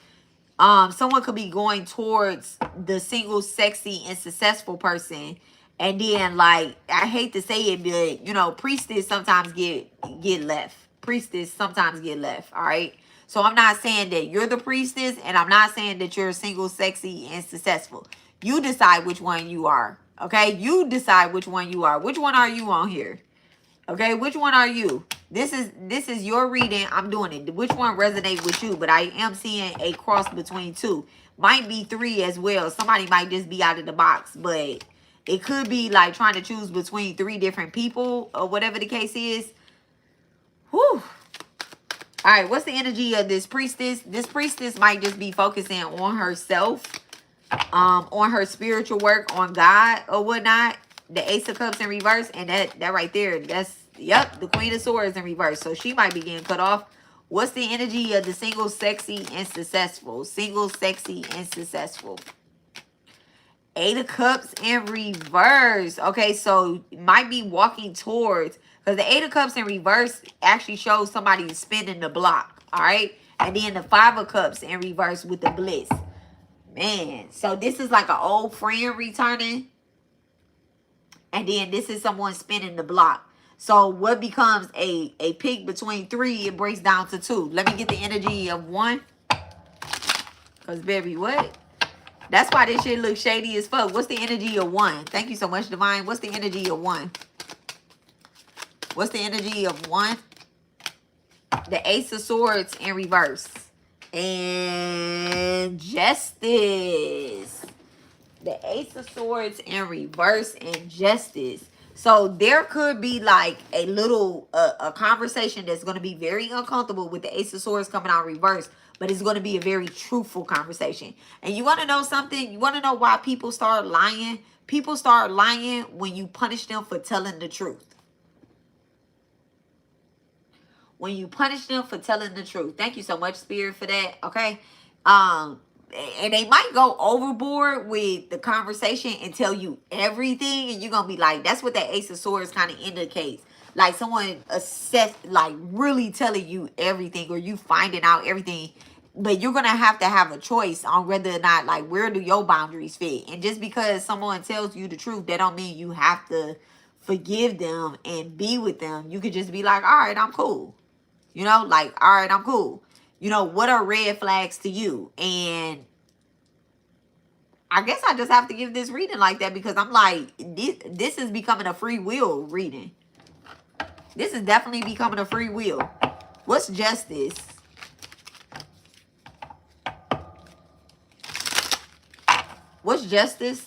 someone could be going towards the single, sexy, and successful person, and then like, I hate to say it, but you know, priestess sometimes get left. Priestess sometimes get left. All right. So I'm not saying that you're the priestess, and I'm not saying that you're single, sexy, and successful. You decide which one you are. Okay, you decide which one you are. Which one are you on here? Okay, which one are you? This is your reading. I'm doing it. Which one resonates with you? But I am seeing a cross between two. Might be three as well. Somebody might just be out of the box, but It could be like trying to choose between 3 different people or whatever the case is. Whew. All right, what's the energy of this priestess? This priestess might just be focusing on herself, on her spiritual work, on God or whatnot. The Ace of Cups in reverse, and that right there, that's, yep, the Queen of Swords in reverse. So she might be getting cut off. What's the energy of the single, sexy, and successful? Single, sexy, and successful. 8 of Cups in reverse. Okay, so you might be walking towards, because the 8 of Cups in reverse actually shows somebody spinning the block. All right, and then the 5 of Cups in reverse with the bliss. Man, so this is like an old friend returning, and then this is someone spinning the block. So what becomes a pick between 3, it breaks down to 2. Let me get the energy of 1. Because, baby, what? That's why this shit looks shady as fuck. What's the energy of 1? Thank you so much, Divine. What's the energy of 1? What's the energy of 1? The Ace of Swords in reverse. And Justice. The Ace of Swords in reverse and Justice. So there could be like a little a conversation that's going to be very uncomfortable with the Ace of Swords coming out reverse, but it's going to be a very truthful conversation. And you want to know something? You want to know why people start lying? People start lying when you punish them for telling the truth. When you punish them for telling the truth. Thank you so much, Spirit, for that. Okay. And they might go overboard with the conversation and tell you everything, and you're gonna be like, that's what that Ace of Swords kind of indicates. Like someone like really telling you everything, or you finding out everything. But you're gonna have to have a choice on whether or not, like, where do your boundaries fit. And just because someone tells you the truth, that don't mean you have to forgive them and be with them. You could just be like, all right, I'm cool. You know, like, all right, I'm cool. You know, what are red flags to you? And I guess I just have to give this reading like that, because I'm like, this is becoming a free will reading. This is definitely becoming a free will. What's Justice? What's Justice?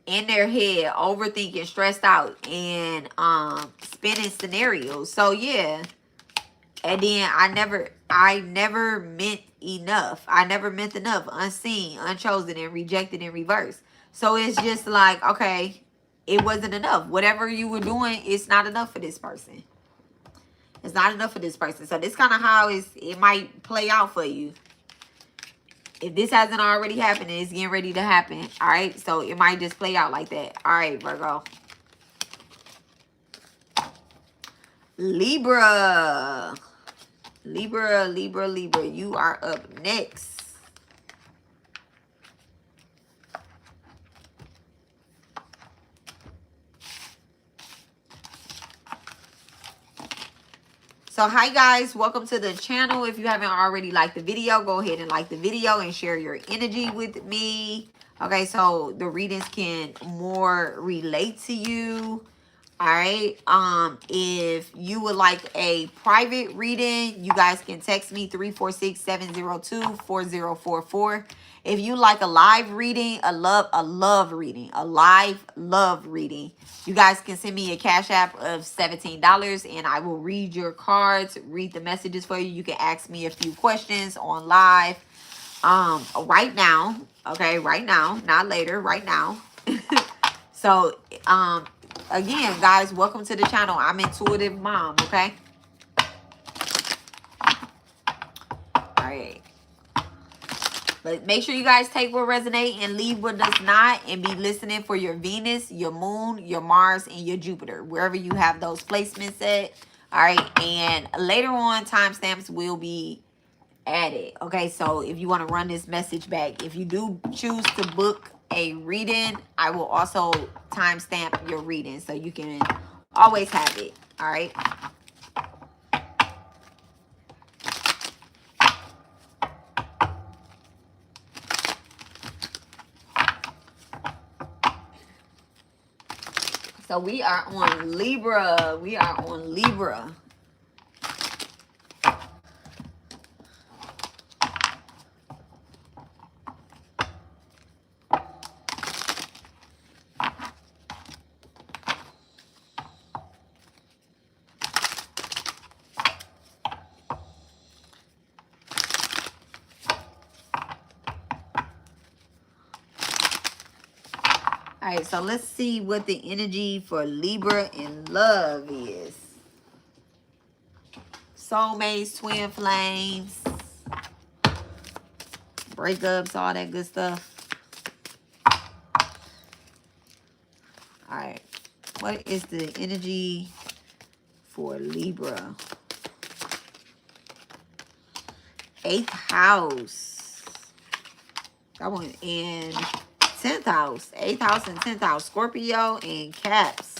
In their head, overthinking, stressed out, and spinning scenarios. So yeah. And then I never meant enough. I never meant enough. Unseen, unchosen, and rejected in reverse. So it's just like, okay, it wasn't enough. Whatever you were doing, it's not enough for this person. It's not enough for this person. So this kind of how it might play out for you. If this hasn't already happened, it's getting ready to happen. All right. So it might just play out like that. All right, Virgo. Libra. Libra, Libra, Libra. You are up next. So hi guys, welcome to the channel. If you haven't already liked the video, go ahead and like the video and share your energy with me. Okay, so the readings can more relate to you. All right. If you would like a private reading, you guys can text me 346-702-4044. If you like a live reading, a live love reading, you guys can send me a cash app of $17 and I will read your cards, read the messages for you. You can ask me a few questions on live. Right now. Okay, right now, not later, right now. So, again, guys, welcome to the channel. I'm Intuitive Mom, okay? All right. But make sure you guys take what resonates and leave what does not, and be listening for your Venus, your Moon, your Mars, and your Jupiter, wherever you have those placements at. All right. And later on, timestamps will be added. Okay. So if you want to run this message back, if you do choose to book a reading, I will also timestamp your reading so you can always have it. All right. So we are on Libra. We are on Libra. right, so let's see what the energy for Libra in love is. Soulmates, twin flames, breakups, all that good stuff. All right, what is the energy for Libra? 8th house. That one in 10th house. 8th house and 10th house. Scorpio and Caps.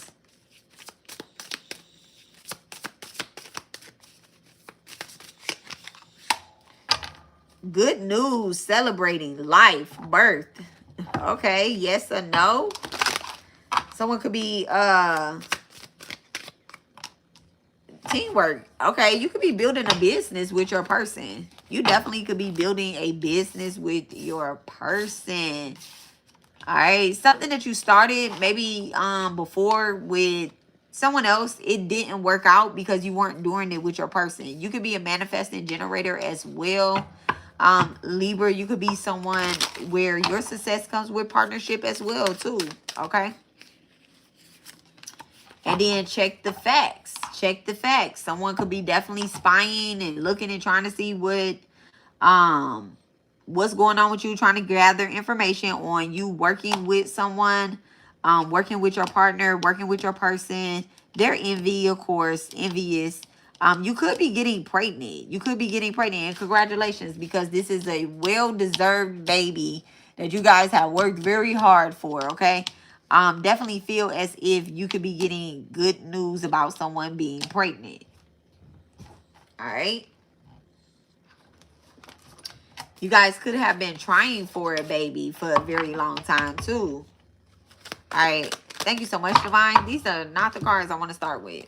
Good news, celebrating life, birth. Okay, yes or no? Someone could be teamwork. Okay, you could be building a business with your person. You definitely could be building a business with your person. All right, something that you started maybe before with someone else, it didn't work out because you weren't doing it with your person. You could be a manifesting generator as well. Libra, you could be someone where your success comes with partnership as well too. Okay. And then check the facts. Check the facts. Someone could be definitely spying and looking and trying to see what's going on with you, trying to gather information on you working with someone, working with your partner, working with your person. They're envy, of course, envious. You could be getting pregnant. You could be getting pregnant. And congratulations, because this is a well-deserved baby that you guys have worked very hard for, okay? Definitely feel as if you could be getting good news about someone being pregnant. All right? You guys could have been trying for a baby for a very long time, too. All right. Thank you so much, Divine. These are not the cards I want to start with.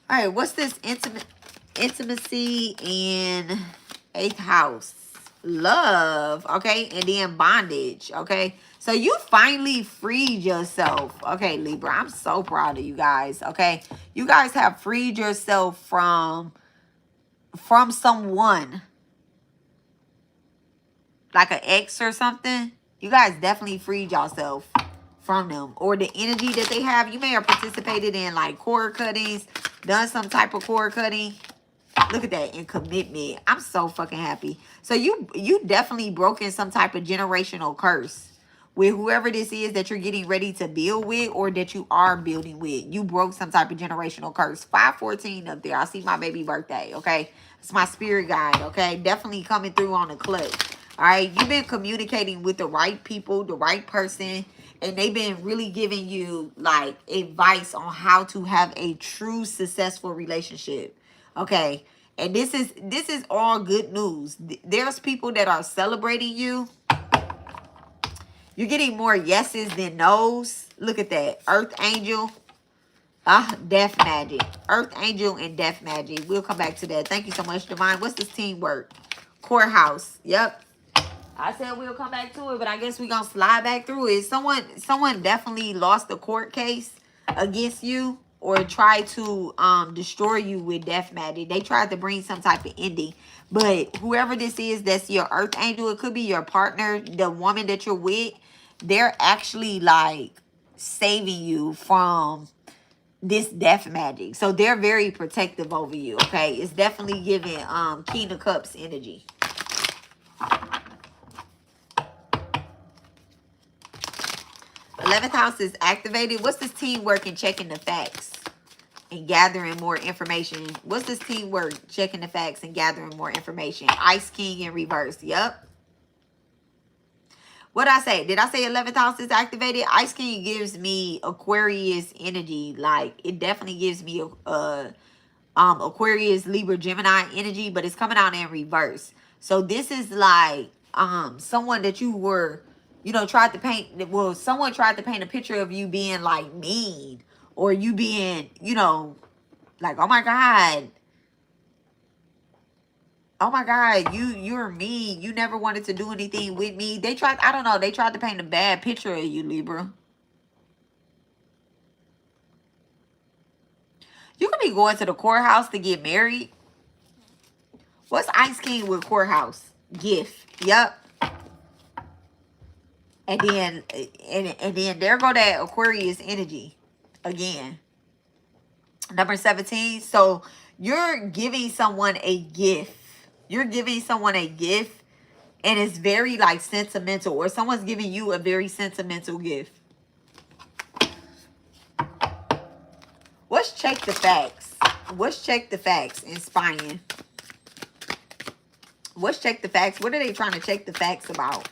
All right, what's this intimacy in 8th house? Love, okay? And then bondage, okay? So you finally freed yourself. Okay, Libra, I'm so proud of you guys, okay? You guys have freed yourself from someone. Like an ex or something. You guys definitely freed yourself from them. Or the energy that they have. You may have participated in like cord cuttings. Done some type of cord cutting. Look at that. And commitment. I'm so fucking happy. So you definitely broken some type of generational curse. With whoever this is that you're getting ready to build with. Or that you are building with. You broke some type of generational curse. 514 up there. I see my baby birthday. Okay. It's my spirit guide. Okay. Definitely coming through on the clutch. All right. You've been communicating with the right people. The right person. And they've been really giving you like advice on how to have a true successful relationship. Okay. And this is all good news. There's people that are celebrating you. You're getting more yeses than nos. Look at that. Earth Angel. Death Magic. Earth Angel and Death Magic. We'll come back to that. Thank you so much, Divine. What's this teamwork? Courthouse. Yep. I said we'll come back to it, but I guess we're going to slide back through it. Someone definitely lost a court case against you or tried to destroy you with death magic. They tried to bring some type of ending. But whoever this is, that's your earth angel. It could be your partner, the woman that you're with. They're actually like saving you from this death magic. So they're very protective over you, okay? It's definitely giving King of Cups energy. 11th house is activated. What's this teamwork and checking the facts and gathering more information? What's this teamwork, checking the facts and gathering more information? Ice King in reverse. Yep. What did I say? Did I say 11th house is activated? Ice King gives me Aquarius energy. Like, it definitely gives me Aquarius, Libra, Gemini energy, but it's coming out in reverse. So this is like someone that you were, you know, tried to paint. Well, someone tried to paint a picture of you being like mean, or you being, you know, like, oh my God. Oh my God, you're mean. You never wanted to do anything with me. They tried, I don't know, they tried to paint a bad picture of you, Libra. You could be going to the courthouse to get married. What's Ice King with courthouse? Gift. Yep. And then, and then there go that Aquarius energy again. Number 17. So you're giving someone a gift. You're giving someone a gift, and it's very like sentimental, or someone's giving you a very sentimental gift. Let's check the facts. Let's check the facts. Inspiring. Let's check the facts. What are they trying to check the facts about?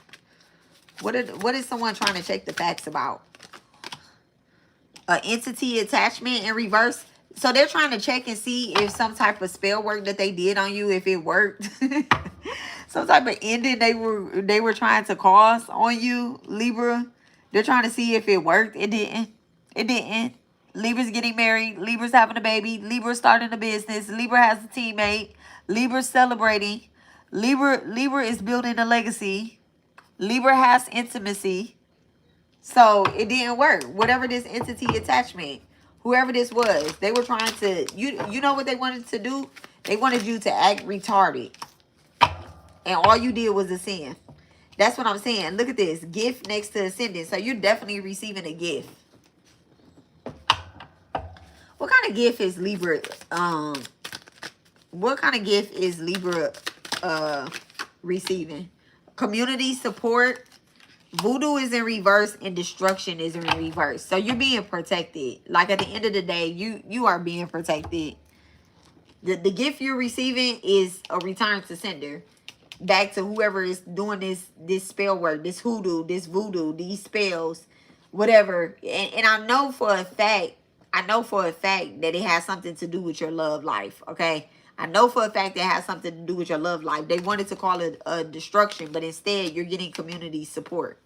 What is someone trying to check the facts about? An entity attachment in reverse. So they're trying to check and see if some type of spell work that they did on you, if it worked. Some type of ending they were trying to cause on you, Libra. They're trying to see if it worked. It didn't. It didn't. Libra's getting married. Libra's having a baby. Libra starting a business. Libra has a teammate. Libra's celebrating. Libra is building a legacy. Libra has intimacy. So it didn't work. Whatever this entity attachment, whoever this was, they were trying to, you know what they wanted to do? They wanted you to act retarded. And all you did was ascend. That's what I'm saying. Look at this. Gift next to ascendant. So you're definitely receiving a gift. What kind of gift is Libra? What kind of gift is Libra receiving? Community support. Voodoo is in reverse and destruction is in reverse. So you're being protected. Like at the end of the day, you are being protected. The gift you're receiving is a return to sender. Back to whoever is doing this spell work, this hoodoo, this voodoo, these spells, whatever. And I know for a fact, that it has something to do with your love life, okay? I know for a fact that it has something to do with your love life. They wanted to call it a destruction, but instead you're getting community support.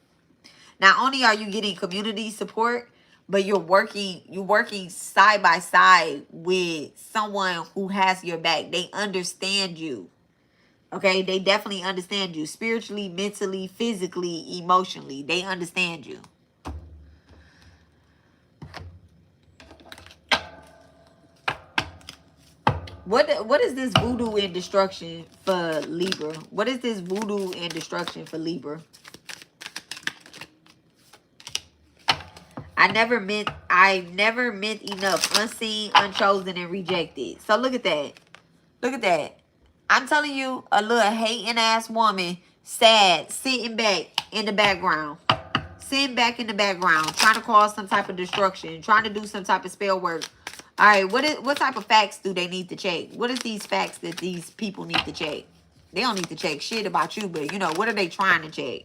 Not only are you getting community support, but you're working side by side with someone who has your back. They understand you. Okay, they definitely understand you spiritually, mentally, physically, emotionally. They understand you. What is this voodoo and destruction for Libra? What is this voodoo and destruction for Libra? I never meant enough. Unseen, unchosen, and rejected. So look at that. Look at that. I'm telling you, a little hating ass woman, sad, sitting back in the background. Sitting back in the background, trying to cause some type of destruction, trying to do some type of spell work. All right, what type of facts do they need to check? What is these facts that these people need to check? They don't need to check shit about you, but you know, what are they trying to check?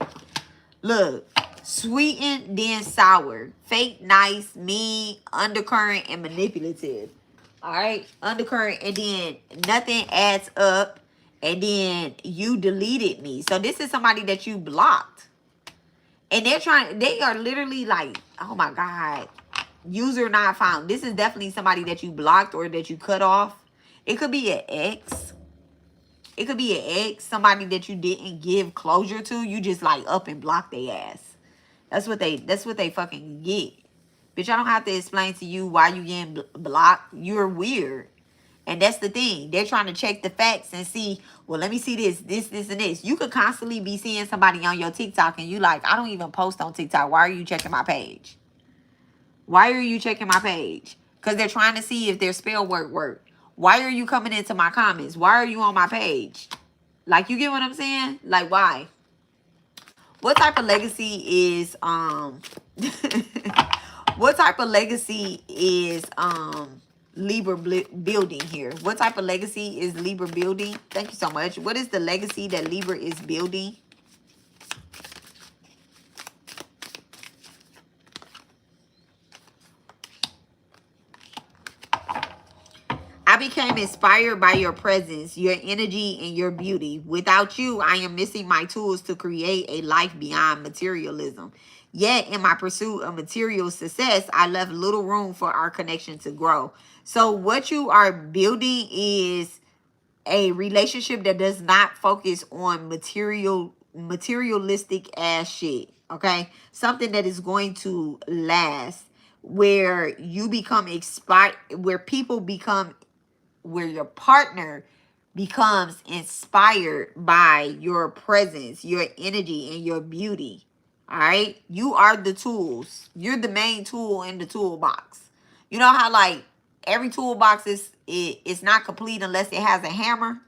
Look, sweetened, then sour. Fake, nice, mean, undercurrent, and manipulative. All right, undercurrent, and then nothing adds up, and then you deleted me. So this is somebody that you blocked, and they are literally like, oh my God, user not found. This is definitely somebody that you blocked or that you cut off. It could be an ex. It could be an ex, somebody that you didn't give closure to. You just like up and block their ass. That's what they fucking get. Bitch, I don't have to explain to you why you getting blocked. You're weird. And that's the thing. They're trying to check the facts and see, well, let me see this, and this. You could constantly be seeing somebody on your TikTok and you like, I don't even post on TikTok. Why are you checking my page? Why are you checking my page? Because they're trying to see if their spell work. Why are you coming into my comments? Why are you on my page? Like, you get what I'm saying? Like, why? What type of legacy is what type of legacy is Libra building here? What type of legacy is Libra building? Thank you so much. What is the legacy that Libra is building? I became inspired by your presence, your energy, and your beauty. Without you, I am missing my tools to create a life beyond materialism. Yet, in my pursuit of material success, I left little room for our connection to grow. So what you are building is a relationship that does not focus on materialistic ass shit. Okay? Something that is going to last, where you become expired, where your partner becomes inspired by your presence, your energy, and your beauty. All right. You are the tools. You're the main tool in the toolbox. You know how like every toolbox it's not complete unless it has a hammer.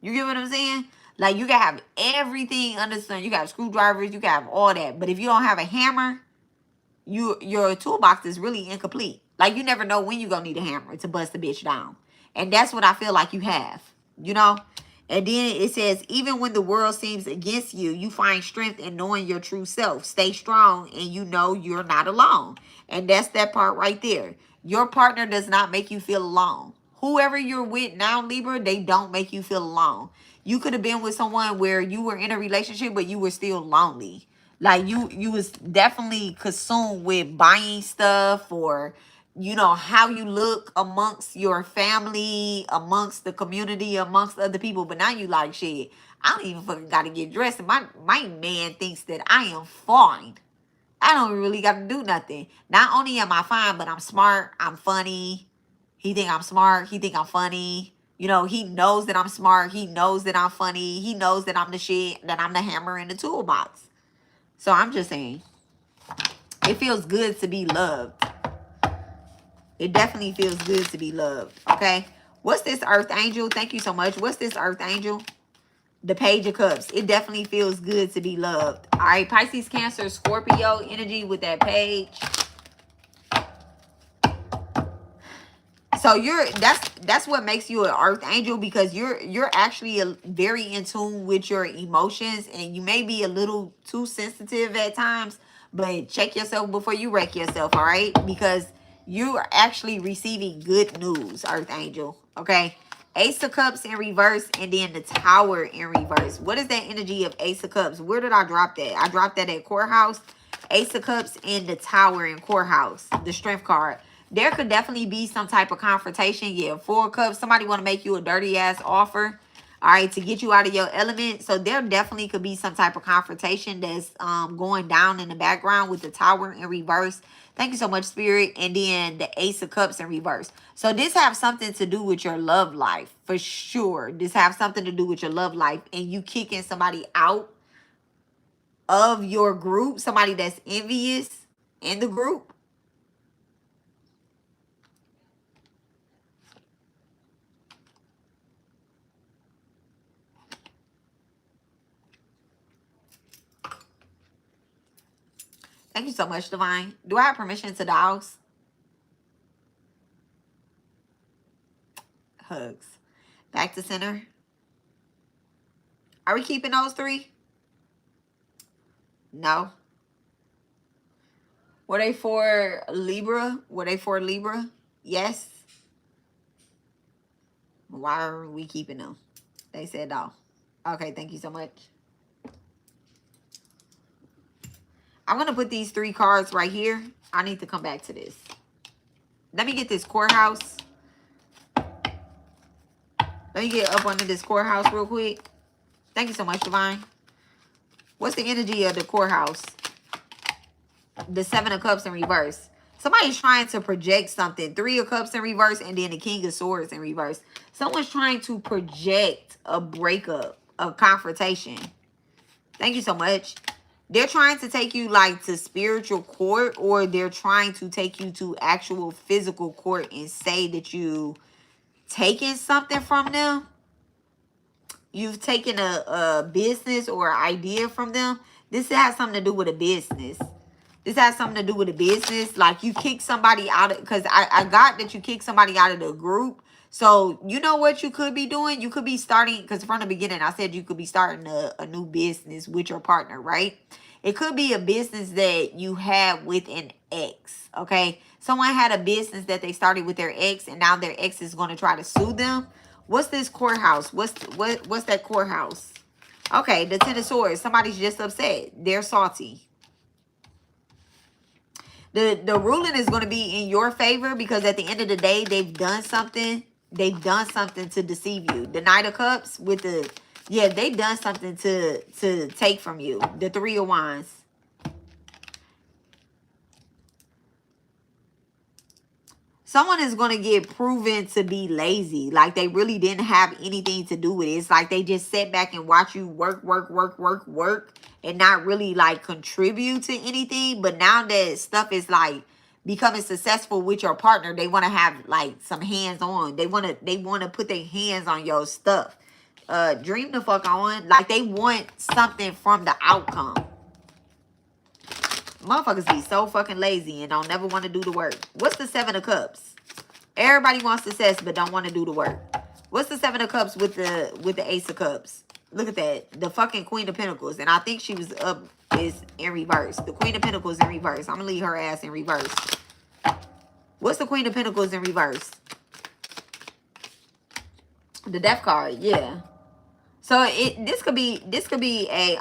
You get what I'm saying? Like you can have everything under the sun. You got screwdrivers, you can have all that. But if you don't have a hammer, your toolbox is really incomplete. Like you never know when you're gonna need a hammer to bust the bitch down. And that's what I feel like you have, you know? And then it says, even when the world seems against you, you find strength in knowing your true self. Stay strong and you know you're not alone. And that's that part right there. Your partner does not make you feel alone. Whoever you're with now, Libra, they don't make you feel alone. You could have been with someone where you were in a relationship, but you were still lonely. Like you was definitely consumed with buying stuff or, you know, how you look amongst your family, amongst the community, amongst other people. But now you like, shit, I don't even fucking got to get dressed. And my man thinks that I am fine. I don't really got to do nothing. Not only am I fine, but I'm smart. I'm funny. He think I'm smart. He think I'm funny. You know, he knows that I'm smart. He knows that I'm funny. He knows that I'm the shit, that I'm the hammer in the toolbox. So I'm just saying, it feels good to be loved. It definitely feels good to be loved, okay? What's this Earth Angel? Thank you so much. What's this Earth Angel? The Page of Cups. It definitely feels good to be loved. All right, Pisces, Cancer, Scorpio energy with that page. So that's what makes you an Earth Angel, because you're actually very in tune with your emotions, and you may be a little too sensitive at times, but check yourself before you wreck yourself, all right? Because you are actually receiving good news, Earth Angel, okay? Ace of Cups in reverse, and then the Tower in reverse. What is that energy of Ace of Cups? Where did I drop that? I dropped that at Courthouse. Ace of Cups and the Tower in Courthouse, the Strength card. There could definitely be some type of confrontation. Yeah, 4 Cups. Somebody want to make you a dirty ass offer, all right, to get you out of your element. So there definitely could be some type of confrontation that's going down in the background with the Tower in reverse. Thank you so much, Spirit. And then the Ace of Cups in reverse. So this have something to do with your love life, for sure. This have something to do with your love life, and you kicking somebody out of your group, somebody that's envious in the group. Thank you so much, Divine. Do I have permission to douse? Hugs. Back to center. Are we keeping those 3? No. Were they for Libra? Were they for Libra? Yes. Why are we keeping them? They said no. Okay, thank you so much. I'm going to put these 3 cards right here. I need to come back to this. Let me get this Courthouse. Let me get up under this Courthouse real quick. Thank you so much, Divine. What's the energy of the Courthouse? The 7 of Cups in reverse. Somebody's trying to project something. 3 of Cups in reverse, and then the King of Swords in reverse. Someone's trying to project a breakup, a confrontation. Thank you so much. They're trying to take you like to spiritual court, or they're trying to take you to actual physical court and say that you taken something from them. You've taken a business or idea from them. This has something to do with a business. This has something to do with a business. Like you kick somebody out of, because I got that you kick somebody out of the group. So you know what you could be doing? You could be starting, because from the beginning I said you could be starting a new business with your partner, right? It could be a business that you had with an ex, okay? Someone had a business that they started with their ex, and now their ex is going to try to sue them. What's this Courthouse? What's that Courthouse? Okay, the 10 of Swords. Somebody's just upset. They're salty. The ruling is going to be in your favor, because at the end of the day, they've done something. They've done something to deceive you. The Knight of Cups with the, yeah, they've done something to take from you. The 3 of Wands. Someone is going to get proven to be lazy. Like they really didn't have anything to do with it. It's like they just sat back and watch you work. and not really like contribute to anything. But now that stuff is like becoming successful with your partner, they want to have like some hands on. They want to put their hands on your stuff. Dream the fuck on. Like they want something from the outcome. Motherfuckers be so fucking lazy and don't never want to do the work. What's the Seven of Cups? Everybody wants success but don't want to do the work. What's the Seven of Cups with the Ace of Cups? Look at that. The fucking Queen of Pentacles. And I think she was up is in reverse. The Queen of Pentacles in reverse. I'm going to leave her ass in reverse. What's the Queen of Pentacles in reverse? The Death card. Yeah. So this could be a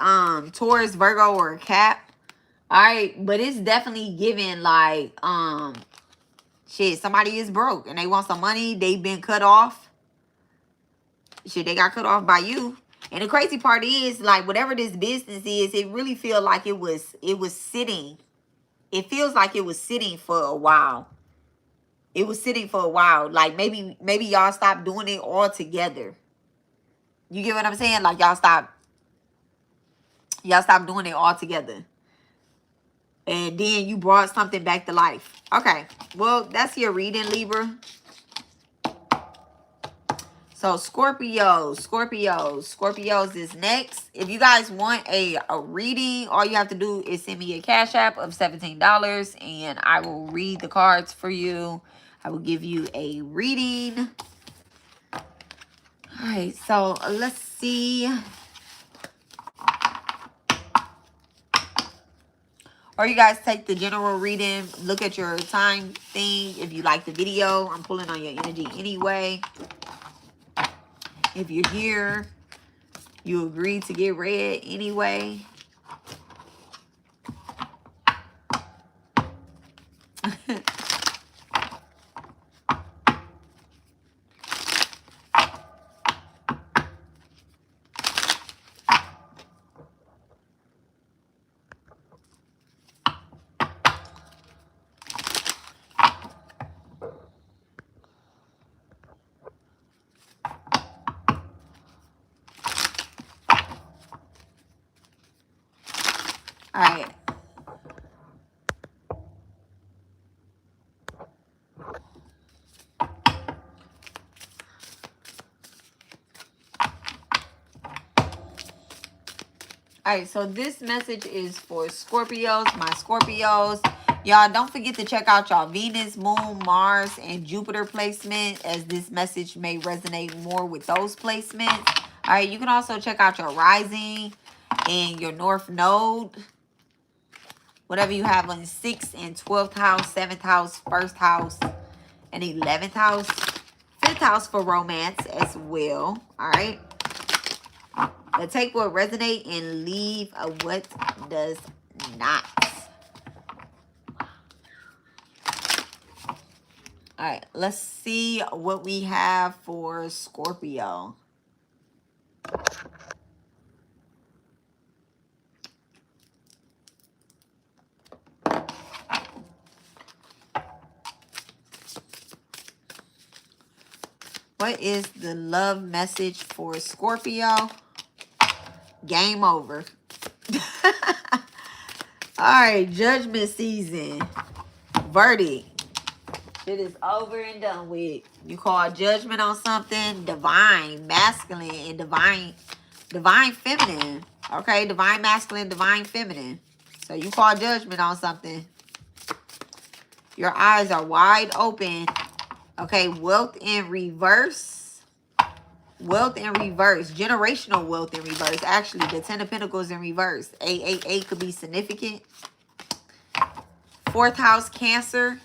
Taurus, Virgo, or a Cap. All right. But it's definitely giving like shit, somebody is broke and they want some money. They've been cut off. Shit, they got cut off by you. And the crazy part is, like, whatever this business is, it really feels like it was sitting. It feels like it was sitting for a while. It was sitting for a while. Like, maybe y'all stopped doing it all together. You get what I'm saying? Like, y'all stop doing it all together. And then you brought something back to life. Okay. Well, that's your reading, Libra. So Scorpios is next. If you guys want a reading, all you have to do is send me a Cash App of $17 and I will read the cards for you. I will give you a reading. All right, so let's see. Or you guys take the general reading, look at your time thing. If you like the video, I'm pulling on your energy anyway. If you're here, you agree to get read anyway. All right. All right, so this message is for Scorpios, my Scorpios. Y'all, don't forget to check out y'all Venus, Moon, Mars, and Jupiter placement, as this message may resonate more with those placements. All right, you can also check out your rising and your North Node. Whatever you have on 6th and 12th house, 7th house, 1st house, and 11th house. 5th house for romance as well. All right. But take what resonates and leave what does not. All right, let's see what we have for Scorpio. What is the love message for Scorpio? Game over. All right, judgment season. Verdict. It is over and done with. You call judgment on something, divine, masculine, and divine feminine. Okay, divine masculine, divine feminine. So you call judgment on something. Your eyes are wide open. Okay, wealth in reverse. Wealth in reverse. Generational wealth in reverse. Actually, the 10 of Pentacles in reverse. 888 could be significant. 4th house, Cancer.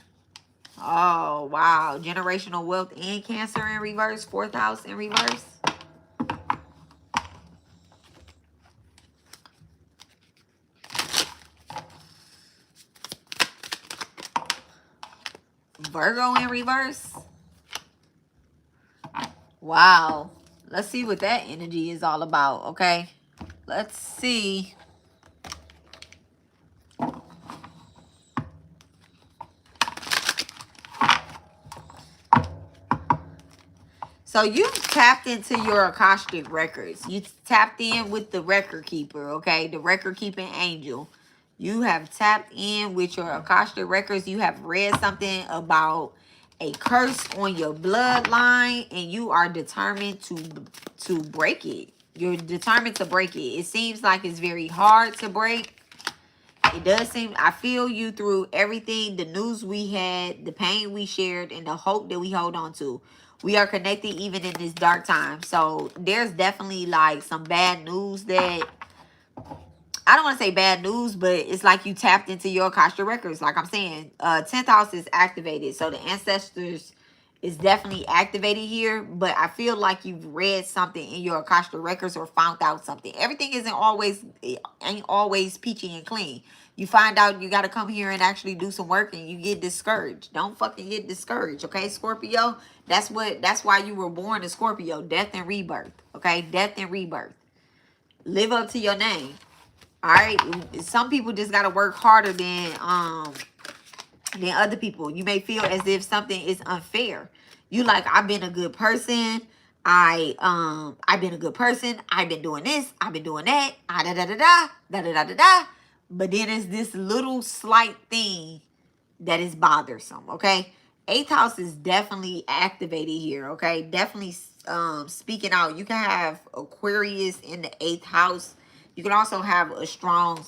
Oh, wow. Generational wealth and Cancer in reverse. 4th house in reverse. Virgo in reverse. Wow. Let's see what that energy is all about, okay? Let's see. So you tapped into your Akashic records. You tapped in with the record keeper, okay? The record keeping angel. You have tapped in with your Akashic records. You have read something about a curse on your bloodline, and you are determined to break it. You're determined to break it. It seems like it's very hard to break. It does seem, I feel you through everything, the news we had, the pain we shared, and the hope that we hold on to. We are connected even in this dark time. So there's definitely like some bad news that, I don't want to say bad news, but it's like you tapped into your Akasha records. Like I'm saying, 10th house is activated. So the ancestors is definitely activated here. But I feel like you've read something in your Akasha records or found out something. Everything ain't always peachy and clean. You find out you got to come here and actually do some work, and you get discouraged. Don't fucking get discouraged, okay, Scorpio? That's why you were born a Scorpio. Death and rebirth, okay? Death and rebirth. Live up to your name. All right, some people just gotta work harder than other people. You may feel as if something is unfair. You like, I've been a good person. I've been a good person. I've been doing this. I've been doing that. Da da da da da da da da da. But then it's this little slight thing that is bothersome. Okay, 8th house is definitely activated here. Okay, definitely speaking out. You can have Aquarius in the 8th house. You can also have a strong,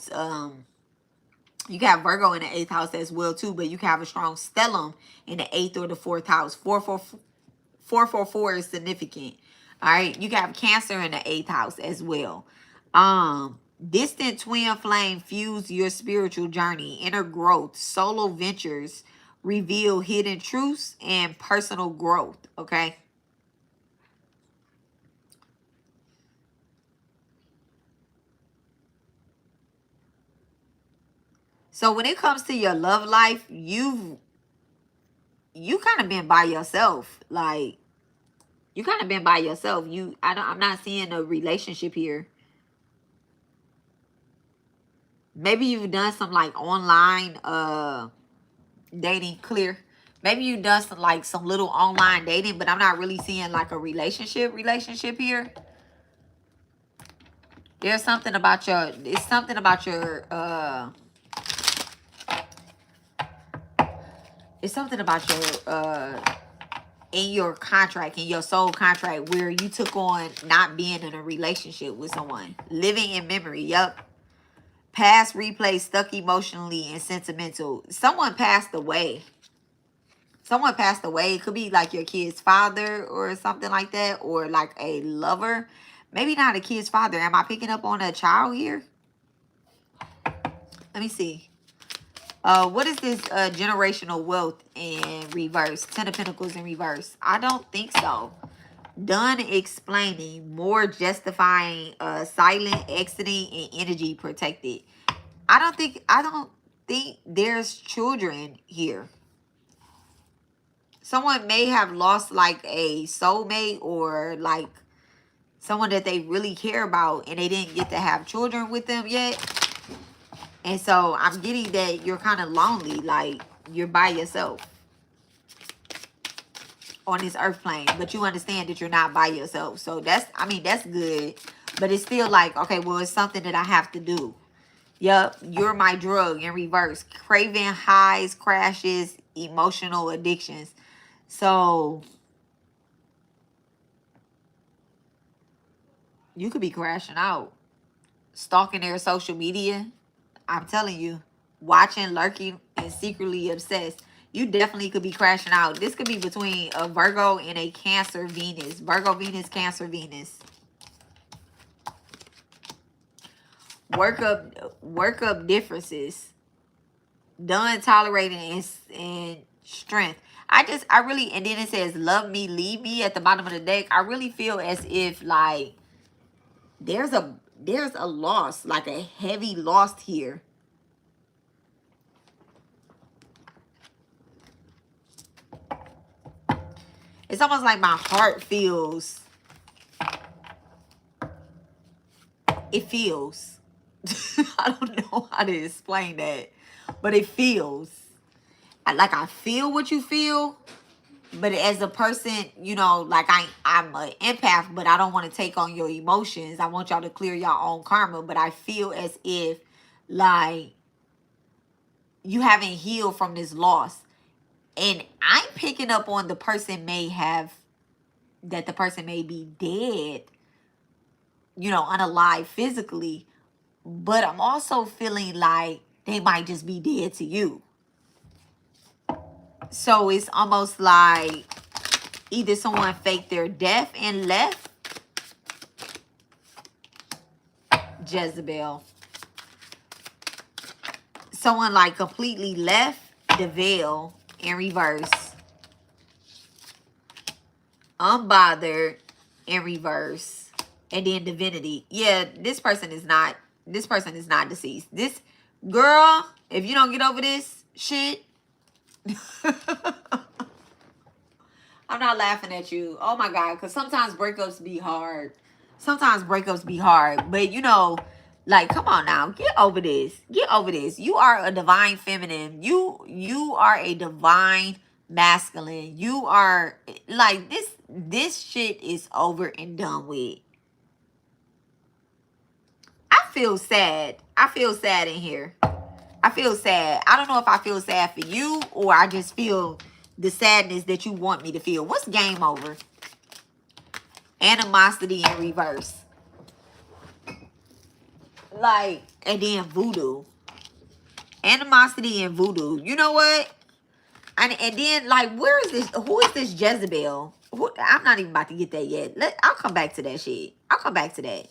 you can have Virgo in the 8th house as well too, but you can have a strong stellium in the 8th or the 4th house. 444 is significant. All right, you can have Cancer in the 8th house as well. Distant twin flame fuse your spiritual journey, inner growth, solo ventures reveal hidden truths and personal growth. Okay. So when it comes to your love life, you kind of been by yourself. Like, you kind of been by yourself. I'm not seeing a relationship here. Maybe you've done some like online dating, clear. Maybe you've done some little online dating, but I'm not really seeing like a relationship here. There's something about your, it's something about your it's something about your in your contract, in your soul contract, where you took on not being in a relationship with someone. Living in memory. Yup. Past replay, stuck emotionally and sentimental. Someone passed away. Someone passed away. It could be like your kid's father or something like that, or like a lover. Maybe not a kid's father. Am I picking up on a child here? Let me see. What is this generational wealth in reverse? 10 of Pentacles in reverse. I don't think so. Done explaining, more justifying, silent exiting, and energy protected. I don't think there's children here. Someone may have lost like a soulmate or like someone that they really care about, and they didn't get to have children with them yet. And so I'm getting that you're kind of lonely, like you're by yourself on this earth plane, but you understand that you're not by yourself. So that's, I mean, that's good, but it's still like, okay, well, it's something that I have to do. Yep, you're my drug in reverse. Craving highs, crashes, emotional addictions. So you could be crashing out, stalking their social media. I'm telling you, watching, lurking, and secretly obsessed. You definitely could be crashing out. This could be between a Virgo and a Cancer Venus. Virgo Venus, Cancer Venus. Work up differences. Done tolerating and strength. I really, and then it says love me, leave me at the bottom of the deck. I really feel as if like there's a loss, like a heavy loss here. It's almost like my heart feels, it feels. I don't know how to explain that, but it feels. Like I feel what you feel, But as a person, you know, like I'm an empath, but I don't want to take on your emotions. I want y'all to clear your own karma. But I feel as if like you haven't healed from this loss. And I'm picking up on the person may have, that the person may be dead, you know, unalive physically. But I'm also feeling like they might just be dead to you. So it's almost like either someone faked their death and left. Jezebel. Someone like completely left the veil in reverse. Unbothered in reverse. And then divinity. Yeah, this person is not deceased. This girl, if you don't get over this shit, I'm not laughing at you. Oh my God, because sometimes breakups be hard. Sometimes breakups be hard. But you know, like, come on now. Get over this. Get over this. You are a divine feminine. You are a divine masculine. You are like this shit is over and done with. I feel sad. I feel sad in here. I feel sad. I don't know if I feel sad for you or I just feel the sadness that you want me to feel. What's game over? Animosity in reverse. Like, and then voodoo. Animosity and voodoo. You know what? And then, like, where is this? Who is this Jezebel? I'm not even about to get that yet. I'll come back to that shit. I'll come back to that.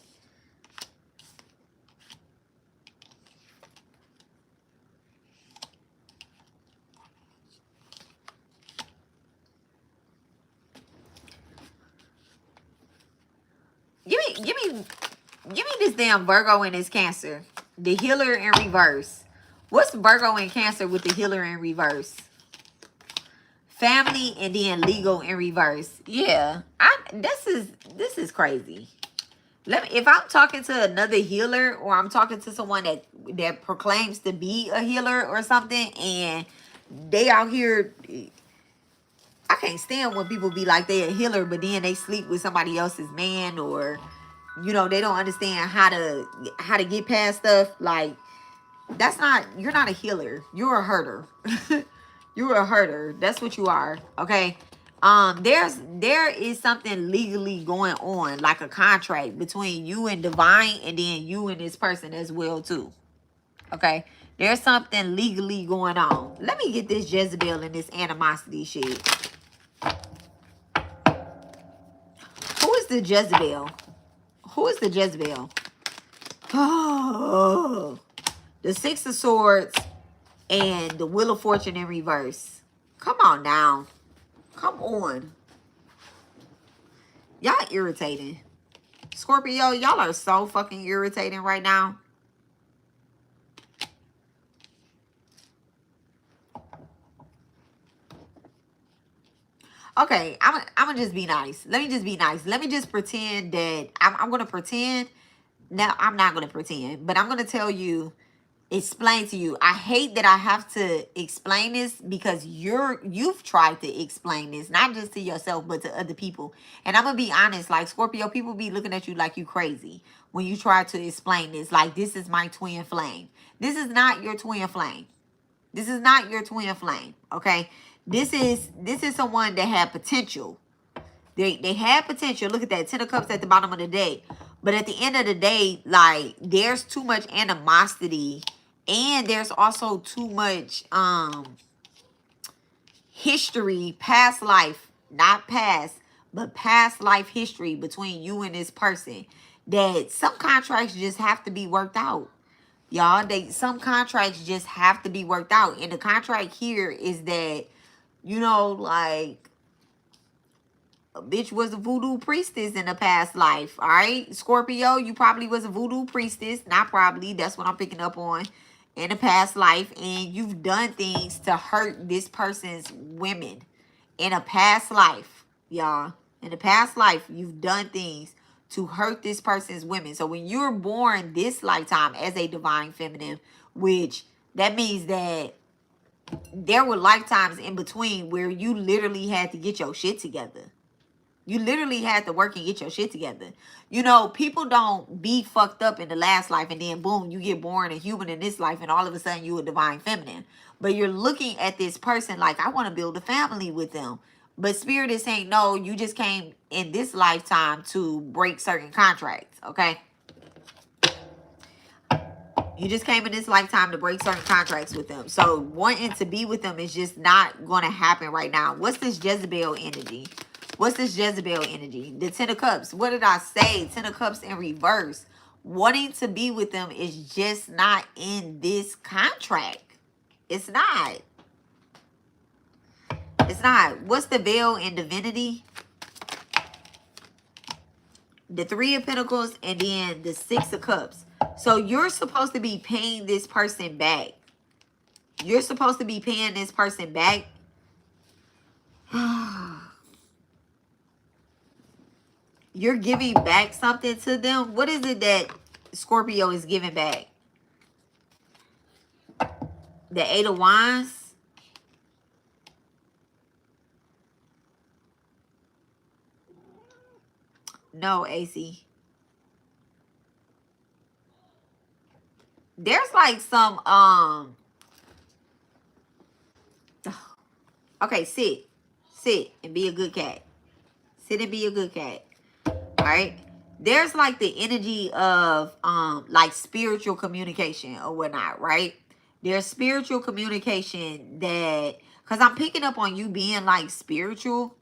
Give me this damn Virgo and this Cancer. The healer in reverse. What's Virgo and Cancer with the healer in reverse? Family and then legal in reverse. Yeah, this is crazy. If I'm talking to another healer or I'm talking to someone that proclaims to be a healer or something and they out here, I can't stand when people be like they a healer but then they sleep with somebody else's man, or you know, they don't understand how to get past stuff. Like, you're not a healer. You're a herder. You're a herder. That's what you are. Okay. There is something legally going on, like a contract between you and divine and then you and this person as well too. Okay. There's something legally going on. Let me get this Jezebel and this animosity shit. Who is the Jezebel? Who is the Jezebel? Oh, the Six of Swords and the Wheel of Fortune in reverse. Come on now. Come on. Y'all irritating. Scorpio, y'all are so fucking irritating right now. Okay, I'm gonna just be nice. Let me just be nice. Let me just pretend that I'm gonna pretend. Now, I'm not gonna pretend, but I'm gonna tell you, explain to you. I hate that I have to explain this because you've tried to explain this, not just to yourself, but to other people. And I'm gonna be honest, like Scorpio, people be looking at you like you crazy when you try to explain this. Like, this is my twin flame. This is not your twin flame. This is not your twin flame. Okay. This is someone that had potential. They had potential. Look at that. 10 of Cups at the bottom of the deck. But at the end of the day, like, there's too much animosity. And there's also too much history, past life, not past, but past life history between you and this person. That some contracts just have to be worked out. Y'all, some contracts just have to be worked out. And the contract here is that, you know, like, a bitch was a voodoo priestess in a past life. All right, Scorpio, you probably was a voodoo priestess. Not probably. That's what I'm picking up on. In a past life. And you've done things to hurt this person's women. In a past life, y'all. In a past life, you've done things to hurt this person's women. So when you're born this lifetime as a divine feminine, which that means that there were lifetimes in between where you literally had to get your shit together. You literally had to work and get your shit together. You know, people don't be fucked up in the last life and then boom, you get born a human in this life and all of a sudden you a divine feminine. But you're looking at this person like, I want to build a family with them. But Spirit is saying, no, you just came in this lifetime to break certain contracts, okay? You just came in this lifetime to break certain contracts with them. So wanting to be with them is just not going to happen right now. What's this Jezebel energy? What's this Jezebel energy? The Ten of Cups. What did I say? Ten of Cups in reverse. Wanting to be with them is just not in this contract. It's not. It's not. What's the veil in divinity? The Three of Pentacles and then the Six of Cups. So you're supposed to be paying this person back. You're supposed to be paying this person back. You're giving back something to them. What is it that Scorpio is giving back? The Eight of Wands. No, AC. There's like some, okay, sit and be a good cat. Sit and be a good cat. All right. There's like the energy of, like spiritual communication or whatnot, right? There's spiritual communication that, because I'm picking up on you being like spiritual,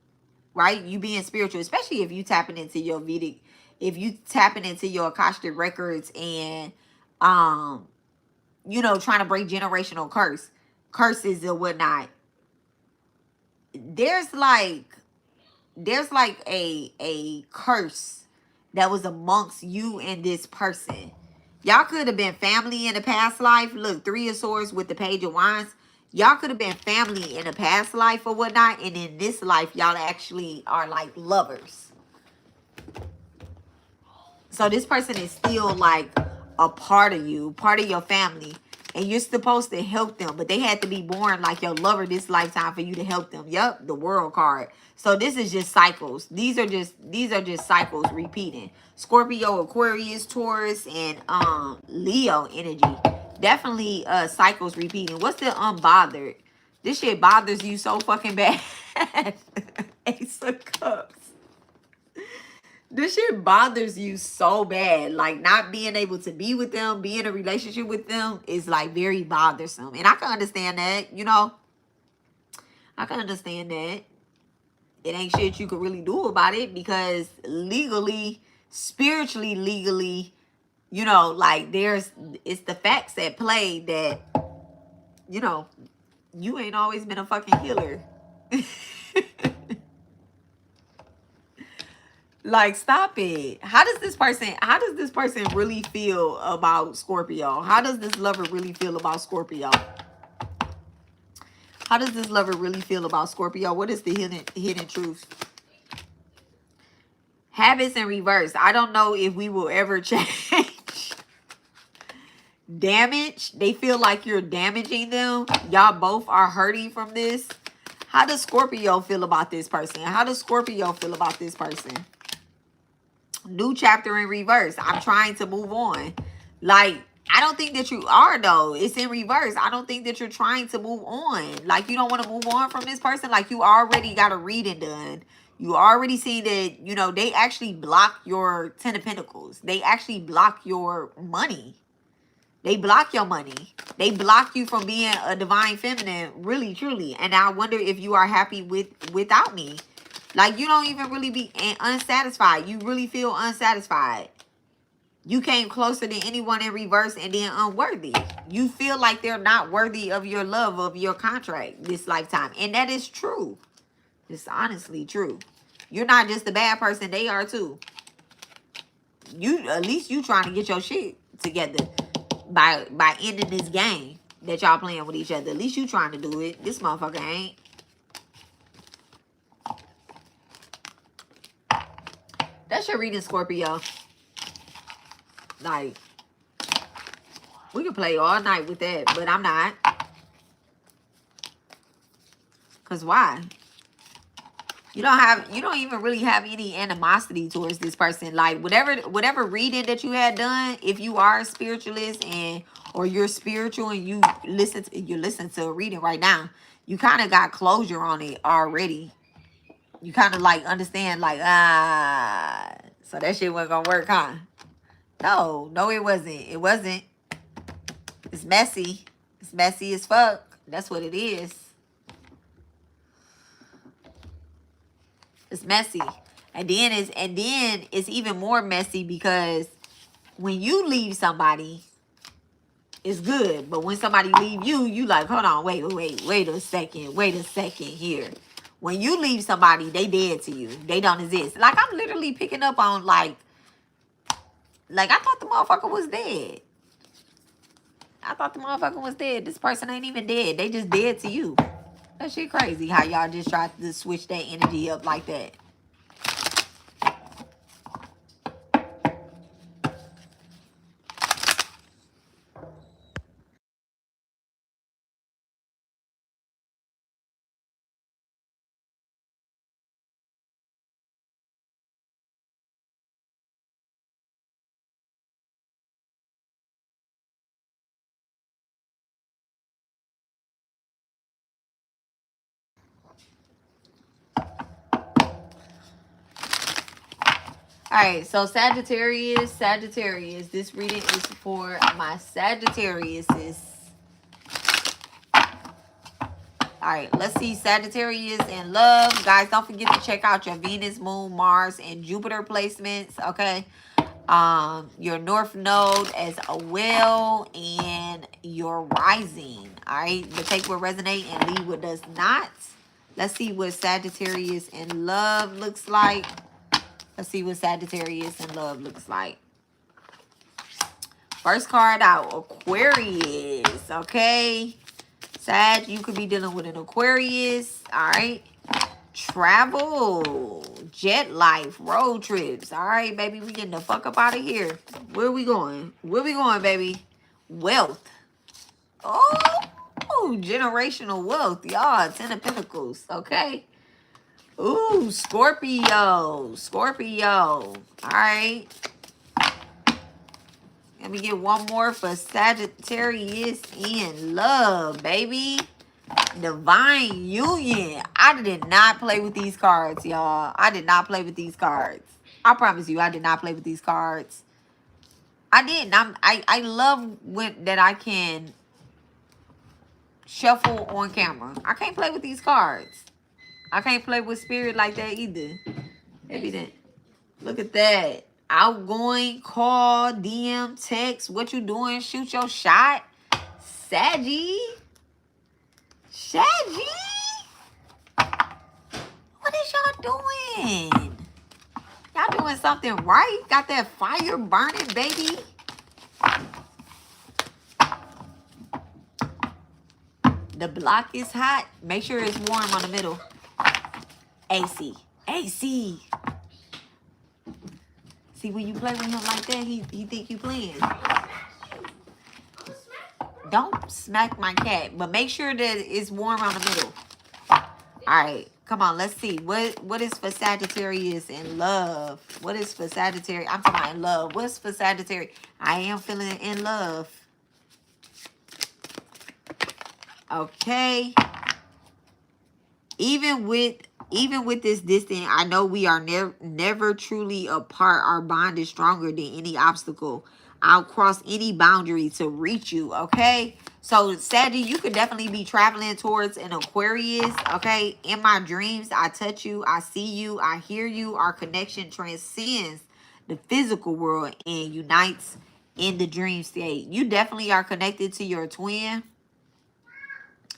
right? You being spiritual, especially if you tapping into your Vedic, if you tapping into your Akashic records and, you know, trying to break generational curses or whatnot. There's like a curse that was amongst you and this person. Y'all could have been family in a past life. Look, Three of Swords with the Page of Wands. Y'all could have been family in a past life or whatnot. And in this life, y'all actually are like lovers. So this person is still like a part of you, part of your family. And you're supposed to help them. But they had to be born like your lover this lifetime for you to help them. Yep, the World card. So this is just cycles. These are just cycles repeating. Scorpio, Aquarius, Taurus, and Leo energy. Definitely cycles repeating. What's the unbothered? This shit bothers you so fucking bad. Ace of Cups. This shit bothers you so bad. Like not being able to be with them, be in a relationship with them is like very bothersome. And I can understand that, you know. I can understand that. It ain't shit you could really do about it because legally, spiritually, legally, you know, like it's the facts at play that, you know, you ain't always been a fucking healer. Like, stop it. How does this person really feel about Scorpio? How does this lover really feel about Scorpio? How does this lover really feel about Scorpio? What is the hidden truth? Habits in reverse. I don't know if we will ever change. Damage. They feel like you're damaging them. Y'all both are hurting from this. How does Scorpio feel about this person? How does Scorpio feel about this person? New chapter in reverse. I'm trying to move on. Like, I don't think that you are, though. It's in reverse. I don't think that you're trying to move on. Like, you don't want to move on from this person. Like, you already got a reading done. You already see that, you know, they actually block your Ten of Pentacles. They actually block your money. They block your money. They block you from being a divine feminine, really, truly. And I wonder if you are happy without me. Like, you don't even really be unsatisfied. You really feel unsatisfied. You came closer than anyone in reverse and then unworthy. You feel like they're not worthy of your love, of your contract this lifetime. And that is true. It's honestly true. You're not just a bad person. They are too. At least you trying to get your shit together by ending this game that y'all playing with each other. At least you trying to do it. This motherfucker ain't. That's your reading, Scorpio. Like, we can play all night with that, but I'm not. Because why? You don't even really have any animosity towards this person. Like whatever reading that you had done, if you are a spiritualist or you're spiritual and you listen to a reading right now, you kind of got closure on it already. You kind of like understand like, so that shit wasn't gonna work, huh? No, it wasn't. It wasn't. It's messy. It's messy as fuck. That's what it is. It's messy. And then it's even more messy because when you leave somebody, it's good. But when somebody leave you, you like, hold on, wait a second here. When you leave somebody, they dead to you. They don't exist. Like, I'm literally picking up on like I thought the motherfucker was dead. This person ain't even dead. They just dead to you. That shit crazy how y'all just tried to switch that energy up like that. All right, so Sagittarius, this reading is for my Sagittariuses. All right, let's see Sagittarius and love. Guys, don't forget to check out your Venus, Moon, Mars, and Jupiter placements, okay? Your North Node as well, and your rising, all right? But take what resonates and leave what does not. Let's see what Sagittarius and love looks like. Let's see what Sagittarius and love looks like. First card out, Aquarius, okay? Sag, you could be dealing with an Aquarius, all right? Travel, jet life, road trips, all right, baby? We getting the fuck up out of here. Where we going? Where we going, baby? Wealth. Oh, generational wealth, y'all. 10 of Pentacles, okay? Ooh, Scorpio. All right. Let me get one more for Sagittarius in love, baby. Divine union. I did not play with these cards, y'all. I did not play with these cards. I promise you, I did not play with these cards. I didn't. I love that I can shuffle on camera. I can't play with these cards. I can't play with spirit like that either. Maybe that. Look at that. Outgoing, call, DM, text. What you doing? Shoot your shot. Saggy. What is y'all doing? Y'all doing something right? Got that fire burning, baby. The block is hot. Make sure it's warm on the middle. AC. See, when you play with him like that, he think you playing. Don't smack my cat, but make sure that it's warm on the middle. All right, come on, let's see. What is for Sagittarius in love? What is for Sagittarius? I'm talking about in love. What's for Sagittarius? I am feeling in love. Okay. Even with this distance, I know we are never truly apart. Our bond is stronger than any obstacle. I'll cross any boundary to reach you, okay? So, Saggy, you could definitely be traveling towards an Aquarius, okay? In my dreams, I touch you, I see you, I hear you. Our connection transcends the physical world and unites in the dream state. You definitely are connected to your twin.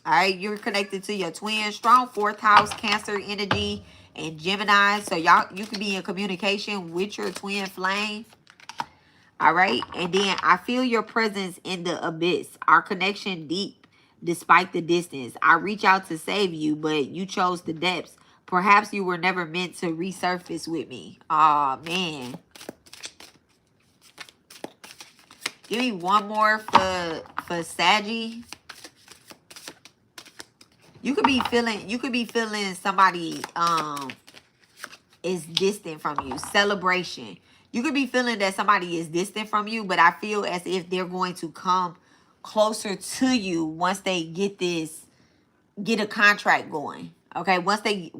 All right, you're connected to your twin. Strong 4th house, Cancer energy, and Gemini. So, you could be in communication with your twin flame. All right. And then I feel your presence in the abyss. Our connection deep despite the distance. I reach out to save you, but you chose the depths. Perhaps you were never meant to resurface with me. Aw, man. Give me one more for Saggy. You could be feeling somebody is distant from you. Celebration. You could be feeling that somebody is distant from you, but I feel as if they're going to come closer to you once they get a contract going. Okay, once they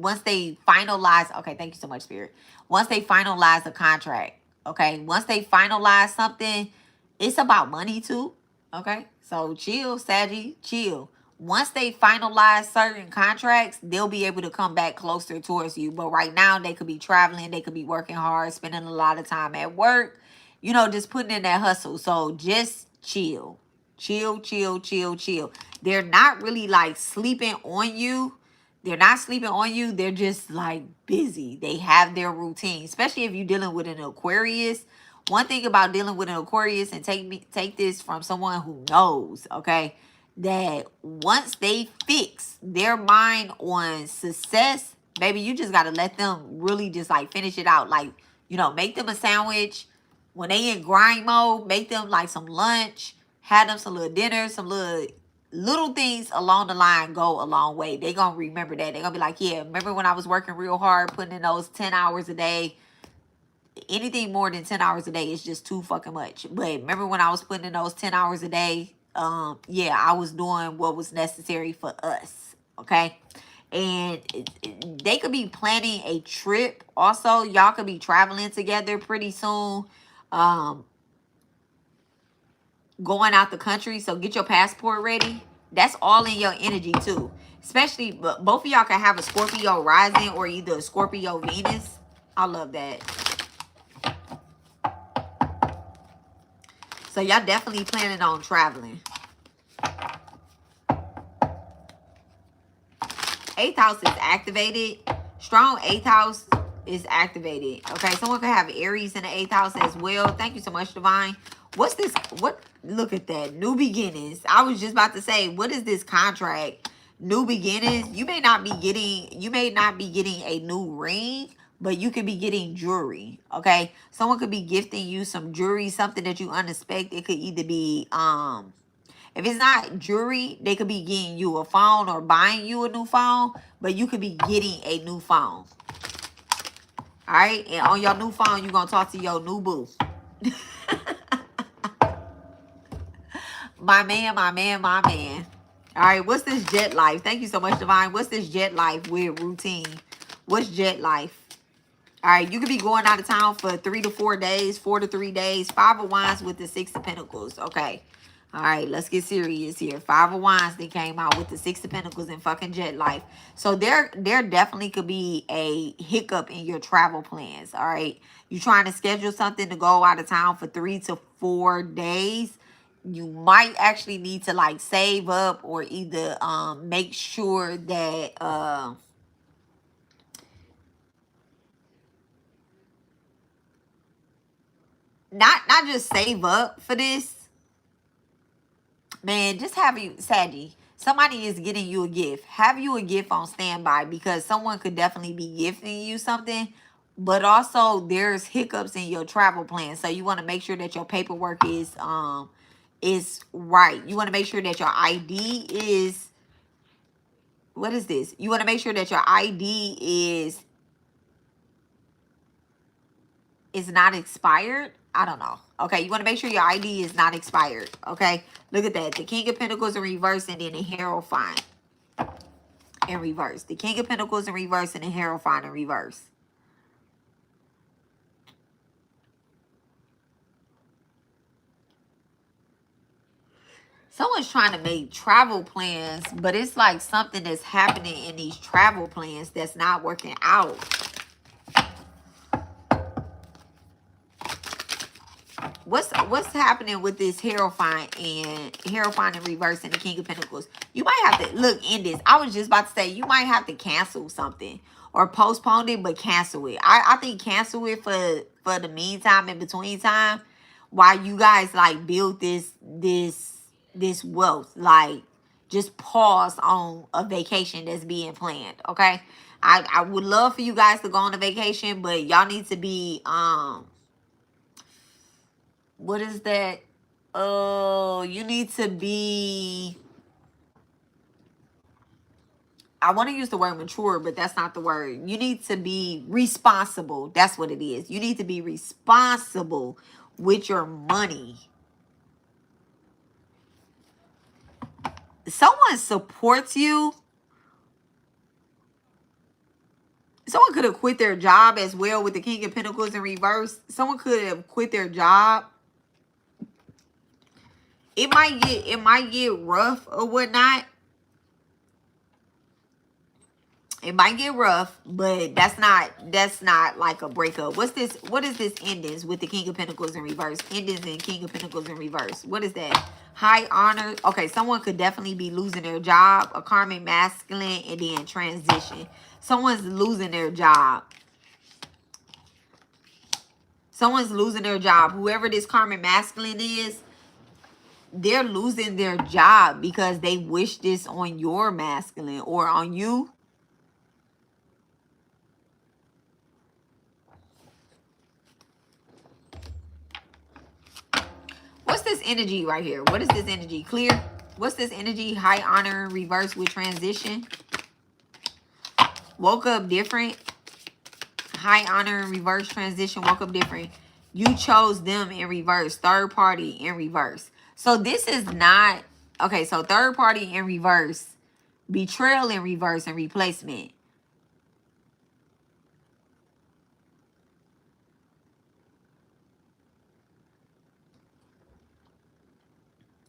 finalize. Okay, thank you so much, Spirit. Once they finalize a contract. Okay, once they finalize something, it's about money too. Okay, so chill, Saggy, chill. Once they finalize certain contracts, they'll be able to come back closer towards you. But right now, they could be traveling, they could be working hard, spending a lot of time at work, you know, just putting in that hustle. So just chill. Chill, chill, chill, chill. They're not really like sleeping on you. They're not sleeping on you. They're just like busy. They have their routine, especially if you're dealing with an Aquarius. One thing about dealing with an Aquarius, and take this from someone who knows, okay, that once they fix their mind on success, baby, you just gotta let them really just like finish it out. Like, you know, make them a sandwich. When they in grind mode, make them like some lunch, have them some little dinner, some little things along the line go a long way. They gonna remember that. They gonna be like, yeah, remember when I was working real hard, putting in those 10 hours a day. Anything more than 10 hours a day is just too fucking much. But remember when I was putting in those 10 hours a day? Yeah, I was doing what was necessary for us. Okay. And they could be planning a trip. Also, y'all could be traveling together pretty soon. Going out the country, so get your passport ready. That's all in your energy too. Especially, but both of y'all can have a Scorpio rising or either a Scorpio Venus. I love that. So y'all definitely planning on traveling. 8th house is activated. Strong 8th house is activated. Okay, someone could have Aries in the 8th house as well. Thank you so much, Divine. What's this? What? Look at that. New beginnings. I was just about to say, what is this contract? New beginnings. You may not be getting a new ring, but you could be getting jewelry. Okay. Someone could be gifting you some jewelry, something that you unexpected. It could either be if it's not jewelry, they could be getting you a phone or buying you a new phone, but you could be getting a new phone. All right. And on your new phone, you're going to talk to your new boo. My man, my man, my man. All right, what's this jet life? Thank you so much, Divine. What's this jet life with routine? What's jet life? All right, you could be going out of town for 3 to 4 days, 4 to 3 days. 5 of Wands with the 6 of Pentacles. Okay. All right, let's get serious here. 5 of Wands, they came out with the 6 of Pentacles and fucking jet life. So there definitely could be a hiccup in your travel plans. All right. You trying to schedule something to go out of town for 3 to 4 days. You might actually need to like save up or either make sure that not just save up for this. Man, just have you, Saggy, somebody is getting you a gift. Have you a gift on standby, because someone could definitely be gifting you something, but also there's hiccups in your travel plan. So you want to make sure that your paperwork is right. You want to make sure that your ID is, what is this? You want to make sure that your ID is not expired. I don't know. Okay, you want to make sure your ID is not expired. Okay, look at that. The King of Pentacles in reverse, and then the Hierophant in reverse. The King of Pentacles in reverse and the Hierophant in reverse. Someone's trying to make travel plans, but it's like something that's happening in these travel plans that's not working out. What's happening with this Hierophant in reverse and the King of Pentacles? You might have to look in this. I was just about to say you might have to cancel something or postpone it, but cancel it. I think cancel it for the meantime, in between time, while you guys like build this wealth. Like, just pause on a vacation that's being planned. Okay, I would love for you guys to go on a vacation, but y'all need to be what is that? Oh, you need to be I want to use the word mature, but that's not the word. You need to be responsible. That's what it is. You need to be responsible with your money. Someone supports you. Someone could have quit their job as well with the King of Pentacles in reverse. Someone could have quit their job. It might get rough or whatnot. It might get rough, but that's not like a breakup. What is this endings with the King of Pentacles in reverse? Endings and King of Pentacles in reverse. What is that? High honor. Okay, someone could definitely be losing their job, a karmic masculine, and then transition. Someone's losing their job. Someone's losing their job. Whoever this karmic masculine is, they're losing their job because they wish this on your masculine or on you. What's this energy right here? What is this energy? Clear. What's this energy? High honor reverse with transition. Woke up different. High honor reverse transition. Woke up different. You chose them in reverse. Third party in reverse. So this is not... Okay, so third party in reverse. Betrayal in reverse and replacement.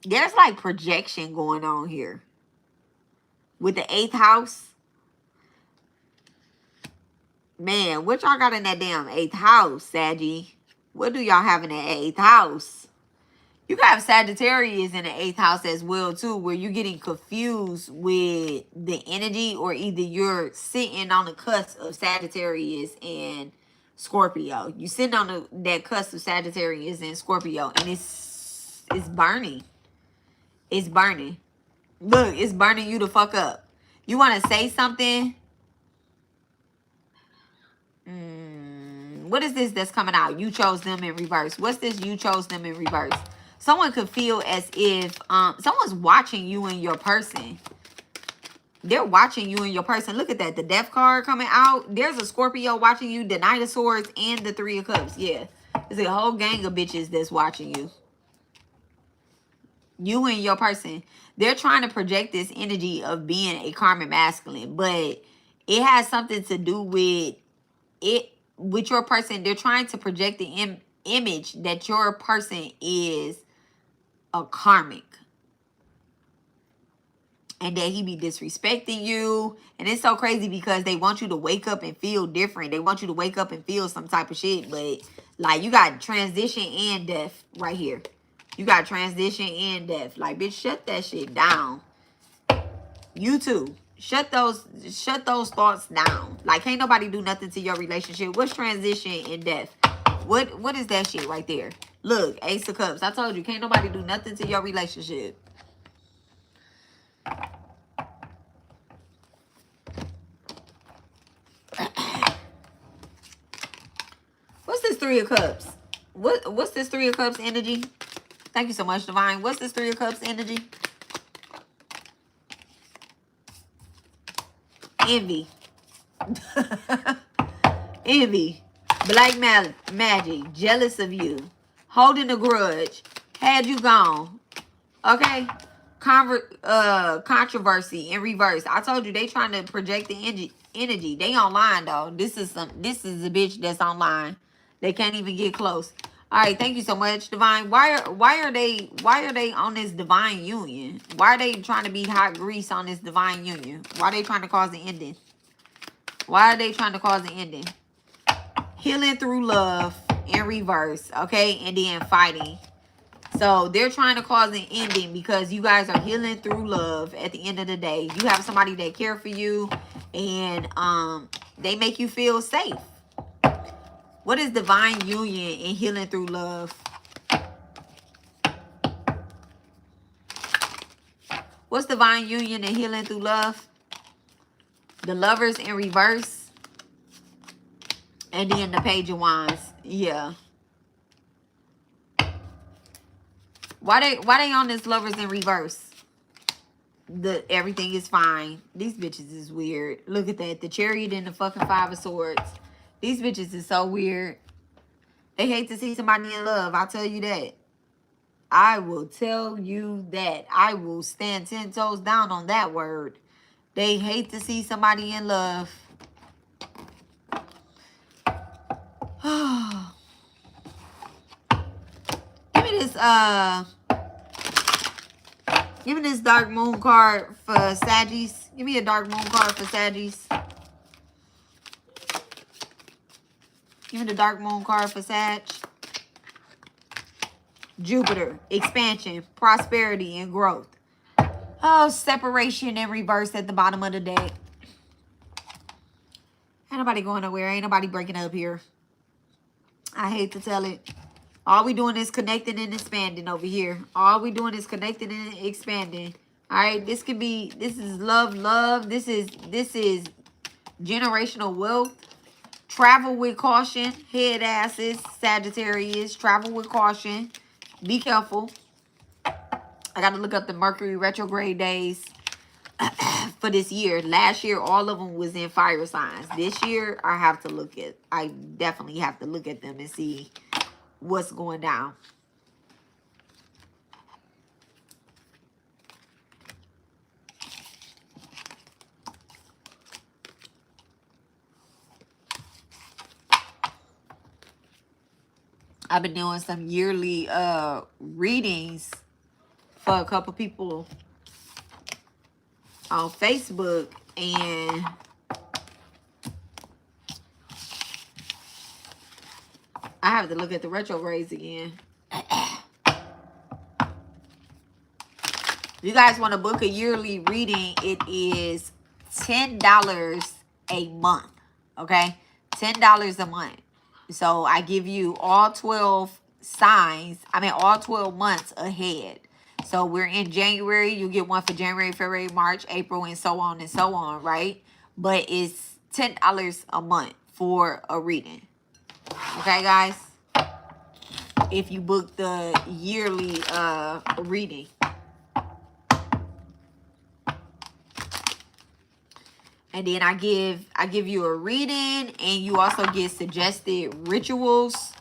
There's like projection going on here. With the 8th house. Man, what y'all got in that damn 8th house, Saggy? What do y'all have in the 8th house? You got Sagittarius in the 8th house as well, too, where you're getting confused with the energy, or either you're sitting on the cusp of Sagittarius and Scorpio. You're sitting on that cusp of Sagittarius and Scorpio, and it's burning. It's burning. Look, it's burning you the fuck up. You want to say something? What is this that's coming out? You chose them in reverse. What's this? You chose them in reverse. Someone could feel as if someone's watching you and your person. They're watching you and your person. Look at that. The Death card coming out. There's a Scorpio watching you. The Knight of Swords and the 3 of Cups. Yeah. There's a whole gang of bitches that's watching you. You and your person. They're trying to project this energy of being a karmic masculine. But it has something to do with it. With your person, they're trying to project the image that your person is a karmic. And that he be disrespecting you. And it's so crazy because they want you to wake up and feel different. They want you to wake up and feel some type of shit. But like you got transition and death right here. You got transition and death. Like, bitch, shut that shit down. You too. Shut those thoughts down. Like, can't nobody do nothing to your relationship. What's transition and death? What is that shit right there? Look, Ace of Cups. I told you, can't nobody do nothing to your relationship. What's this 3 of Cups? What's this 3 of Cups energy? Thank you so much, Divine. What's this 3 of Cups energy? Envy. Envy. Black magic. Jealous of you. Holding a grudge. Had you gone. Okay. Controversy in reverse. I told you they trying to project the energy. They online though. This is a bitch that's online. They can't even get close. All right, thank you so much, Divine. Why are they on this divine union? Why are they trying to be hot grease on this divine union? Why are they trying to cause the ending? Why are they trying to cause the ending? Healing through love in reverse, okay? And then fighting. So they're trying to cause an ending because you guys are healing through love at the end of the day. You have somebody that care for you and they make you feel safe. What is divine union and healing through love? What's divine union and healing through love? The Lovers in reverse. And then the Page of Wands. Yeah. Why they on this Lovers in reverse? everything is fine. These bitches is weird. Look at that. The Chariot and the fucking Five of Swords. These bitches is so weird. They hate to see somebody in love. I'll tell you that. I will tell you that. I will stand 10 toes down on that word. They hate to see somebody in love. Give me this dark moon card for Saggies. Give me a dark moon card for Saggies. Give me the dark moon card for Sag. Jupiter, expansion, prosperity, and growth. Oh, separation in reverse at the bottom of the deck. Ain't nobody going nowhere. Ain't nobody breaking up here. I hate to tell it. All we doing is connecting and expanding over here. All we doing is connecting and expanding. All right, this is love. This is generational wealth. Travel with caution. Head asses, Sagittarius. Travel with caution. Be careful. I got to look up the Mercury retrograde days for this year. Last year, all of them was in fire signs. This year, I definitely have to look at them and see what's going down. I've been doing some yearly readings for a couple people on Facebook, and I have to look at the retrogrades again. If you guys want to book a yearly reading, it is $10 a month. Okay? $10 a month. So I give you all 12 signs. All 12 months ahead. So we're in January. You get one for January, February, March, April, and so on, right? But it's $10 a month for a reading. Okay, guys? If you book the yearly reading. And then I give you a reading, and you also get suggested rituals.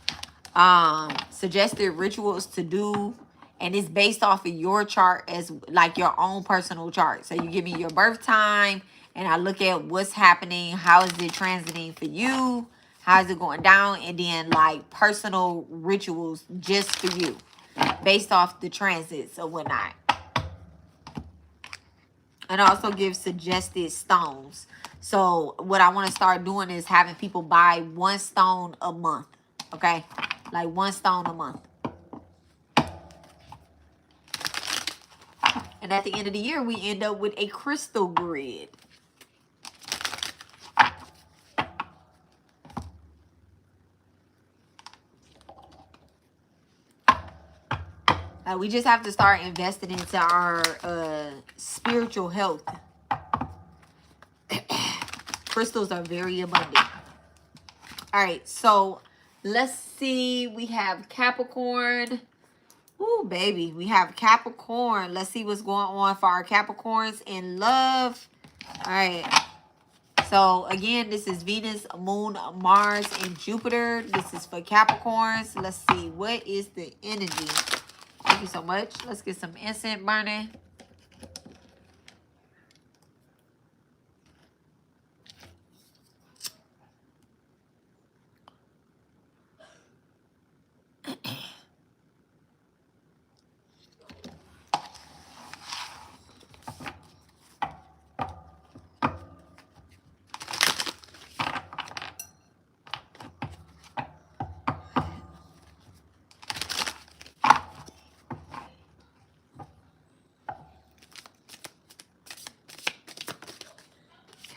Suggested rituals to do. And it's based off of your chart, as like your own personal chart. So you give me your birth time, and I look at what's happening. How is it transiting for you? How is it going down? And then like personal rituals just for you, based off the transits or whatnot. And also give suggested stones. So what I want to start doing is having people buy one stone a month. Okay? Like one stone a month. And at the end of the year, we end up with a crystal grid. We just have to start investing into our spiritual health. Crystals are very abundant. All right, so let's see. We have Capricorn. Ooh, baby. We have Capricorn. Let's see what's going on for our Capricorns in love. All right. So, again, this is Venus, Moon, Mars, and Jupiter. This is for Capricorns. Let's see. What is the energy? Thank you so much. Let's get some incense burning.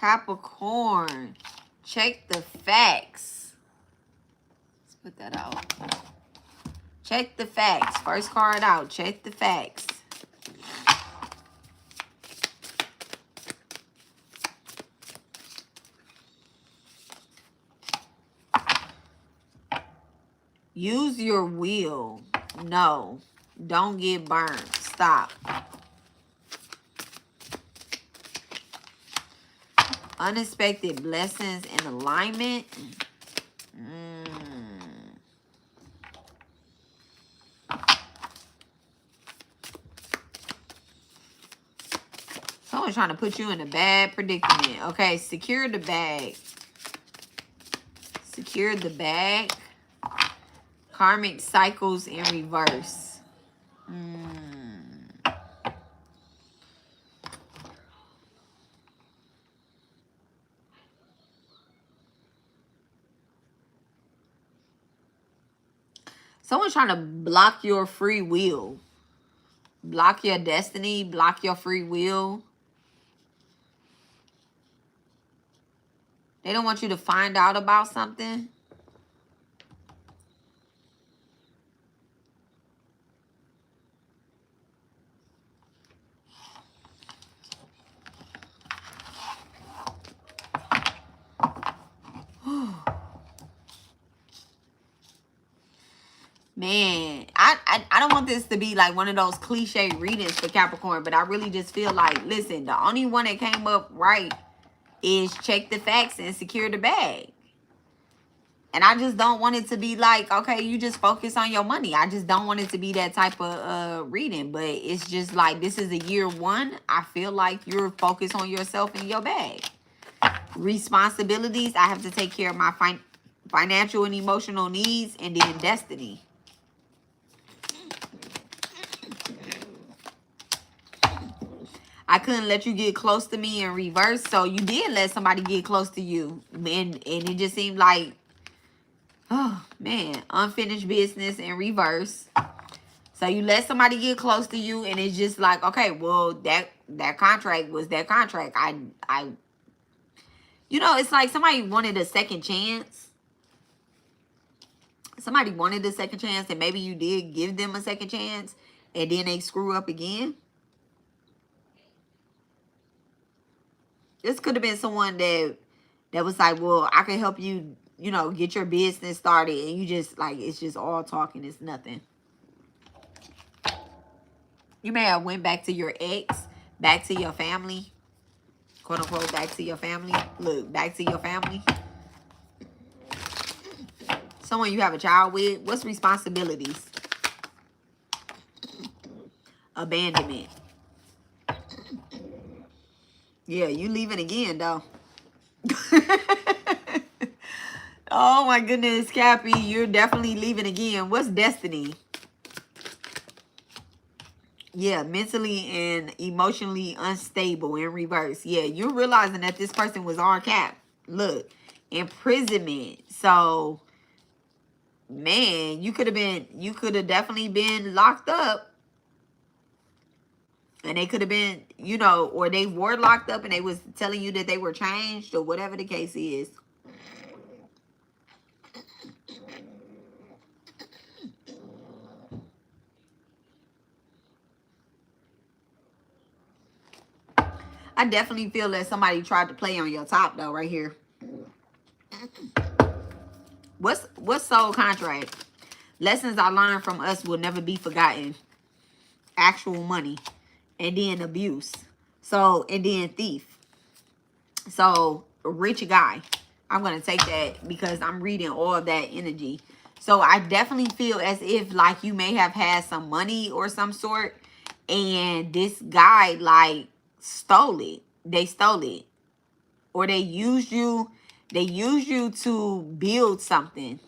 Capricorn, check the facts. Let's put that out. Check the facts. First card out. Check the facts. Use your will. No. Don't get burned. Stop. Unexpected blessings in alignment. Someone's trying to put you in a bad predicament. Okay, secure the bag. Secure the bag. Karmic cycles in reverse. Someone's trying to block your free will. Block your destiny. Block your free will. They don't want you to find out about something. Man, I don't want this to be like one of those cliche readings for Capricorn, but I really just feel like, listen, the only one that came up right is check the facts and secure the bag. And I just don't want it to be like, okay, you just focus on your money. I just don't want it to be that type of reading. But it's just like, this is a year one. I feel like you're focused on yourself and your bag. Responsibilities. I have to take care of my financial and emotional needs, and then destiny. I couldn't let you get close to me in reverse. So you did let somebody get close to you. And it just seemed like, oh, man, unfinished business in reverse. So you let somebody get close to you, and it's just like, okay, well, that contract was that contract. You know, it's like somebody wanted a second chance. Somebody wanted a second chance, and maybe you did give them a second chance, and then they screw up again. This could have been someone that was like, well, I can help you, you know, get your business started. And you just, like, it's just all talking. It's nothing. You may have went back to your ex, back to your family. Quote, unquote, back to your family. Look, back to your family. Someone you have a child with. What's responsibilities? Abandonment. Yeah, you leaving again, though. Oh, my goodness, Cappy. You're definitely leaving again. What's destiny? Yeah, mentally and emotionally unstable in reverse. Yeah, you're realizing that this person was on cap. Look, imprisonment. So, man, you could have definitely been locked up. And they could have been, you know, or they were locked up and they was telling you that they were changed or whatever the case is. I definitely feel that somebody tried to play on your top, though, right here. What's soul contract? Lessons I learned from us will never be forgotten. Actual money. And then abuse. So, and then thief. So, rich guy. I'm going to take that because I'm reading all of that energy. So, I definitely feel as if, like, you may have had some money or some sort. And this guy, like, stole it. They stole it. Or they used you. They used you to build something.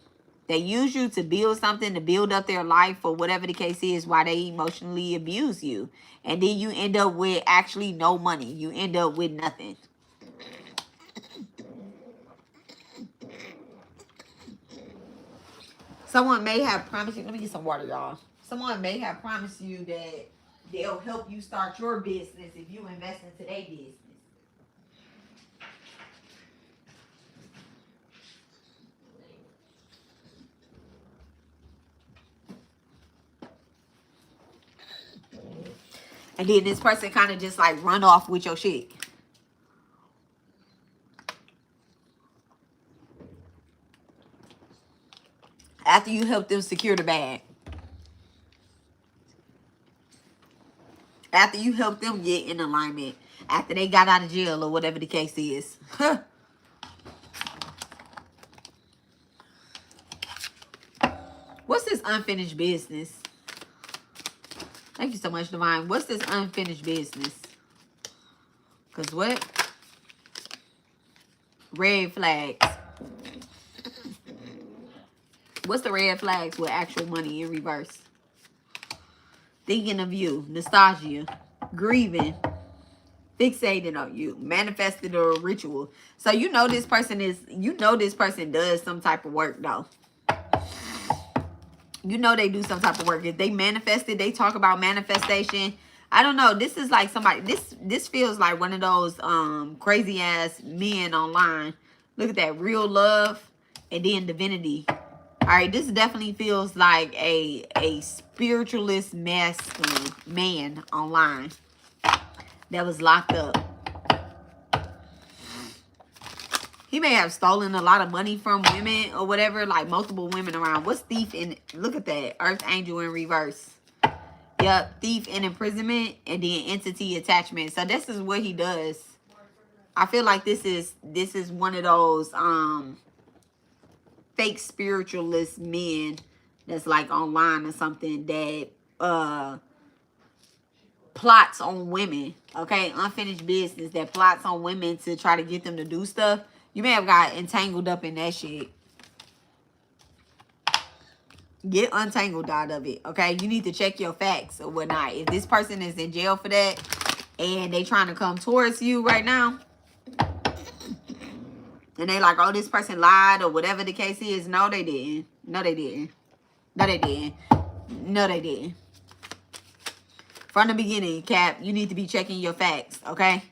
They use you to build something, to build up their life, or whatever the case is, why they emotionally abuse you. And then you end up with actually no money. You end up with nothing. Someone may have promised you, let me get some water, y'all. Someone may have promised you that they'll help you start your business if you invest into their business. And then this person kind of just like run off with your shit. After you help them secure the bag. After you help them get in alignment. after they got out of jail or whatever the case is. What's this unfinished business? Thank you so much, Divine. What's this unfinished business? Because what? Red flags. What's the red flags with actual money in reverse? Thinking of you. Nostalgia. Grieving. Fixated on you. Manifested or ritual. So you know this person is, you know this person does some type of work though. You know they do some type of work. If they manifested, they talk about manifestation. I don't know. This is like somebody, this feels like one of those crazy ass men online. Look at that. Real love and then divinity. All right, this definitely feels like a spiritualist masculine man online that was locked up. He may have stolen a lot of money from women or whatever, like multiple women around. What's thief in? Look at that. Earth angel in reverse. Yep, thief and imprisonment and then entity attachment. So this is what he does. I feel like this is one of those fake spiritualist men that's like online or something that plots on women. Okay, unfinished business that plots on women to try to get them to do stuff. You may have got entangled up in that shit. Get untangled out of it, okay? You need to check your facts or whatnot. If this person is in jail for that and they trying to come towards you right now, and they like, oh, this person lied or whatever the case is. No, they didn't. No, they didn't. No, they didn't. No, they didn't. From the beginning, Cap, you need to be checking your facts, okay?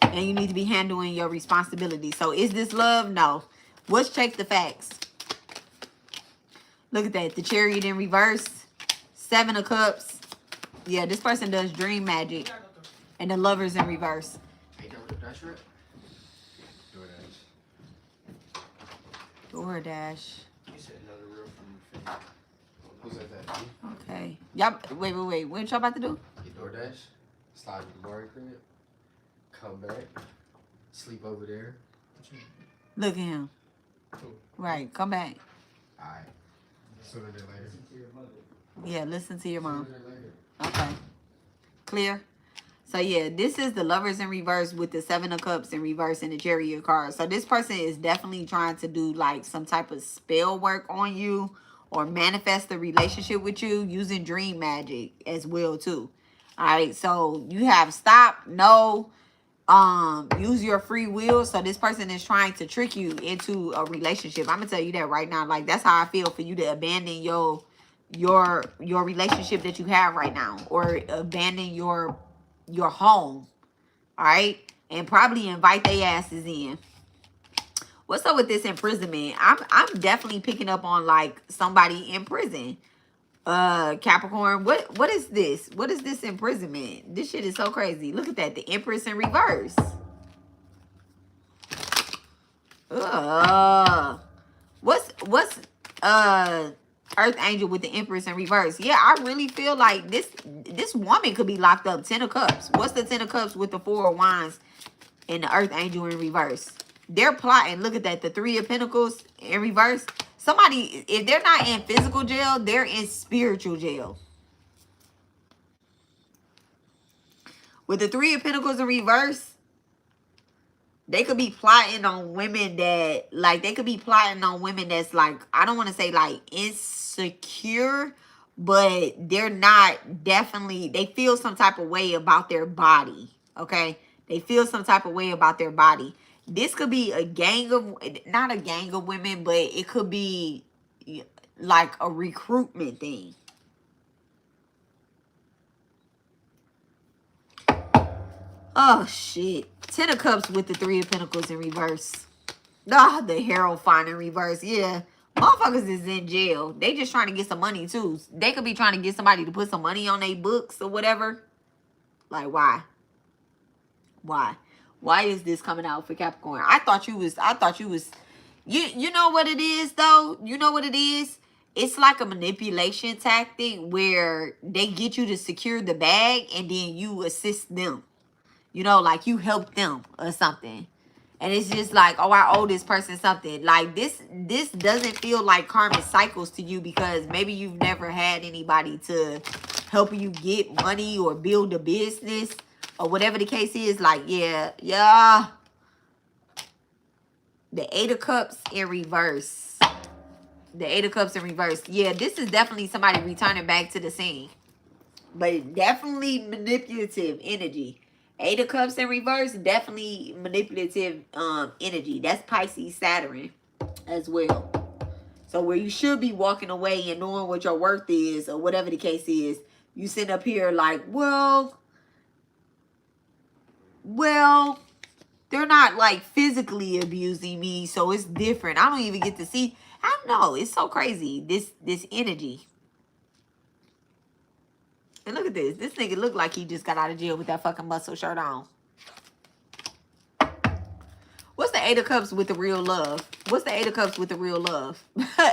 And you need to be handling your responsibility. So is this love? No. Let's check the facts. Look at that. The Chariot in reverse. 7 of Cups. Yeah, this person does dream magic. And the Lovers in reverse. DoorDash. You said another real from your Who's at that? Okay. Y'all, wait. What y'all about to do? Get DoorDash. Slide to the bar crib. Come back. Sleep over there. Look at him. Right. Come back. Alright. Sooner than later. Yeah, listen to your mom. Okay. Clear? So yeah, this is the Lovers in reverse with the 7 of Cups in reverse and the Chariot card. So this person is definitely trying to do like some type of spell work on you or manifest a relationship with you using dream magic as well too. All right, so you have stop, no, use your free will. So this person is trying to trick you into a relationship. I'm gonna tell you that right now. Like that's how I feel for you to abandon your relationship that you have right now, or abandon your home, all right, and probably invite their asses in. What's up with this imprisonment? I'm definitely picking up on like somebody in prison. Capricorn, what is this? What is this imprisonment? This shit is so crazy. Look at that, the Empress in reverse. What's Earth Angel with the Empress in reverse? Yeah, I really feel like this woman could be locked up. 10 of Cups. What's the 10 of Cups with the 4 of Wands and the Earth Angel in reverse? They're plotting. Look at that. The 3 of Pentacles in reverse. Somebody, if they're not in physical jail, they're in spiritual jail. With the 3 of Pentacles in reverse, they could be plotting on women that, like, they could be plotting on women that's, like, I don't want to say, like, insecure, but they're not definitely, they feel some type of way about their body, okay? They feel some type of way about their body. This could be a gang of, not a gang of women, but it could be, like, a recruitment thing. Oh, shit. 10 of Cups with the 3 of Pentacles in reverse. Ah, the Hierophant in reverse. Yeah. Motherfuckers is in jail. They just trying to get some money, too. They could be trying to get somebody to put some money on their books or whatever. Like, why? Why? Why is this coming out for Capricorn? I thought you was, you know what it is, though? You know what it is? It's like a manipulation tactic where they get you to secure the bag and then you assist them. You know, like you helped them or something. And it's just like, oh, I owe this person something. Like this doesn't feel like karmic cycles to you because maybe you've never had anybody to help you get money or build a business or whatever the case is. Like, yeah. The Eight of Cups in reverse. The Eight of Cups in reverse. Yeah, this is definitely somebody returning back to the scene. But definitely manipulative energy. Eight of Cups in reverse, definitely manipulative energy. That's Pisces Saturn as well. So where you should be walking away and knowing what your worth is or whatever the case is, you sit up here like, well, they're not like physically abusing me, so it's different. I don't even get to see. I don't know. It's so crazy, this energy. And look at this. This nigga look like he just got out of jail with that fucking muscle shirt on. What's the Eight of Cups with the real love? What's the Eight of Cups with the real love?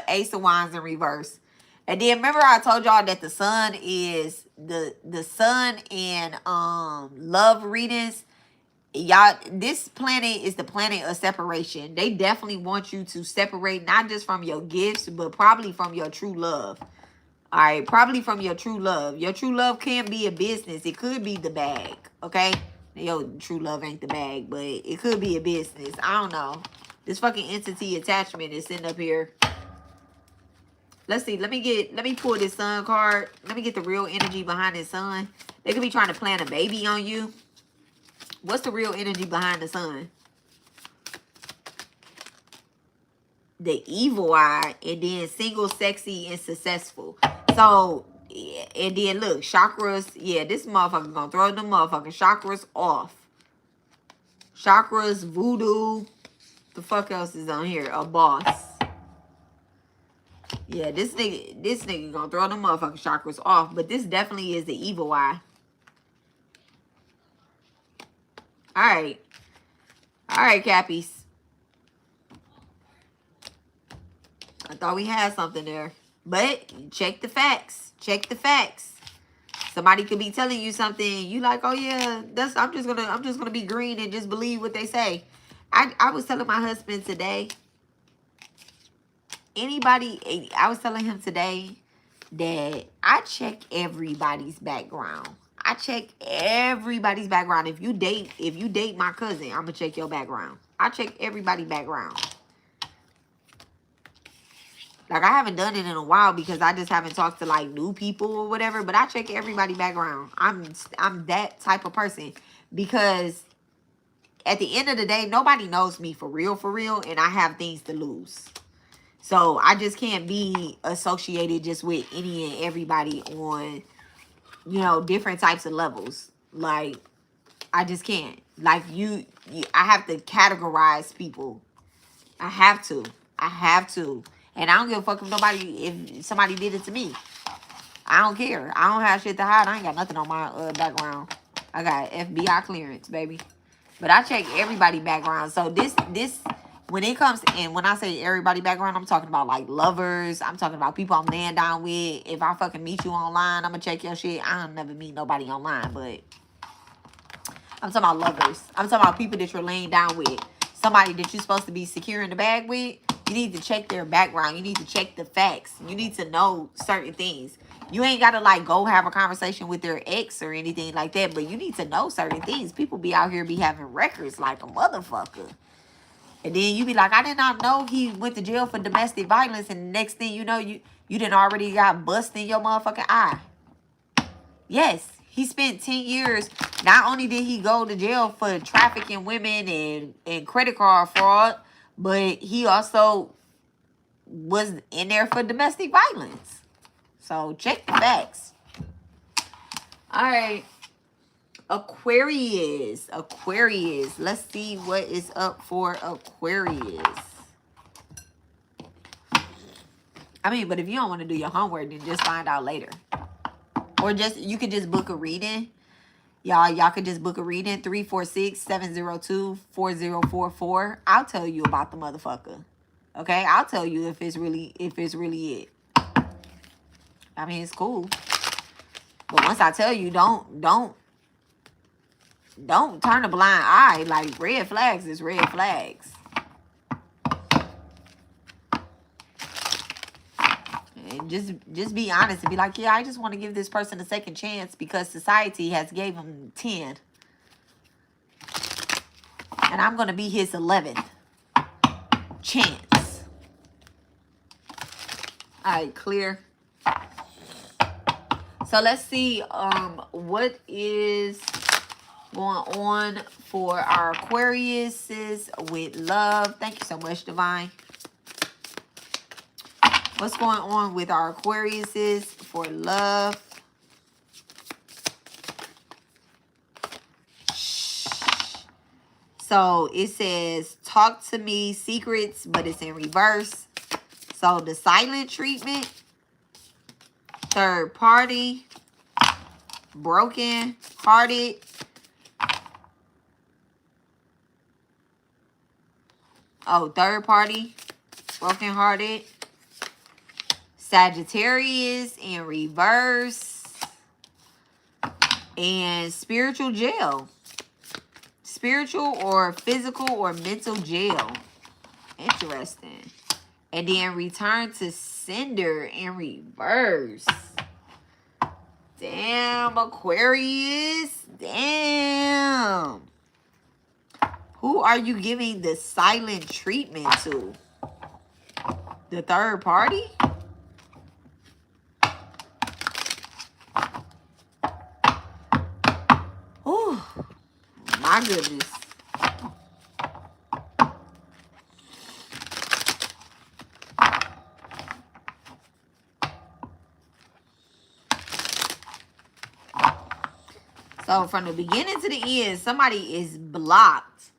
Ace of Wands in reverse. And then remember I told y'all that the sun is the sun in love readings. Y'all, this planet is the planet of separation. They definitely want you to separate, not just from your gifts, but probably from your true love. All right, probably from your true love. Your true love can be a business. It could be the bag, okay? Your true love ain't the bag, but it could be a business. I don't know. This fucking entity attachment is sitting up here. Let's see. Let me pull this sun card. Let me get the real energy behind this sun. They could be trying to plant a baby on you. What's the real energy behind the sun? The evil eye, and then single, sexy, and successful. So, and then look, chakras. Yeah, this motherfucker gonna throw the motherfucking chakras off. Chakras, voodoo. The fuck else is on here? A boss. Yeah, this nigga gonna throw the motherfucking chakras off. But this definitely is the evil eye. Alright. Alright, Cappies. I thought we had something there. But check the facts. Check the facts. Somebody could be telling you something. You like, oh yeah, I'm just gonna be green and just believe what they say. I was telling my husband today. I was telling him today that I check everybody's background. I check everybody's background. If you date my cousin, I'm gonna check your background. I check everybody's background. Like, I haven't done it in a while because I just haven't talked to, like, new people or whatever. But I check everybody's background. I'm that type of person. Because at the end of the day, nobody knows me for real. And I have things to lose. So, I just can't be associated just with any and everybody on, you know, different types of levels. Like, I just can't. Like, I have to categorize people. I have to. And I don't give a fuck if somebody did it to me. I don't care. I don't have shit to hide. I ain't got nothing on my background. I got FBI clearance, baby. But I check everybody background. So this, when it comes, and when I say everybody background, I'm talking about like lovers. I'm talking about people I'm laying down with. If I fucking meet you online, I'm gonna check your shit. I don't never meet nobody online, but I'm talking about lovers. I'm talking about people that you're laying down with. Somebody that you're supposed to be securing the bag with. You need to check their background. You need to check the facts. You need to know certain things. You ain't got to, like, go have a conversation with their ex or anything like that. But you need to know certain things. People be out here be having records like a motherfucker. And then you be like, I did not know he went to jail for domestic violence. And the next thing you know, you done already got bust in your motherfucking eye. Yes, he spent 10 years. Not only did he go to jail for trafficking women and credit card fraud, but he also was in there for domestic violence. So check the facts. All right. Aquarius. Let's see what is up for Aquarius. I mean, but if you don't want to do your homework, then just find out later. Or you could just book a reading. Y'all could just book a reading. 346-702-4044. I'll tell you about the motherfucker. Okay? I'll tell you if it's really it. I mean, it's cool. But once I tell you, don't Don't turn a blind eye. Like, red flags is red flags. And just be honest and be like, yeah, I just want to give this person a second chance because society has gave him 10. And I'm going to be his 11th chance. All right, clear. So let's see what is going on for our Aquariuses with love. Thank you so much, Divine. What's going on with our Aquariuses for love? So it says, talk to me secrets, but it's in reverse. So the silent treatment, third party, broken hearted, third party, broken hearted, Sagittarius in reverse, and spiritual jail. Spiritual or physical or mental jail. Interesting. And then return to sender in reverse. Damn, Aquarius. Damn. Who are you giving the silent treatment to? The third party? Oh, my goodness. So from the beginning to the end, somebody is blocked.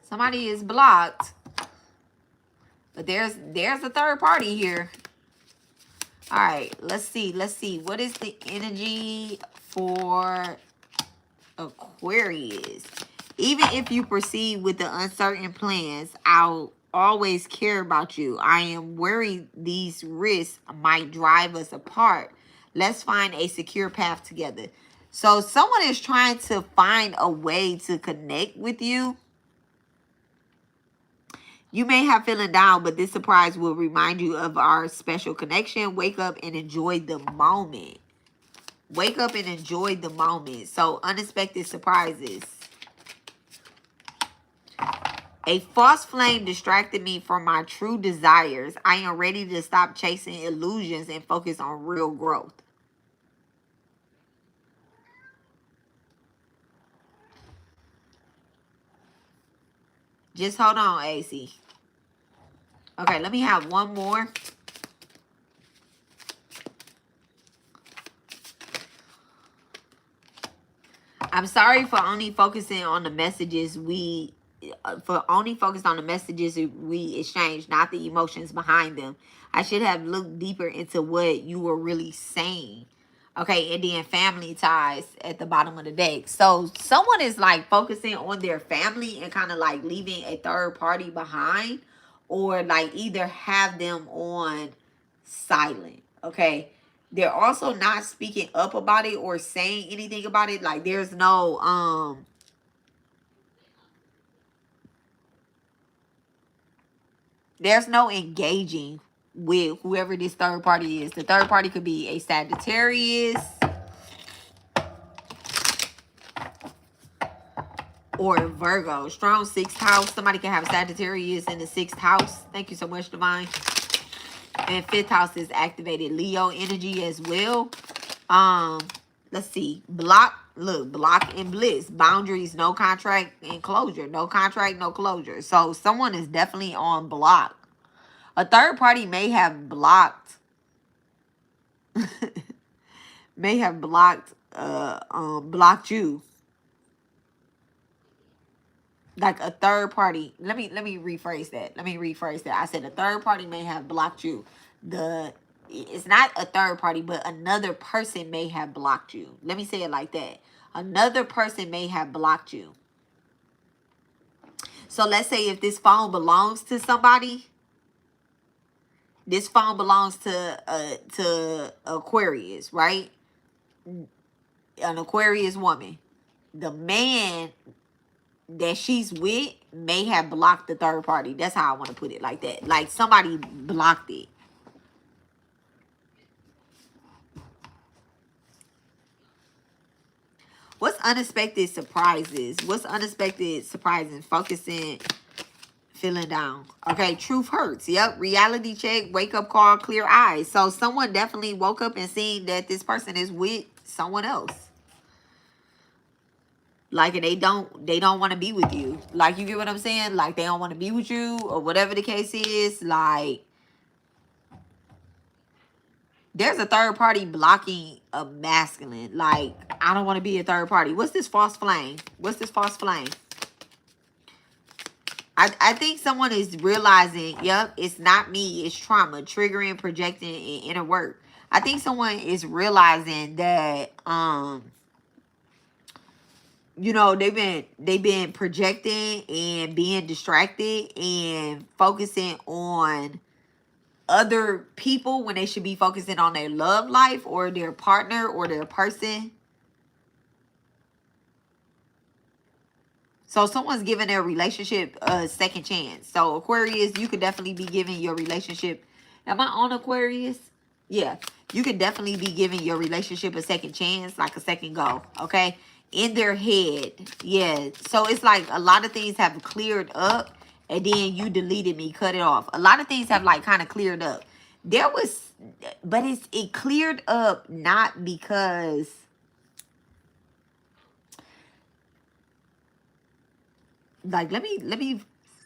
Somebody is blocked. But there's a third party here. All right, let's see. Let's see. What is the energy for Aquarius? Even if you proceed with the uncertain plans, I'll always care about you. I am worried these risks might drive us apart. Let's find a secure path together. So someone is trying to find a way to connect with you. You may have feeling down, but this surprise will remind you of our special connection. Wake up and enjoy the moment. Wake up and enjoy the moment. So unexpected surprises. A false flame distracted me from my true desires. I am ready to stop chasing illusions and focus on real growth. Just hold on, AC. Okay, let me have one more. I'm sorry for only focusing on the messages we exchanged, not the emotions behind them. I should have looked deeper into what you were really saying. Okay, and then family ties at the bottom of the deck. So someone is like focusing on their family and kind of like leaving a third party behind, or like either have them on silent. Okay. They're also not speaking up about it or saying anything about it. Like there's no engaging with whoever this third party is. The third party could be a Sagittarius or Virgo. Strong 6th house. Somebody can have Sagittarius in the 6th house. Thank you so much, Divine. And 5th house is activated Leo energy as well. Let's see. Block and bliss. Boundaries, no contract and closure. No contract, no closure. So someone is definitely on block. A third party may have blocked blocked you. Like a third party. Let me rephrase that. I said a third party may have blocked you. It's not a third party, but another person may have blocked you. Let me say it like that. Another person may have blocked you. So let's say if this phone belongs to somebody This phone belongs to Aquarius, right? An Aquarius woman. The man that she's with may have blocked the third party. That's how I want to put it, like that. Like somebody blocked it. What's unexpected surprises? What's unexpected surprises? Focusing, feeling down. Okay, truth hurts. Yep, reality check, wake up call, clear eyes. So someone definitely woke up and seen that this person is with someone else. Like they don't want to be with you. Like, you get what I'm saying? Like they don't want to be with you or whatever the case is. Like there's a third party blocking a masculine. Like, I don't want to be a third party. What's this false flame? What's this false flame? I think someone is realizing, yep, it's not me, it's trauma, triggering, projecting, and inner work. I think someone is realizing that, you know, they've been projecting and being distracted and focusing on other people when they should be focusing on their love life or their partner or their person. So someone's giving their relationship a second chance. So Aquarius, you could definitely be giving your relationship. Am I on Aquarius? Yeah. You could definitely be giving your relationship a second chance, like a second go. Okay. In their head. Yeah. So it's like a lot of things have cleared up and then you deleted me, cut it off. A lot of things have like kind of cleared up. There was, but it cleared up not because, like, let me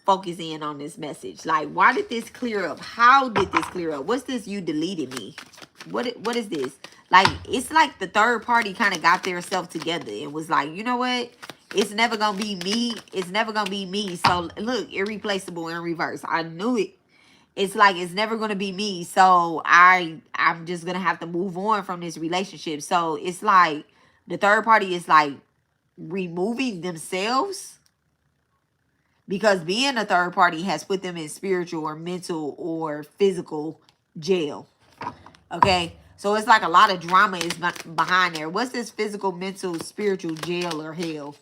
focus in on this message. Like, why did this clear up? How did this clear up? What's this? You deleted me. What is this? Like, it's like the third party kind of got their self together and was like, you know what? It's never gonna be me. It's never gonna be me. So look, irreplaceable in reverse. I knew it. It's like it's never gonna be me. So I'm just gonna have to move on from this relationship. So it's like the third party is like removing themselves, because being a third party has put them in spiritual or mental or physical jail. Okay? So it's like a lot of drama is behind there. What's this physical, mental, spiritual jail or hell?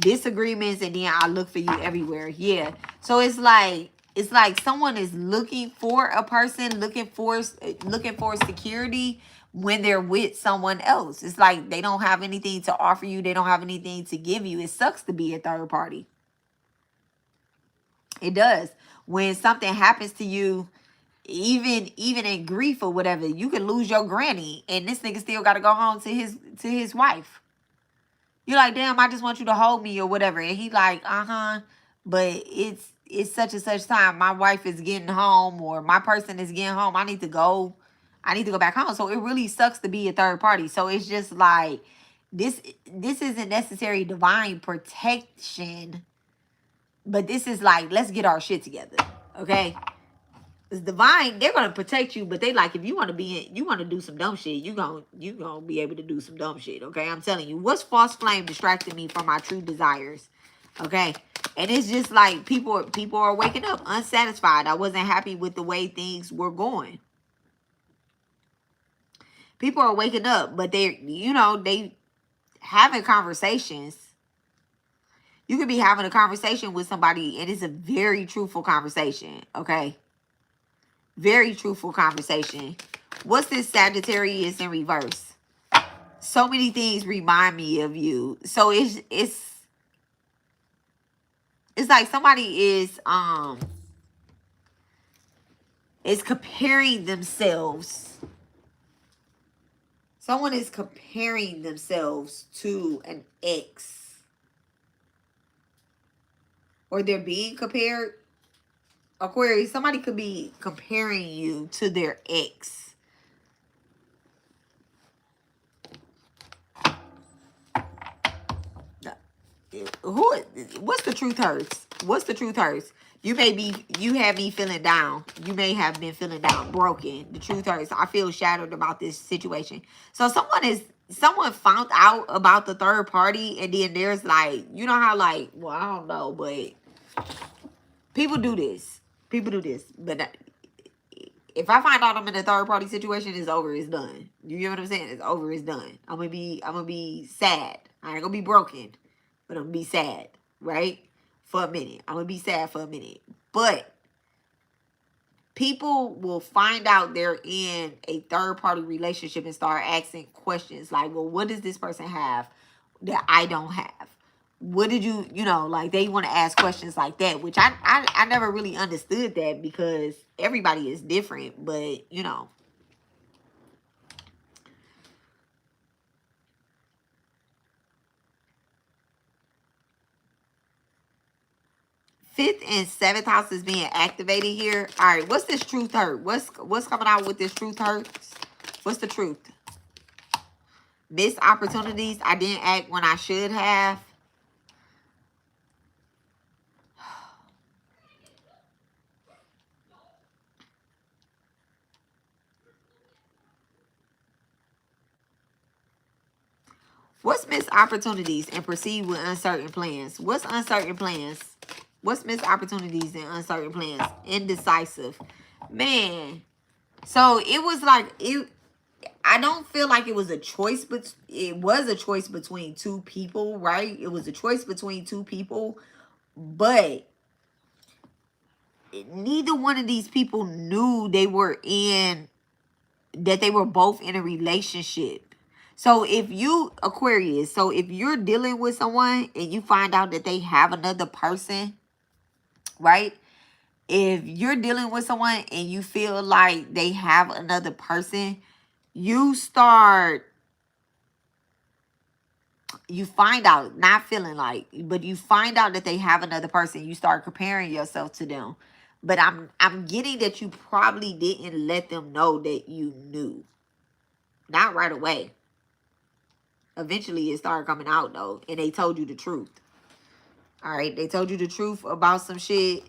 Disagreements, and then I look for you everywhere. Yeah. So it's like someone is looking for a person, looking for security when they're with someone else. It's like they don't have anything to offer you. They don't have anything to give you. It sucks to be a third party. It does. When something happens to you, even in grief or whatever, you can lose your granny and this nigga still got to go home to his wife. You're like, damn, I just want you to hold me or whatever. And he like, but it's such and such time. My wife is getting home or my person is getting home. I need to go back home. So it really sucks to be a third party. So it's just like, this isn't necessary divine protection, but this is like, let's get our shit together. Okay? It's divine, they're gonna protect you, but they like, if you want to do some dumb shit, you gonna be able to do some dumb shit. Okay, I'm telling you. What's false flame distracting me from my true desires? Okay, and it's just like people are waking up unsatisfied. I wasn't happy with the way things were going. People are waking up, but they having conversations. You could be having a conversation with somebody, and it's a very truthful conversation. Okay. Very truthful conversation. What's this Sagittarius in reverse? So many things remind me of you. So it's like somebody is comparing themselves. Someone is comparing themselves to an ex. Or they're being compared. Aquarius, somebody could be comparing you to their ex. What's the truth hurts? What's the truth hurts? You have me feeling down. You may have been feeling down, broken. The truth hurts. I feel shattered about this situation. So someone found out about the third party, and then there's like, you know how like, well, I don't know, but people do this. People do this, but if I find out I'm in a third party situation, it's over, it's done. You get what I'm saying? It's over, it's done. I'm gonna be sad. I ain't gonna be broken, but I'm gonna be sad, right? For a minute. I'm gonna be sad for a minute. But people will find out they're in a third party relationship and start asking questions like, well, what does this person have that I don't have? What did you, like they want to ask questions like that, which I never really understood that because everybody is different, but 5th and 7th house is being activated here. All right, what's this truth hurt? What's coming out with this truth hurts? What's the truth? Missed opportunities. I didn't act when I should have. What's missed opportunities and proceed with uncertain plans? What's uncertain plans? What's missed opportunities and uncertain plans? Indecisive. Man. So it was like, I don't feel like it was a choice, but it was a choice between two people, right? It was a choice between two people, but neither one of these people knew that they were both in a relationship. So if you, Aquarius, so if you're dealing with someone and you find out that they have another person, right? If you're dealing with someone and you feel like they have another person, you find out, not feeling like, but you find out that they have another person. You start comparing yourself to them. But I'm getting that you probably didn't let them know that you knew. Not right away. Eventually it started coming out though, and they told you the truth. All right, they told you the truth about some shit.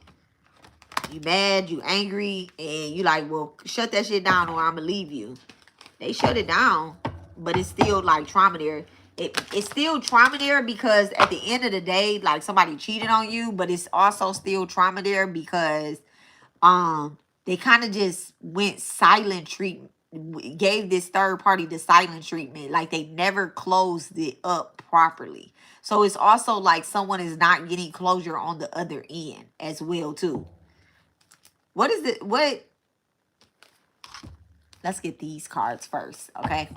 You mad, you angry, and you like, well, shut that shit down or I'm gonna leave you. They shut it down, but it's still like trauma there. It's still trauma there because at the end of the day, like somebody cheated on you, but it's also still trauma there because they kind of just went silent treatment, gave this third party the silent treatment, like they never closed it up properly. So it's also like someone is not getting closure on the other end as well too. What is it? What? Let's get these cards first, okay?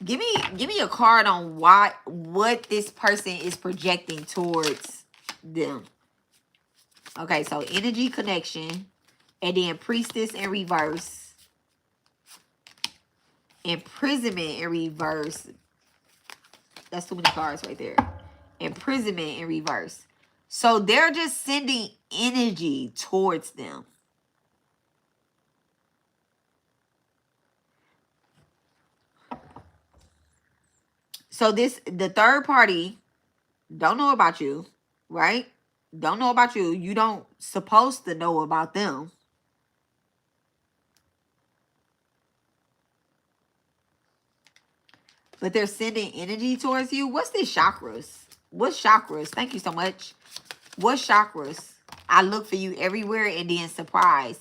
Give me a card on what this person is projecting towards them. Okay, so energy connection, and then priestess in reverse, imprisonment in reverse. That's too many cards right there. Imprisonment in reverse. So they're just sending energy towards them. So the third party don't know about you, right? Don't know about you. You don't supposed to know about them. But they're sending energy towards you. What's this chakras? What's chakras? Thank you so much. What's chakras? I look for you everywhere and then surprise.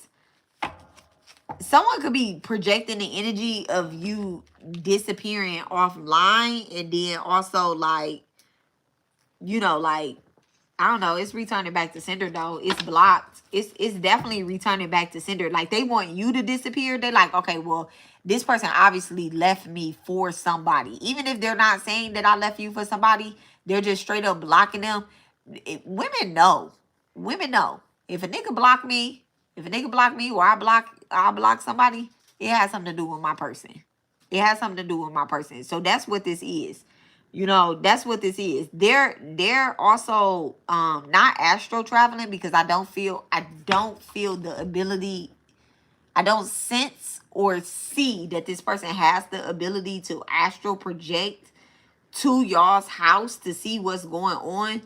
Someone could be projecting the energy of you disappearing offline, and then also like, like, I don't know, it's returning back to sender though. It's blocked. It's definitely returning back to sender. Like they want you to disappear. They're like, okay, well, this person obviously left me for somebody. Even if they're not saying that I left you for somebody, they're just straight up blocking them. Women know. Women know. If a nigga block me, or I block somebody, it has something to do with my person. It has something to do with my person. So that's what this is. That's what this is. They're also not astro traveling because I don't feel the ability. I don't sense or see that this person has the ability to astral project to y'all's house to see what's going on.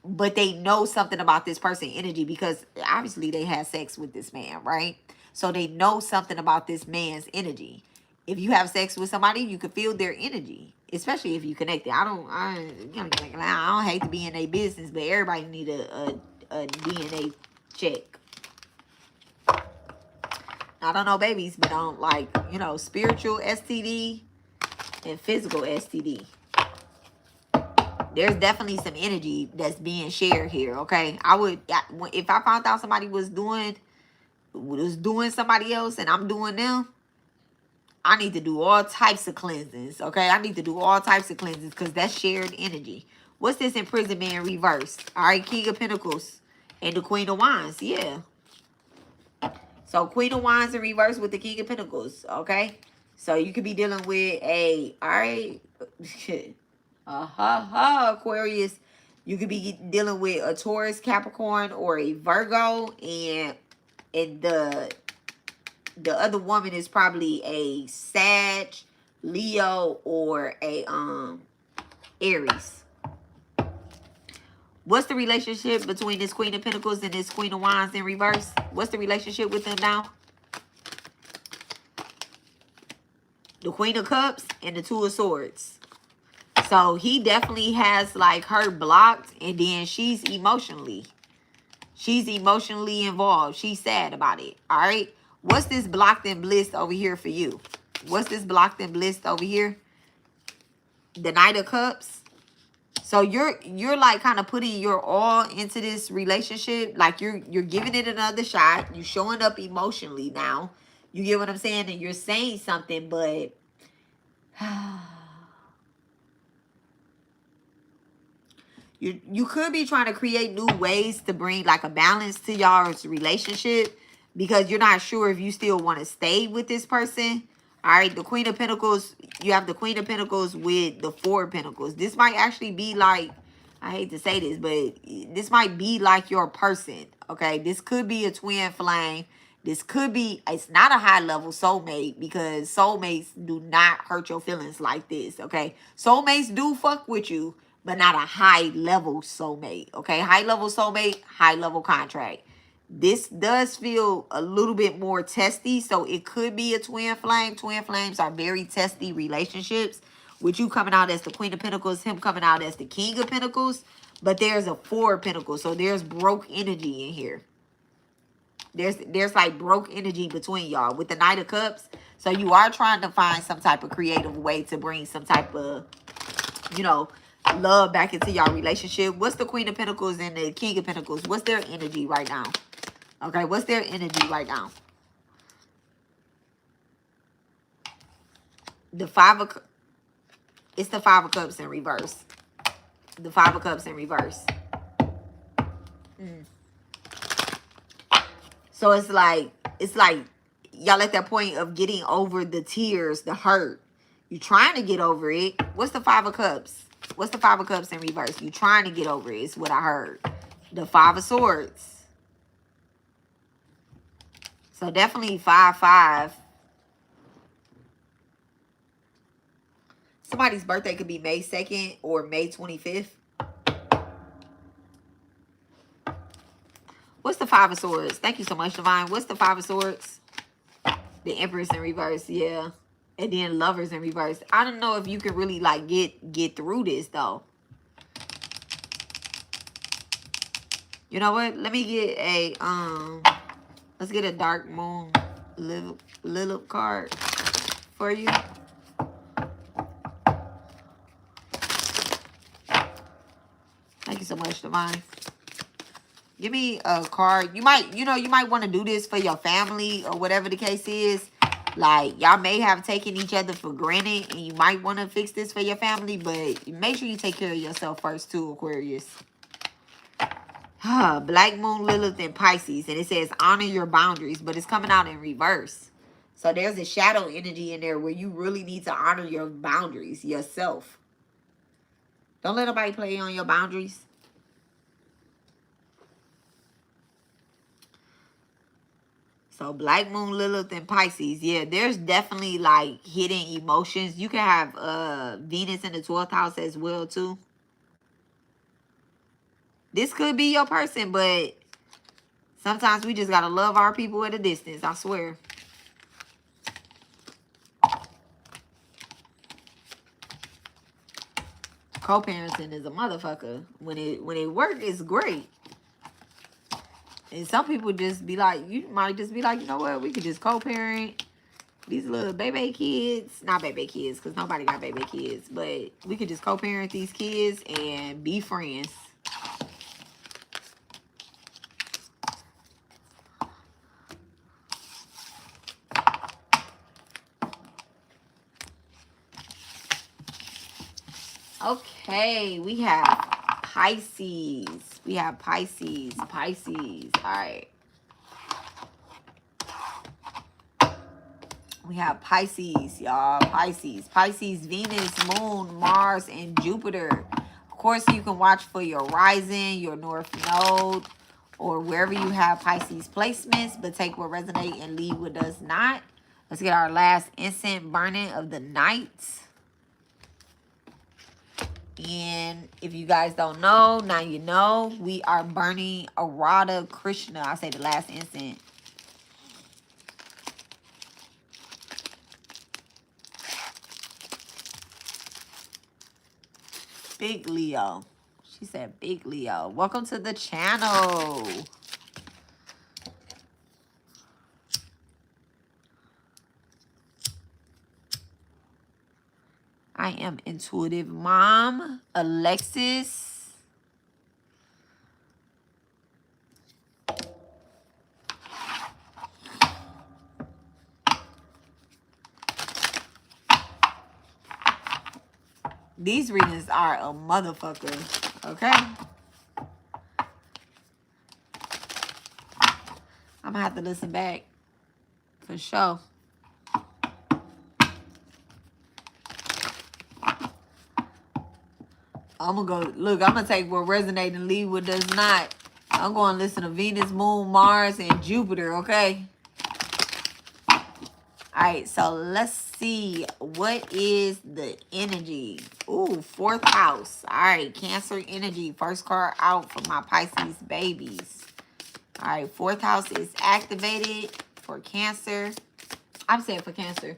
But they know something about this person energy because obviously they had sex with this man, right? So they know something about this man's energy. If you have sex with somebody, you can feel their energy, especially if you connect it. I don't hate to be in a business, but everybody need a DNA check. Not on no babies, but on like, you know, spiritual STD and physical STD. There's definitely some energy that's being shared here, okay? If I found out somebody was doing somebody else and I'm doing them, I need to do all types of cleansings, okay? I need to do all types of cleansings because that's shared energy. What's this imprisonment in reverse? All right, King of Pentacles and the Queen of Wands, yeah. So Queen of Wands in reverse with the King of Pentacles, okay? So you could be dealing with all right, Aquarius. You could be dealing with a Taurus, Capricorn, or a Virgo, and the other woman is probably a Sag, Leo, or a Aries. What's the relationship between this Queen of Pentacles and this Queen of Wands in reverse? What's the relationship with them now? The Queen of Cups and the Two of Swords. So he definitely has like her blocked, and then she's emotionally involved. She's sad about it. All right. What's this blocked and blissed over here for you? What's this blocked and blissed over here? The Knight of Cups. So you're like kind of putting your all into this relationship. Like you're giving it another shot. You're showing up emotionally now. You get what I'm saying? And you're saying something, but you could be trying to create new ways to bring like a balance to y'all's relationship because you're not sure if you still want to stay with this person. All right, the Queen of Pentacles, you have the Queen of Pentacles with the Four of Pentacles. This might actually be like, I hate to say this, but this might be like your person, okay? This could be a twin flame. This could be, it's not a high level soulmate because soulmates do not hurt your feelings like this, okay? Soulmates do fuck with you, but not a high level soulmate, okay? High level soulmate, high level contract. This does feel a little bit more testy, so it could be a twin flame. Twin flames are very testy relationships, with you coming out as the Queen of Pentacles, him coming out as the King of Pentacles, but there's a Four of Pentacles, so there's broke energy in here. There's like broke energy between y'all with the Knight of Cups, so you are trying to find some type of creative way to bring some type of, you know, love back into y'all relationship. What's the Queen of Pentacles and the King of Pentacles? What's their energy right now? Okay, what's their energy right now? It's the Five of Cups in reverse. The Five of Cups in reverse. So it's like y'all at that point of getting over the tears, the hurt. You're trying to get over it. What's the Five of Cups? What's the Five of Cups in reverse? You're trying to get over it. It's what I heard. The Five of Swords. So definitely 5-5. Somebody's birthday could be May 2nd or May 25th. What's the Five of Swords? Thank you so much, Divine. What's the Five of Swords? The Empress in reverse, yeah. And then Lovers in reverse. I don't know if you can really like get through this though. You know what? Let me get a let's get a Dark Moon Lilith card for you. Thank you so much, Divine. Give me a card. You might want to do this for your family or whatever the case is. Like, y'all may have taken each other for granted and you might want to fix this for your family, but make sure you take care of yourself first too, Aquarius. Black Moon, Lilith, and Pisces. And it says honor your boundaries, but it's coming out in reverse. So there's a shadow energy in there where you really need to honor your boundaries yourself. Don't let nobody play on your boundaries. So Black Moon, Lilith, and Pisces. Yeah, there's definitely like hidden emotions. You can have Venus in the 12th house as well too. This could be your person, but sometimes we just gotta love our people at a distance, I swear. Co-parenting is a motherfucker. When it works, it's great. And some people just be like, you might just be like, you know what, we could just co-parent these little baby kids. Not baby kids, because nobody got baby kids. But we could just co-parent these kids and be friends. Okay, we have Pisces. We have Pisces. Pisces. All right. We have Pisces, y'all. Pisces. Pisces, Venus, Moon, Mars, and Jupiter. Of course, you can watch for your rising, your North Node, or wherever you have Pisces placements, but take what resonates and leave what does not. Let's get our last incense burning of the night. And if you guys don't know, now you know, we are burning Radha Krishna. I say the last incense. Big Leo. She said Big Leo. Welcome to the channel. I am Intuitive Mom, Alexis. These readings are a motherfucker, okay? I'm gonna have to listen back for sure. I'm gonna go, look, I'm gonna take what resonates and leave what does not. I'm gonna listen to Venus, Moon, Mars, and Jupiter, okay? All right, so let's see. What is the energy? Ooh, 4th house. All right, Cancer energy. First card out for my Pisces babies. All right, 4th house is activated for Cancer. I'm saying for Cancer.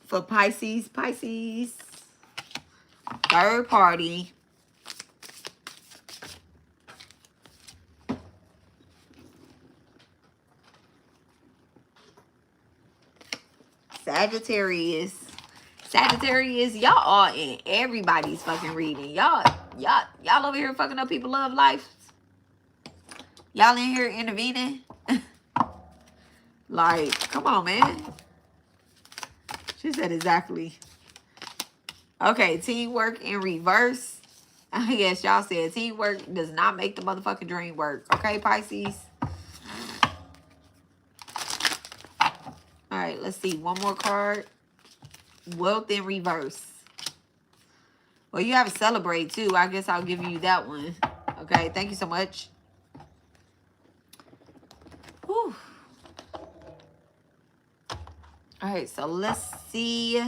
For Pisces, Pisces. 3rd party. Sagittarius. Sagittarius, y'all are in everybody's fucking reading. Y'all over here fucking up people's love life. Y'all in here intervening. Like, come on, man. She said exactly. Okay, teamwork in reverse. I guess y'all said teamwork does not make the motherfucking dream work. Okay, Pisces? All right, let's see. One more card. Wealth in reverse. Well, you have to celebrate, too. I guess I'll give you that one. Okay, thank you so much. Whew. All right, so let's see.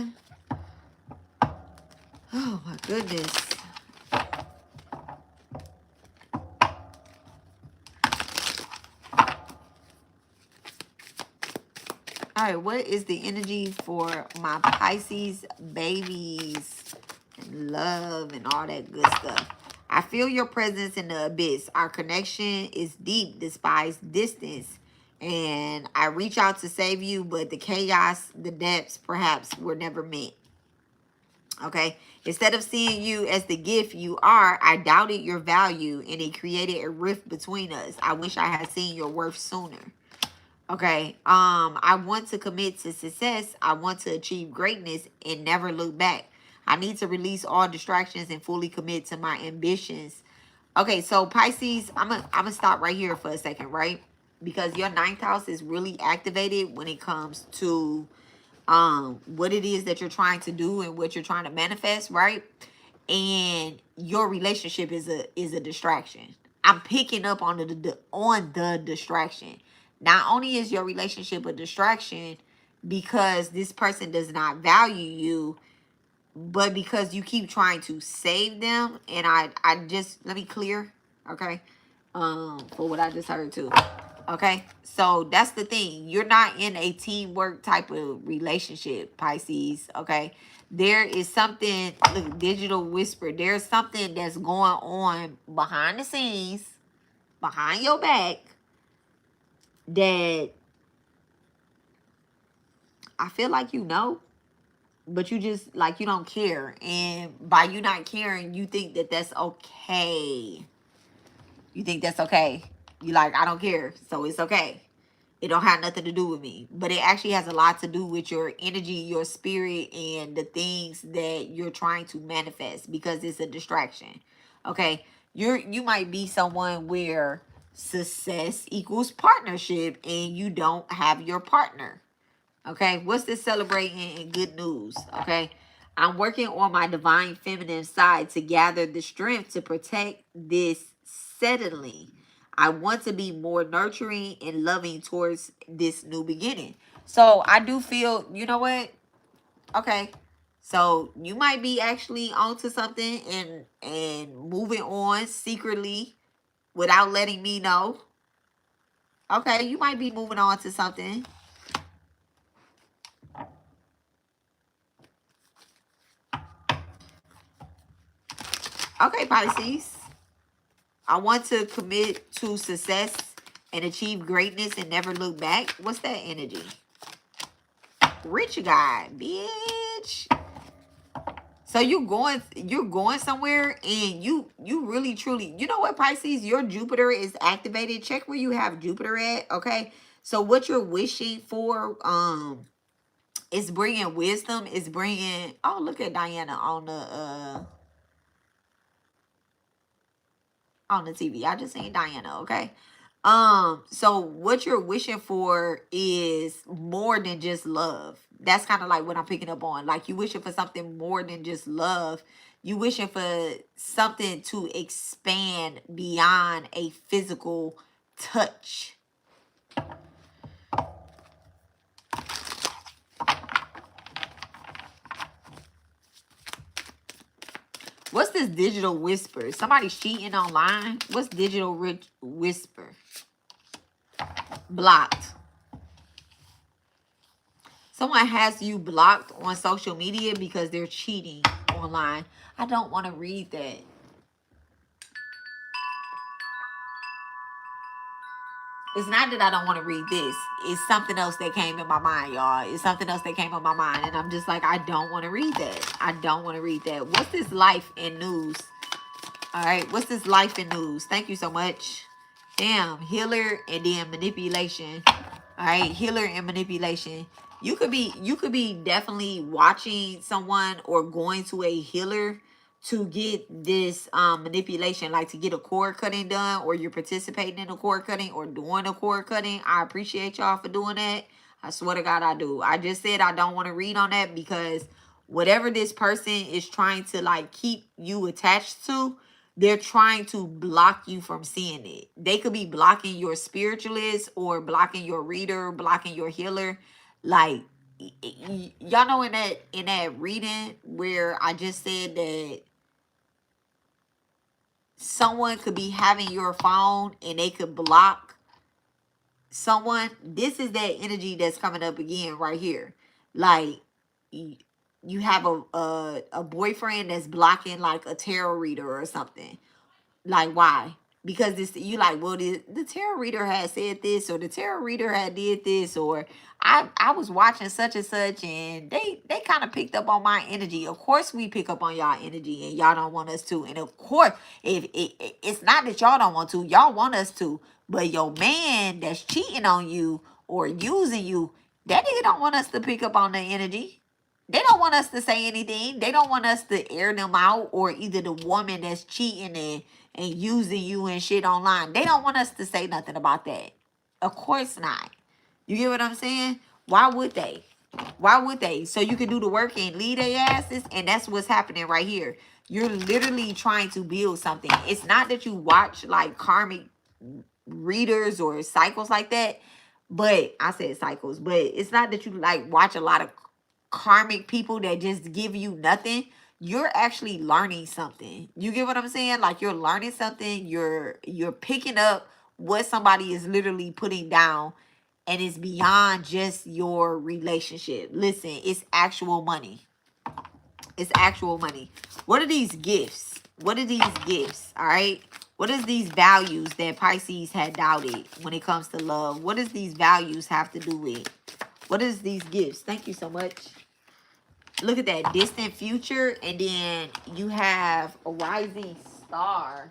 Oh, my goodness. All right, what is the energy for my Pisces babies and love and all that good stuff? I feel your presence in the abyss. Our connection is deep despite distance. And I reach out to save you, but the chaos, the depths, perhaps were never meant. Okay? Instead of seeing you as the gift you are, I doubted your value and it created a rift between us. I wish I had seen your worth sooner. Okay, I want to commit to success. I want to achieve greatness and never look back. I need to release all distractions and fully commit to my ambitions. Okay, so Pisces, I'm gonna stop right here for a second, right? Because your 9th house is really activated when it comes to what it is that you're trying to do and what you're trying to manifest, right? And your relationship is a distraction. I'm picking up on the distraction. Not only is your relationship a distraction because this person does not value you, but because you keep trying to save them. And I just, let me clear, okay, for what I just heard too. Okay, so that's the thing. You're not in a teamwork type of relationship, Pisces, okay? There is something, look, digital whisper. There's something that's going on behind the scenes, behind your back that I feel like you know, but you just like you don't care. And by you not caring, you think that that's okay. You think that's okay. You like, I don't care, so it's okay. It don't have nothing to do with me. But it actually has a lot to do with your energy, your spirit, and the things that you're trying to manifest, because it's a distraction. Okay? You might be someone where success equals partnership and you don't have your partner. Okay? What's this celebrating and good news? Okay? I'm working on my divine feminine side to gather the strength to protect this settling. I want to be more nurturing and loving towards this new beginning. So I do feel, you know what? Okay. So you might be actually onto something and moving on secretly without letting me know. Okay, you might be moving on to something. Okay, Pisces. I want to commit to success and achieve greatness and never look back. What's that energy? Rich guy, bitch. So you're going somewhere, and you really truly, you know what, Pisces, your Jupiter is activated. Check where you have Jupiter at. Okay, so what you're wishing for, is bringing wisdom. Is bringing, oh, look at Diana on the TV. I just seen Diana, okay? So what you're wishing for is more than just love. That's kind of like what I'm picking up on. Like you wishing for something more than just love. You wishing for something to expand beyond a physical touch. What's this digital whisper? Somebody's cheating online? What's digital whisper? Blocked. Someone has you blocked on social media because they're cheating online. I don't want to read that. It's not that I don't want to read this. It's something else that came in my mind, y'all. It's something else that came in my mind. And I'm just like, I don't want to read that. I don't want to read that. What's this life and news? All right. What's this life and news? Thank you so much. Damn. Healer and then manipulation. All right. Healer and manipulation. You could be definitely watching someone or going to a healer to get this manipulation, like to get a cord cutting done, or you're participating in a cord cutting or doing a cord cutting. I appreciate y'all for doing that. I swear to God I do. I just said I don't want to read on that because whatever this person is trying to like keep you attached to, they're trying to block you from seeing it. They could be blocking your spiritualist or blocking your reader, blocking your healer. Like y'all know in that reading where I just said that someone could be having your phone and they could block someone. This is that energy that's coming up again right here. Like you have a boyfriend that's blocking like a tarot reader or something. Like, why? Because this, you like, well, the tarot reader had said this, or the tarot reader had did this, or I was watching such and such, and they kind of picked up on my energy. Of course, we pick up on y'all energy, and y'all don't want us to. And of course, if it's not that y'all don't want to, y'all want us to. But your man that's cheating on you or using you, that nigga don't want us to pick up on the energy. They don't want us to say anything. They don't want us to air them out, or either the woman that's cheating and using you and shit online. They don't want us to say nothing about that. Of course not. You get what I'm saying? Why would they? Why would they? So you can do the work and lead their asses, and that's what's happening right here. You're literally trying to build something. It's not that you watch like karmic readers or cycles like that, but I said cycles, but it's not that you like watch a lot of karmic people that just give you nothing. You're actually learning something. You get what I'm saying? Like you're learning something. You're picking up what somebody is literally putting down, and it's beyond just your relationship. Listen, it's actual money. It's actual money. What are these gifts? What are these gifts? All right. What is these values that Pisces had doubted when it comes to love? What does these values have to do with? What is these gifts? Thank you so much. Look at that, distant future, and then you have a rising star.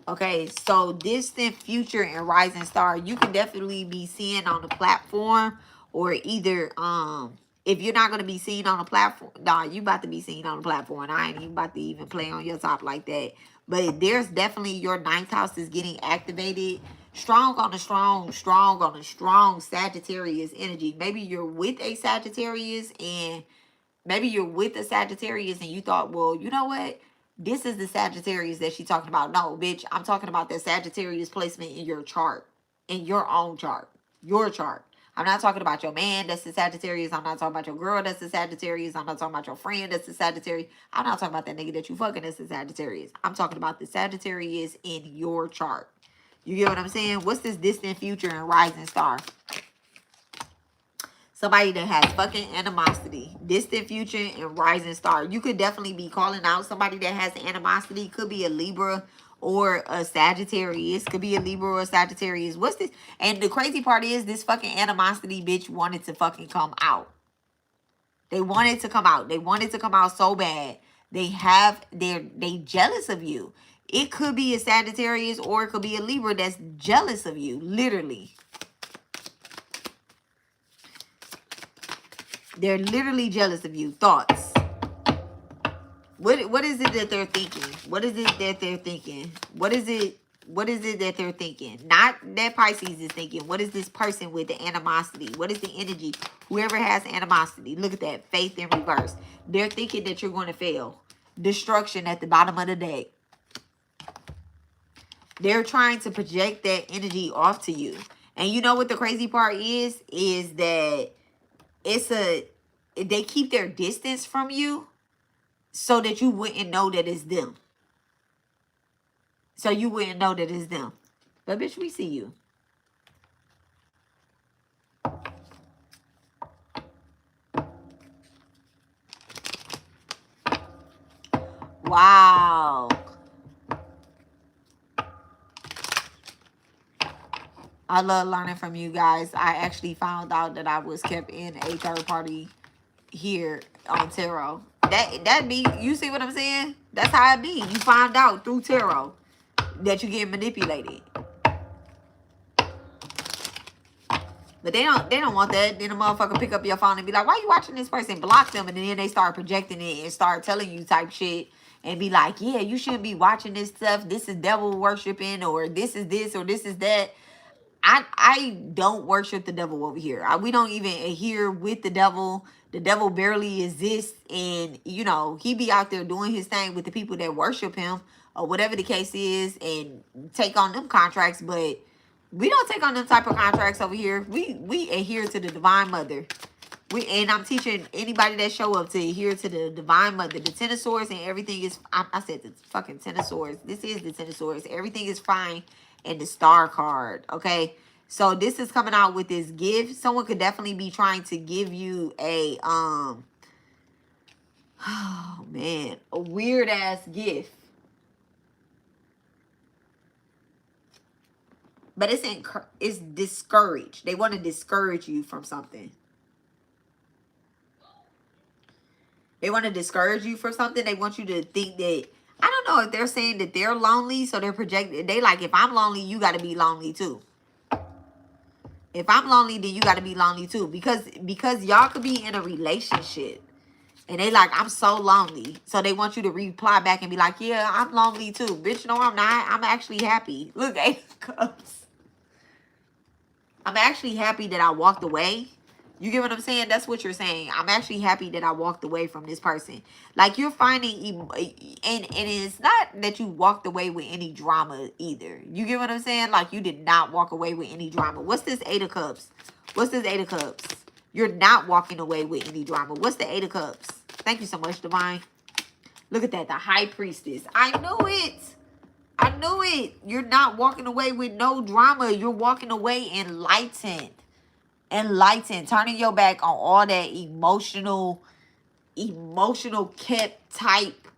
Okay, so distant future and rising star, you can definitely be seeing on the platform, or either if you're not gonna be seen on the platform, nah, you about to be seen on the platform. I ain't even about to even play on your top like that. But there's definitely your ninth house is getting activated. Strong on a strong Sagittarius energy. Maybe you're with a Sagittarius, and maybe you're with a Sagittarius and you thought, well, you know what? This is the Sagittarius that she's talking about. No, bitch, I'm talking about the Sagittarius placement in your chart, in your own chart, your chart. I'm not talking about your man that's the Sagittarius. I'm not talking about your girl that's the Sagittarius. I'm not talking about your friend that's the Sagittarius. I'm not talking about that nigga that you fucking that's the Sagittarius. I'm talking about the Sagittarius in your chart. You get what I'm saying? What's this distant future and rising star? Somebody that has fucking animosity, distant future and rising star. You could definitely be calling out somebody that has animosity. Could be a Libra or a Sagittarius. Could be a Libra or a Sagittarius. What's this? And the crazy part is this fucking animosity bitch wanted to fucking come out. They wanted to come out. They wanted to come out so bad. They jealous of you. It could be a Sagittarius or it could be a Libra that's jealous of you. Literally. They're literally jealous of you. Thoughts. What is it that they're thinking? What is it that they're thinking? What is it that they're thinking? Not that Pisces is thinking. What is this person with the animosity? What is the energy? Whoever has animosity. Look at that. Faith in reverse. They're thinking that you're going to fail. Destruction at the bottom of the deck. They're trying to project that energy off to you. And you know what the crazy part is? Is that they keep their distance from you so that you wouldn't know that it's them. So you wouldn't know that it's them. But bitch, we see you. Wow. I love learning from you guys. I actually found out that I was kept in a third party here on tarot. That be, you see what I'm saying? That's how it be. You find out through tarot that you get manipulated. But they don't want that. Then the motherfucker pick up your phone and be like, why you watching this person? Block them. And then they start projecting it and start telling you type shit. And be like, yeah, you shouldn't be watching this stuff. This is devil worshiping, or this is this, or this is that. I don't worship the devil over here. We don't even adhere with the devil. The devil barely exists. And, you know, he be out there doing his thing with the people that worship him, or whatever the case is, and take on them contracts. But we don't take on them type of contracts over here. We adhere to the Divine Mother. And I'm teaching anybody that show up to adhere to the Divine Mother. The Ten of Swords and everything is... I said the fucking Ten of Swords. This is the Ten of Swords. Everything is fine. And the Star card. Okay? So this is coming out with this gift. Someone could definitely be trying to give you a... oh, man. A weird-ass gift. But it's discouraged. They want to discourage you from something. They want to discourage you from something. They want you to think that, I don't know if they're saying that they're lonely, so they're projecting. They like, if I'm lonely, you got to be lonely too. If I'm lonely, then you got to be lonely too. Because y'all could be in a relationship. And they like, I'm so lonely. So they want you to reply back and be like, yeah, I'm lonely too. Bitch, no, I'm not. I'm actually happy. Look, 8 of Cups. I'm actually happy that I walked away. You get what I'm saying? That's what you're saying. I'm actually happy that I walked away from this person. Like, you're finding... And it's not that you walked away with any drama either. You get what I'm saying? Like, you did not walk away with any drama. What's this 8 of Cups? What's this 8 of Cups? You're not walking away with any drama. What's the 8 of Cups? Thank you so much, Divine. Look at that. The High Priestess. I knew it. I knew it. You're not walking away with no drama. You're walking away enlightened. Enlightened. Turning your back on all that emotional kept type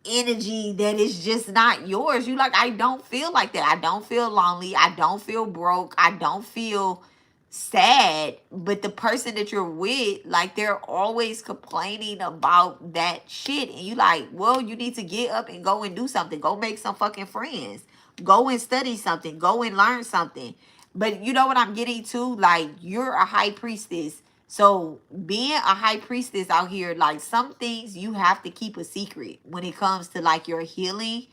energy that is just not yours. You like, I don't feel like that. I don't feel lonely. I don't feel broke. I don't feel sad. But the person that you're with, like, they're always complaining about that shit. And you like, well, you need to get up and go and do something. Go make some fucking friends. Go and study something. Go and learn something. But you know what I'm getting to? Like, you're a high priestess. So being a high priestess out here, like, some things you have to keep a secret when it comes to like your healing.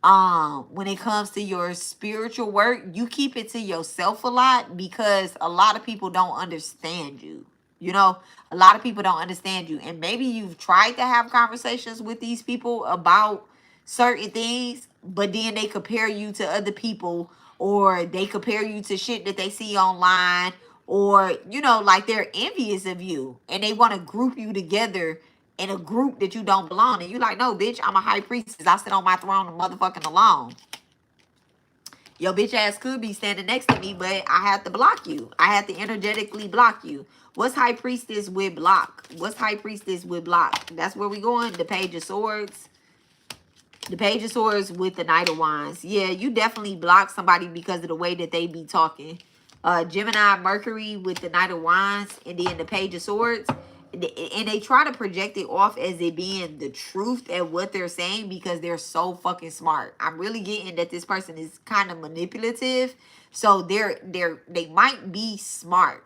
When it comes to your spiritual work, you keep it to yourself a lot because a lot of people don't understand you. You know, a lot of people don't understand you. And maybe you've tried to have conversations with these people about certain things, but then they compare you to other people, or they compare you to shit that they see online, or, you know, like, they're envious of you and they want to group you together in a group that you don't belong in. You like, no, bitch, I'm a high priestess. I sit on my throne motherfucking alone. Your bitch ass could be standing next to me, but I have to block you. I have to energetically block you. What's high priestess with block? What's high priestess with block? That's where we going. The page of swords. The page of swords with the knight of wands. Yeah, you definitely block somebody because of the way that they be talking. Gemini Mercury with the knight of wands, and then the page of swords. And they try to project it off as it being the truth at what they're saying because they're so fucking smart. I'm really getting that this person is kind of manipulative. So they might be smart.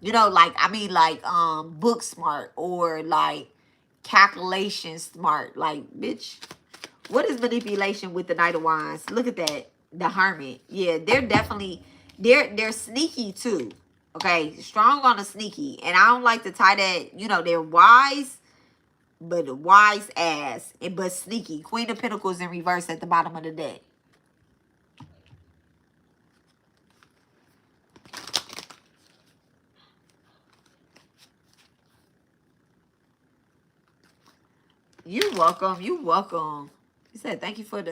You know, like, I mean, like, book smart, or like calculation smart. Like, bitch, what is manipulation with the knight of wands? Look at that. The hermit. Yeah, they're definitely, they're sneaky too. Okay, strong on the sneaky. And I don't like to tie that, you know, they're wise, but wise ass, but sneaky. Queen of Pentacles in reverse at the bottom of the deck. You're welcome. You welcome. He said, thank you for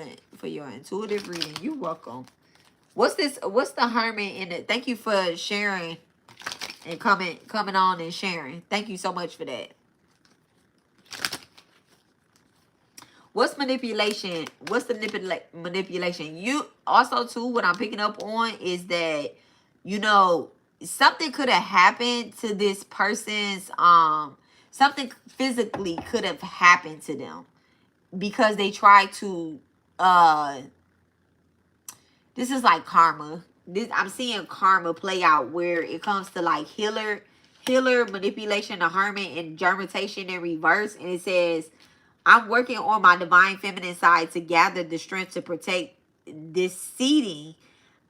your intuitive reading. You welcome. What's this? What's the hermit in it? Thank you for sharing and coming on and sharing. Thank you so much for that. What's manipulation? What's the manipulation? You also too, what I'm picking up on is that, you know, something could have happened to this person's something physically could have happened to them because they tried to this is like karma. I'm seeing karma play out where it comes to like healer, manipulation, the hermit, and germination in reverse. And it says, I'm working on my divine feminine side to gather the strength to protect this seeding.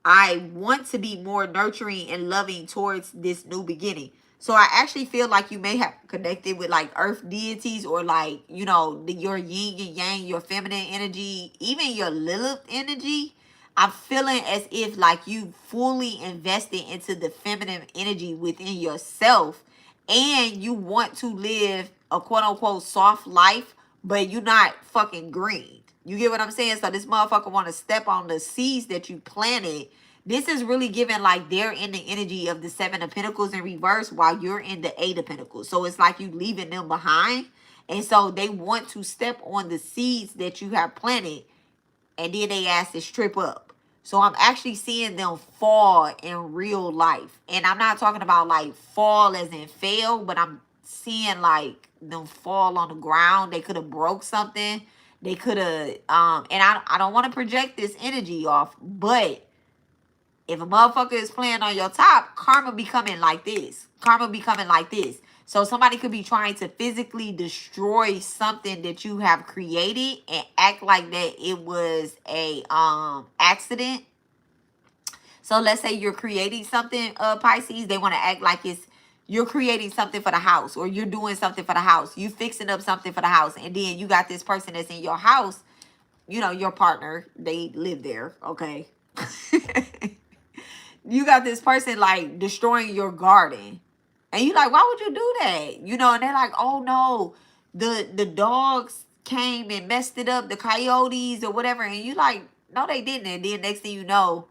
I want to be more nurturing and loving towards this new beginning. So I actually feel like you may have connected with like earth deities, or like, you know, your yin and yang, your feminine energy, even your Lilith energy. I'm feeling as if like you fully invested into the feminine energy within yourself, and you want to live a quote unquote soft life, but you're not fucking green. You get what I'm saying? So this motherfucker want to step on the seeds that you planted. This is really giving like they're in the energy of the Seven of Pentacles in reverse while you're in the Eight of Pentacles. So it's like you leaving them behind. And so they want to step on the seeds that you have planted, and then they ask to strip up. So I'm actually seeing them fall in real life. And I'm not talking about like fall as in fail, but I'm seeing like them fall on the ground. They could have broke something. They could have, and I don't want to project this energy off, but if a motherfucker is playing on your top, karma be coming like this. Karma be coming like this. So somebody could be trying to physically destroy something that you have created and act like that it was a accident. So let's say you're creating something, Pisces. They want to act like you're creating something for the house, or you're doing something for the house. You fixing up something for the house. And then you got this person that's in your house, you know, your partner, they live there, okay? You got this person like destroying your garden, and you like, why would you do that? You know, and they're like, oh no, the dogs came and messed it up, the coyotes or whatever. And you like, no, they didn't. And then next thing you know,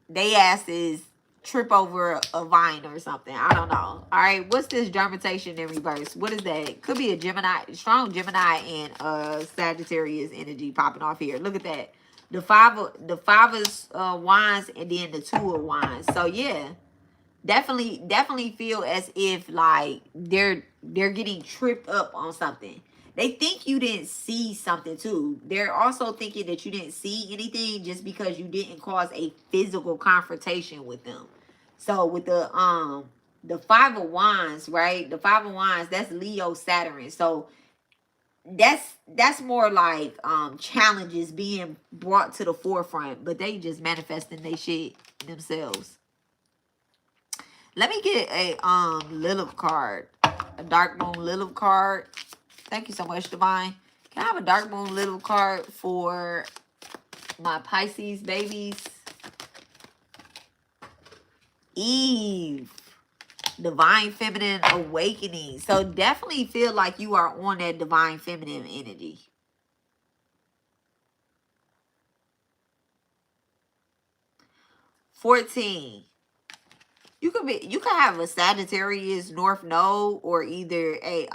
they ass is trip over a vine or something. I don't know. All right, what's this germination in reverse? What is that? Could be a Gemini, strong Gemini and Sagittarius energy popping off here. Look at that. The five of wands and then the 2 of wands. So yeah, definitely feel as if like they're getting tripped up on something. They think you didn't see something too. They're also thinking that you didn't see anything just because you didn't cause a physical confrontation with them. So with the 5 of wands, right? The 5 of wands, that's Leo Saturn. So that's more like challenges being brought to the forefront, but they just manifesting they shit themselves. Let me get a Lilith card. A dark moon Lilith card. Thank you so much, Divine. Can I have a dark moon Lilith card for my Pisces babies? Eve. Divine feminine awakening. So definitely feel like you are on that divine feminine energy. $14. You could have a Sagittarius North Node or either a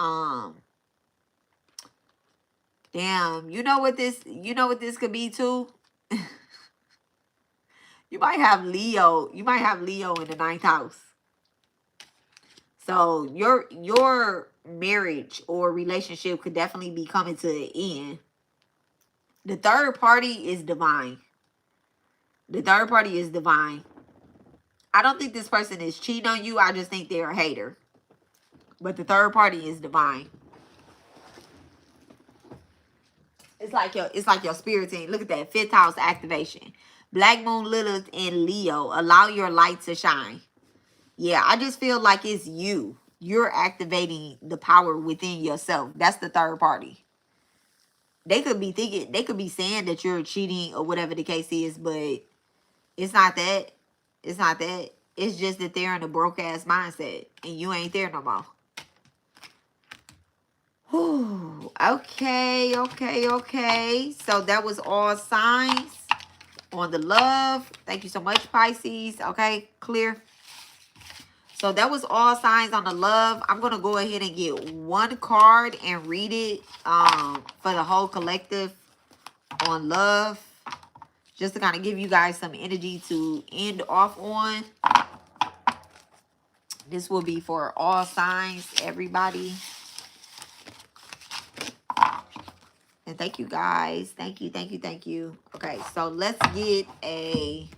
damn, you know what this could be too? You might have Leo. You might have Leo in the 9th house. So your marriage or relationship could definitely be coming to an end. The third party is divine. The third party is divine. I don't think this person is cheating on you. I just think they're a hater. But the third party is divine. It's like your spirit team. Look at that. 5th house activation. Black Moon Lilith in Leo. Allow your light to shine. Yeah, I just feel like it's you. You're activating the power within yourself. That's the third party. They could be thinking, they could be saying that you're cheating or whatever the case is, but it's not that. It's not that. It's just that they're in a broke ass mindset and you ain't there no more. Whew. Okay. So that was all signs on the love. Thank you so much, Pisces. Okay, clear. So that was all signs on the love. I'm going to go ahead and get one card and read it for the whole collective on love. Just to kind of give you guys some energy to end off on. This will be for all signs, everybody. And thank you guys. Thank you. Okay, so let's get a...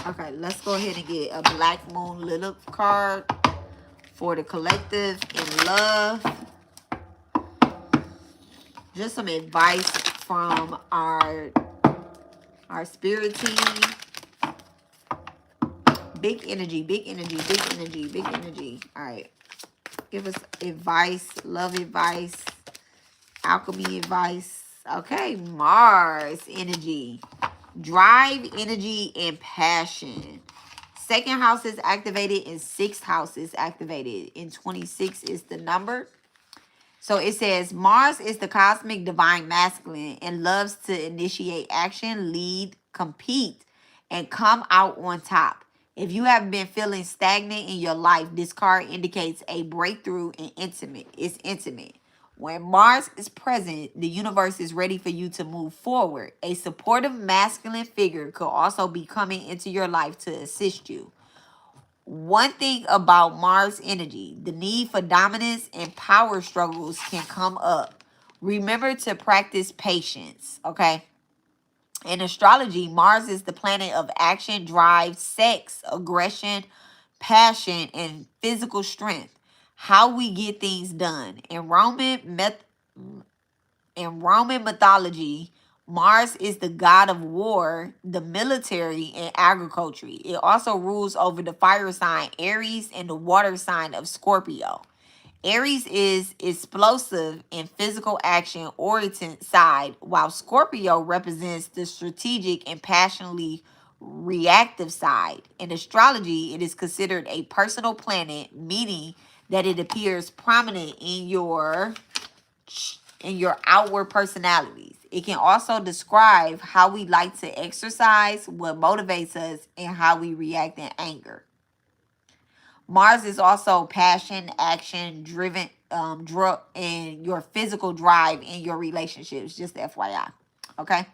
Okay, let's go ahead and get a Black Moon Lilith card for the collective in love. Just some advice from our spirit team. Big energy. All right. Give us advice, love advice, alchemy advice. Okay, Mars energy. Drive, energy, and passion. 2nd house is activated and 6th house is activated. And 26 is the number. So it says Mars is the cosmic divine masculine and loves to initiate action, lead, compete, and come out on top. If you have been feeling stagnant in your life, this card indicates a breakthrough and intimate. It's intimate. When Mars is present, the universe is ready for you to move forward. A supportive masculine figure could also be coming into your life to assist you. One thing about Mars energy, the need for dominance and power struggles can come up. Remember to practice patience, okay? In astrology, Mars is the planet of action, drive, sex, aggression, passion, and physical strength. How we get things done. In Roman mythology, Mars is the god of war, the military, and agriculture. It also rules over the fire sign Aries and the water sign of Scorpio. Aries is explosive in physical action oriented side, while Scorpio represents the strategic and passionately reactive side. In astrology, it is considered a personal planet, meaning that it appears prominent in your outward personalities. It can also describe how we like to exercise, what motivates us, and how we react in anger. Mars is also passion, action, driven, and your physical drive in your relationships. Just FYI, okay.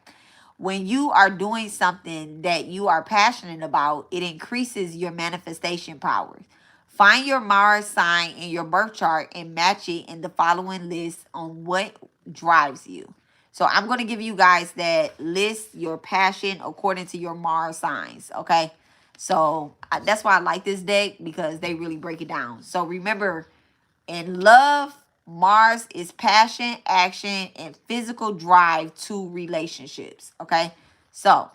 When you are doing something that you are passionate about, it increases your manifestation powers. Find your Mars sign in your birth chart and match it in the following list on what drives you. So I'm going to give you guys that list, your passion according to your Mars signs, okay? So that's why I like this deck, because they really break it down. So remember, in love, Mars is passion, action, and physical drive to relationships. Okay. So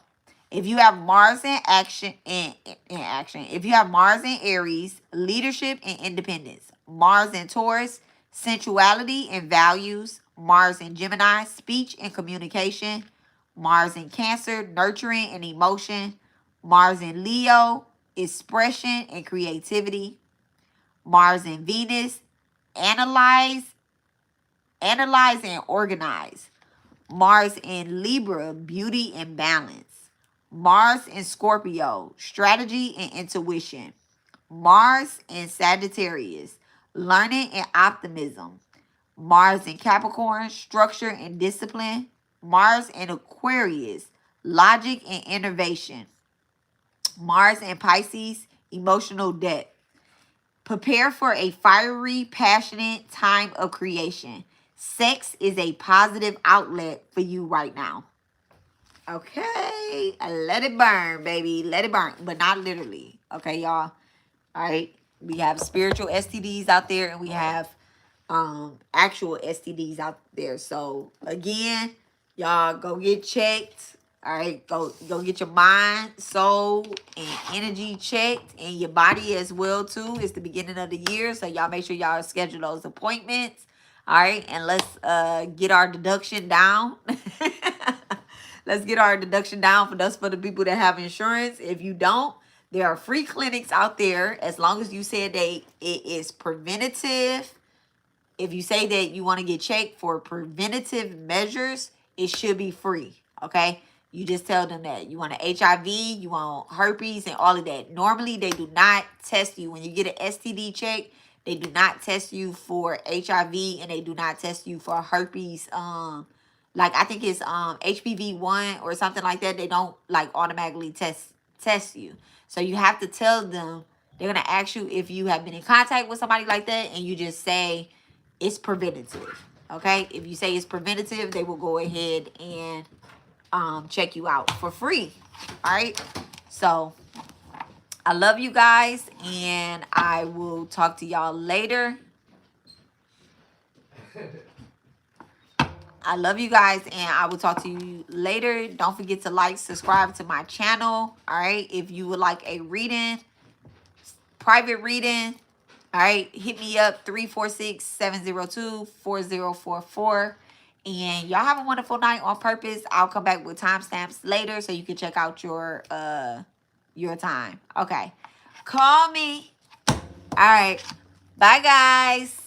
if you have Mars in action, if you have Mars in Aries, leadership and independence. Mars in Taurus, sensuality and values. Mars in Gemini, speech and communication. Mars in Cancer, nurturing and emotion. Mars in Leo, expression and creativity. Mars in Venus, analyze and organize. Mars in Libra, beauty and balance. Mars in Scorpio, strategy and intuition. Mars in Sagittarius, learning and optimism. Mars in Capricorn, structure and discipline. Mars in Aquarius, logic and innovation. Mars in Pisces, emotional depth. Prepare for a fiery, passionate time of creation. Sex is a positive outlet for you right now. Okay. Let it burn, baby. Let it burn. But not literally. Okay, y'all. All right. We have spiritual STDs out there, and we have actual STDs out there. So again, y'all go get checked. All right, go get your mind, soul, and energy checked, and your body as well too. It's the beginning of the year, so y'all make sure y'all schedule those appointments. All right, and let's get our deduction down. Let's get our deduction down for the people that have insurance. If you don't, there are free clinics out there, as long as you said it is preventative. If you say that you want to get checked for preventative measures, it should be free, okay? You just tell them that you want an HIV, you want herpes, and all of that. Normally, they do not test you. When you get an STD check, they do not test you for HIV, and they do not test you for herpes. Like I think it's HPV-1 or something like that. They don't like automatically test you. So you have to tell them. They're gonna ask you if you have been in contact with somebody like that, and you just say it's preventative. Okay, if you say it's preventative, they will go ahead and check you out for free. All right, so I love you guys, and I will talk to y'all later. I love you guys, and I will talk to you later. Don't forget to like, subscribe to my channel. All right, if you would like a reading, private reading, all right, hit me up 346-702-4044. And y'all have a wonderful night on purpose. I'll come back with timestamps later so you can check out your time. Okay. Call me. All right. Bye, guys.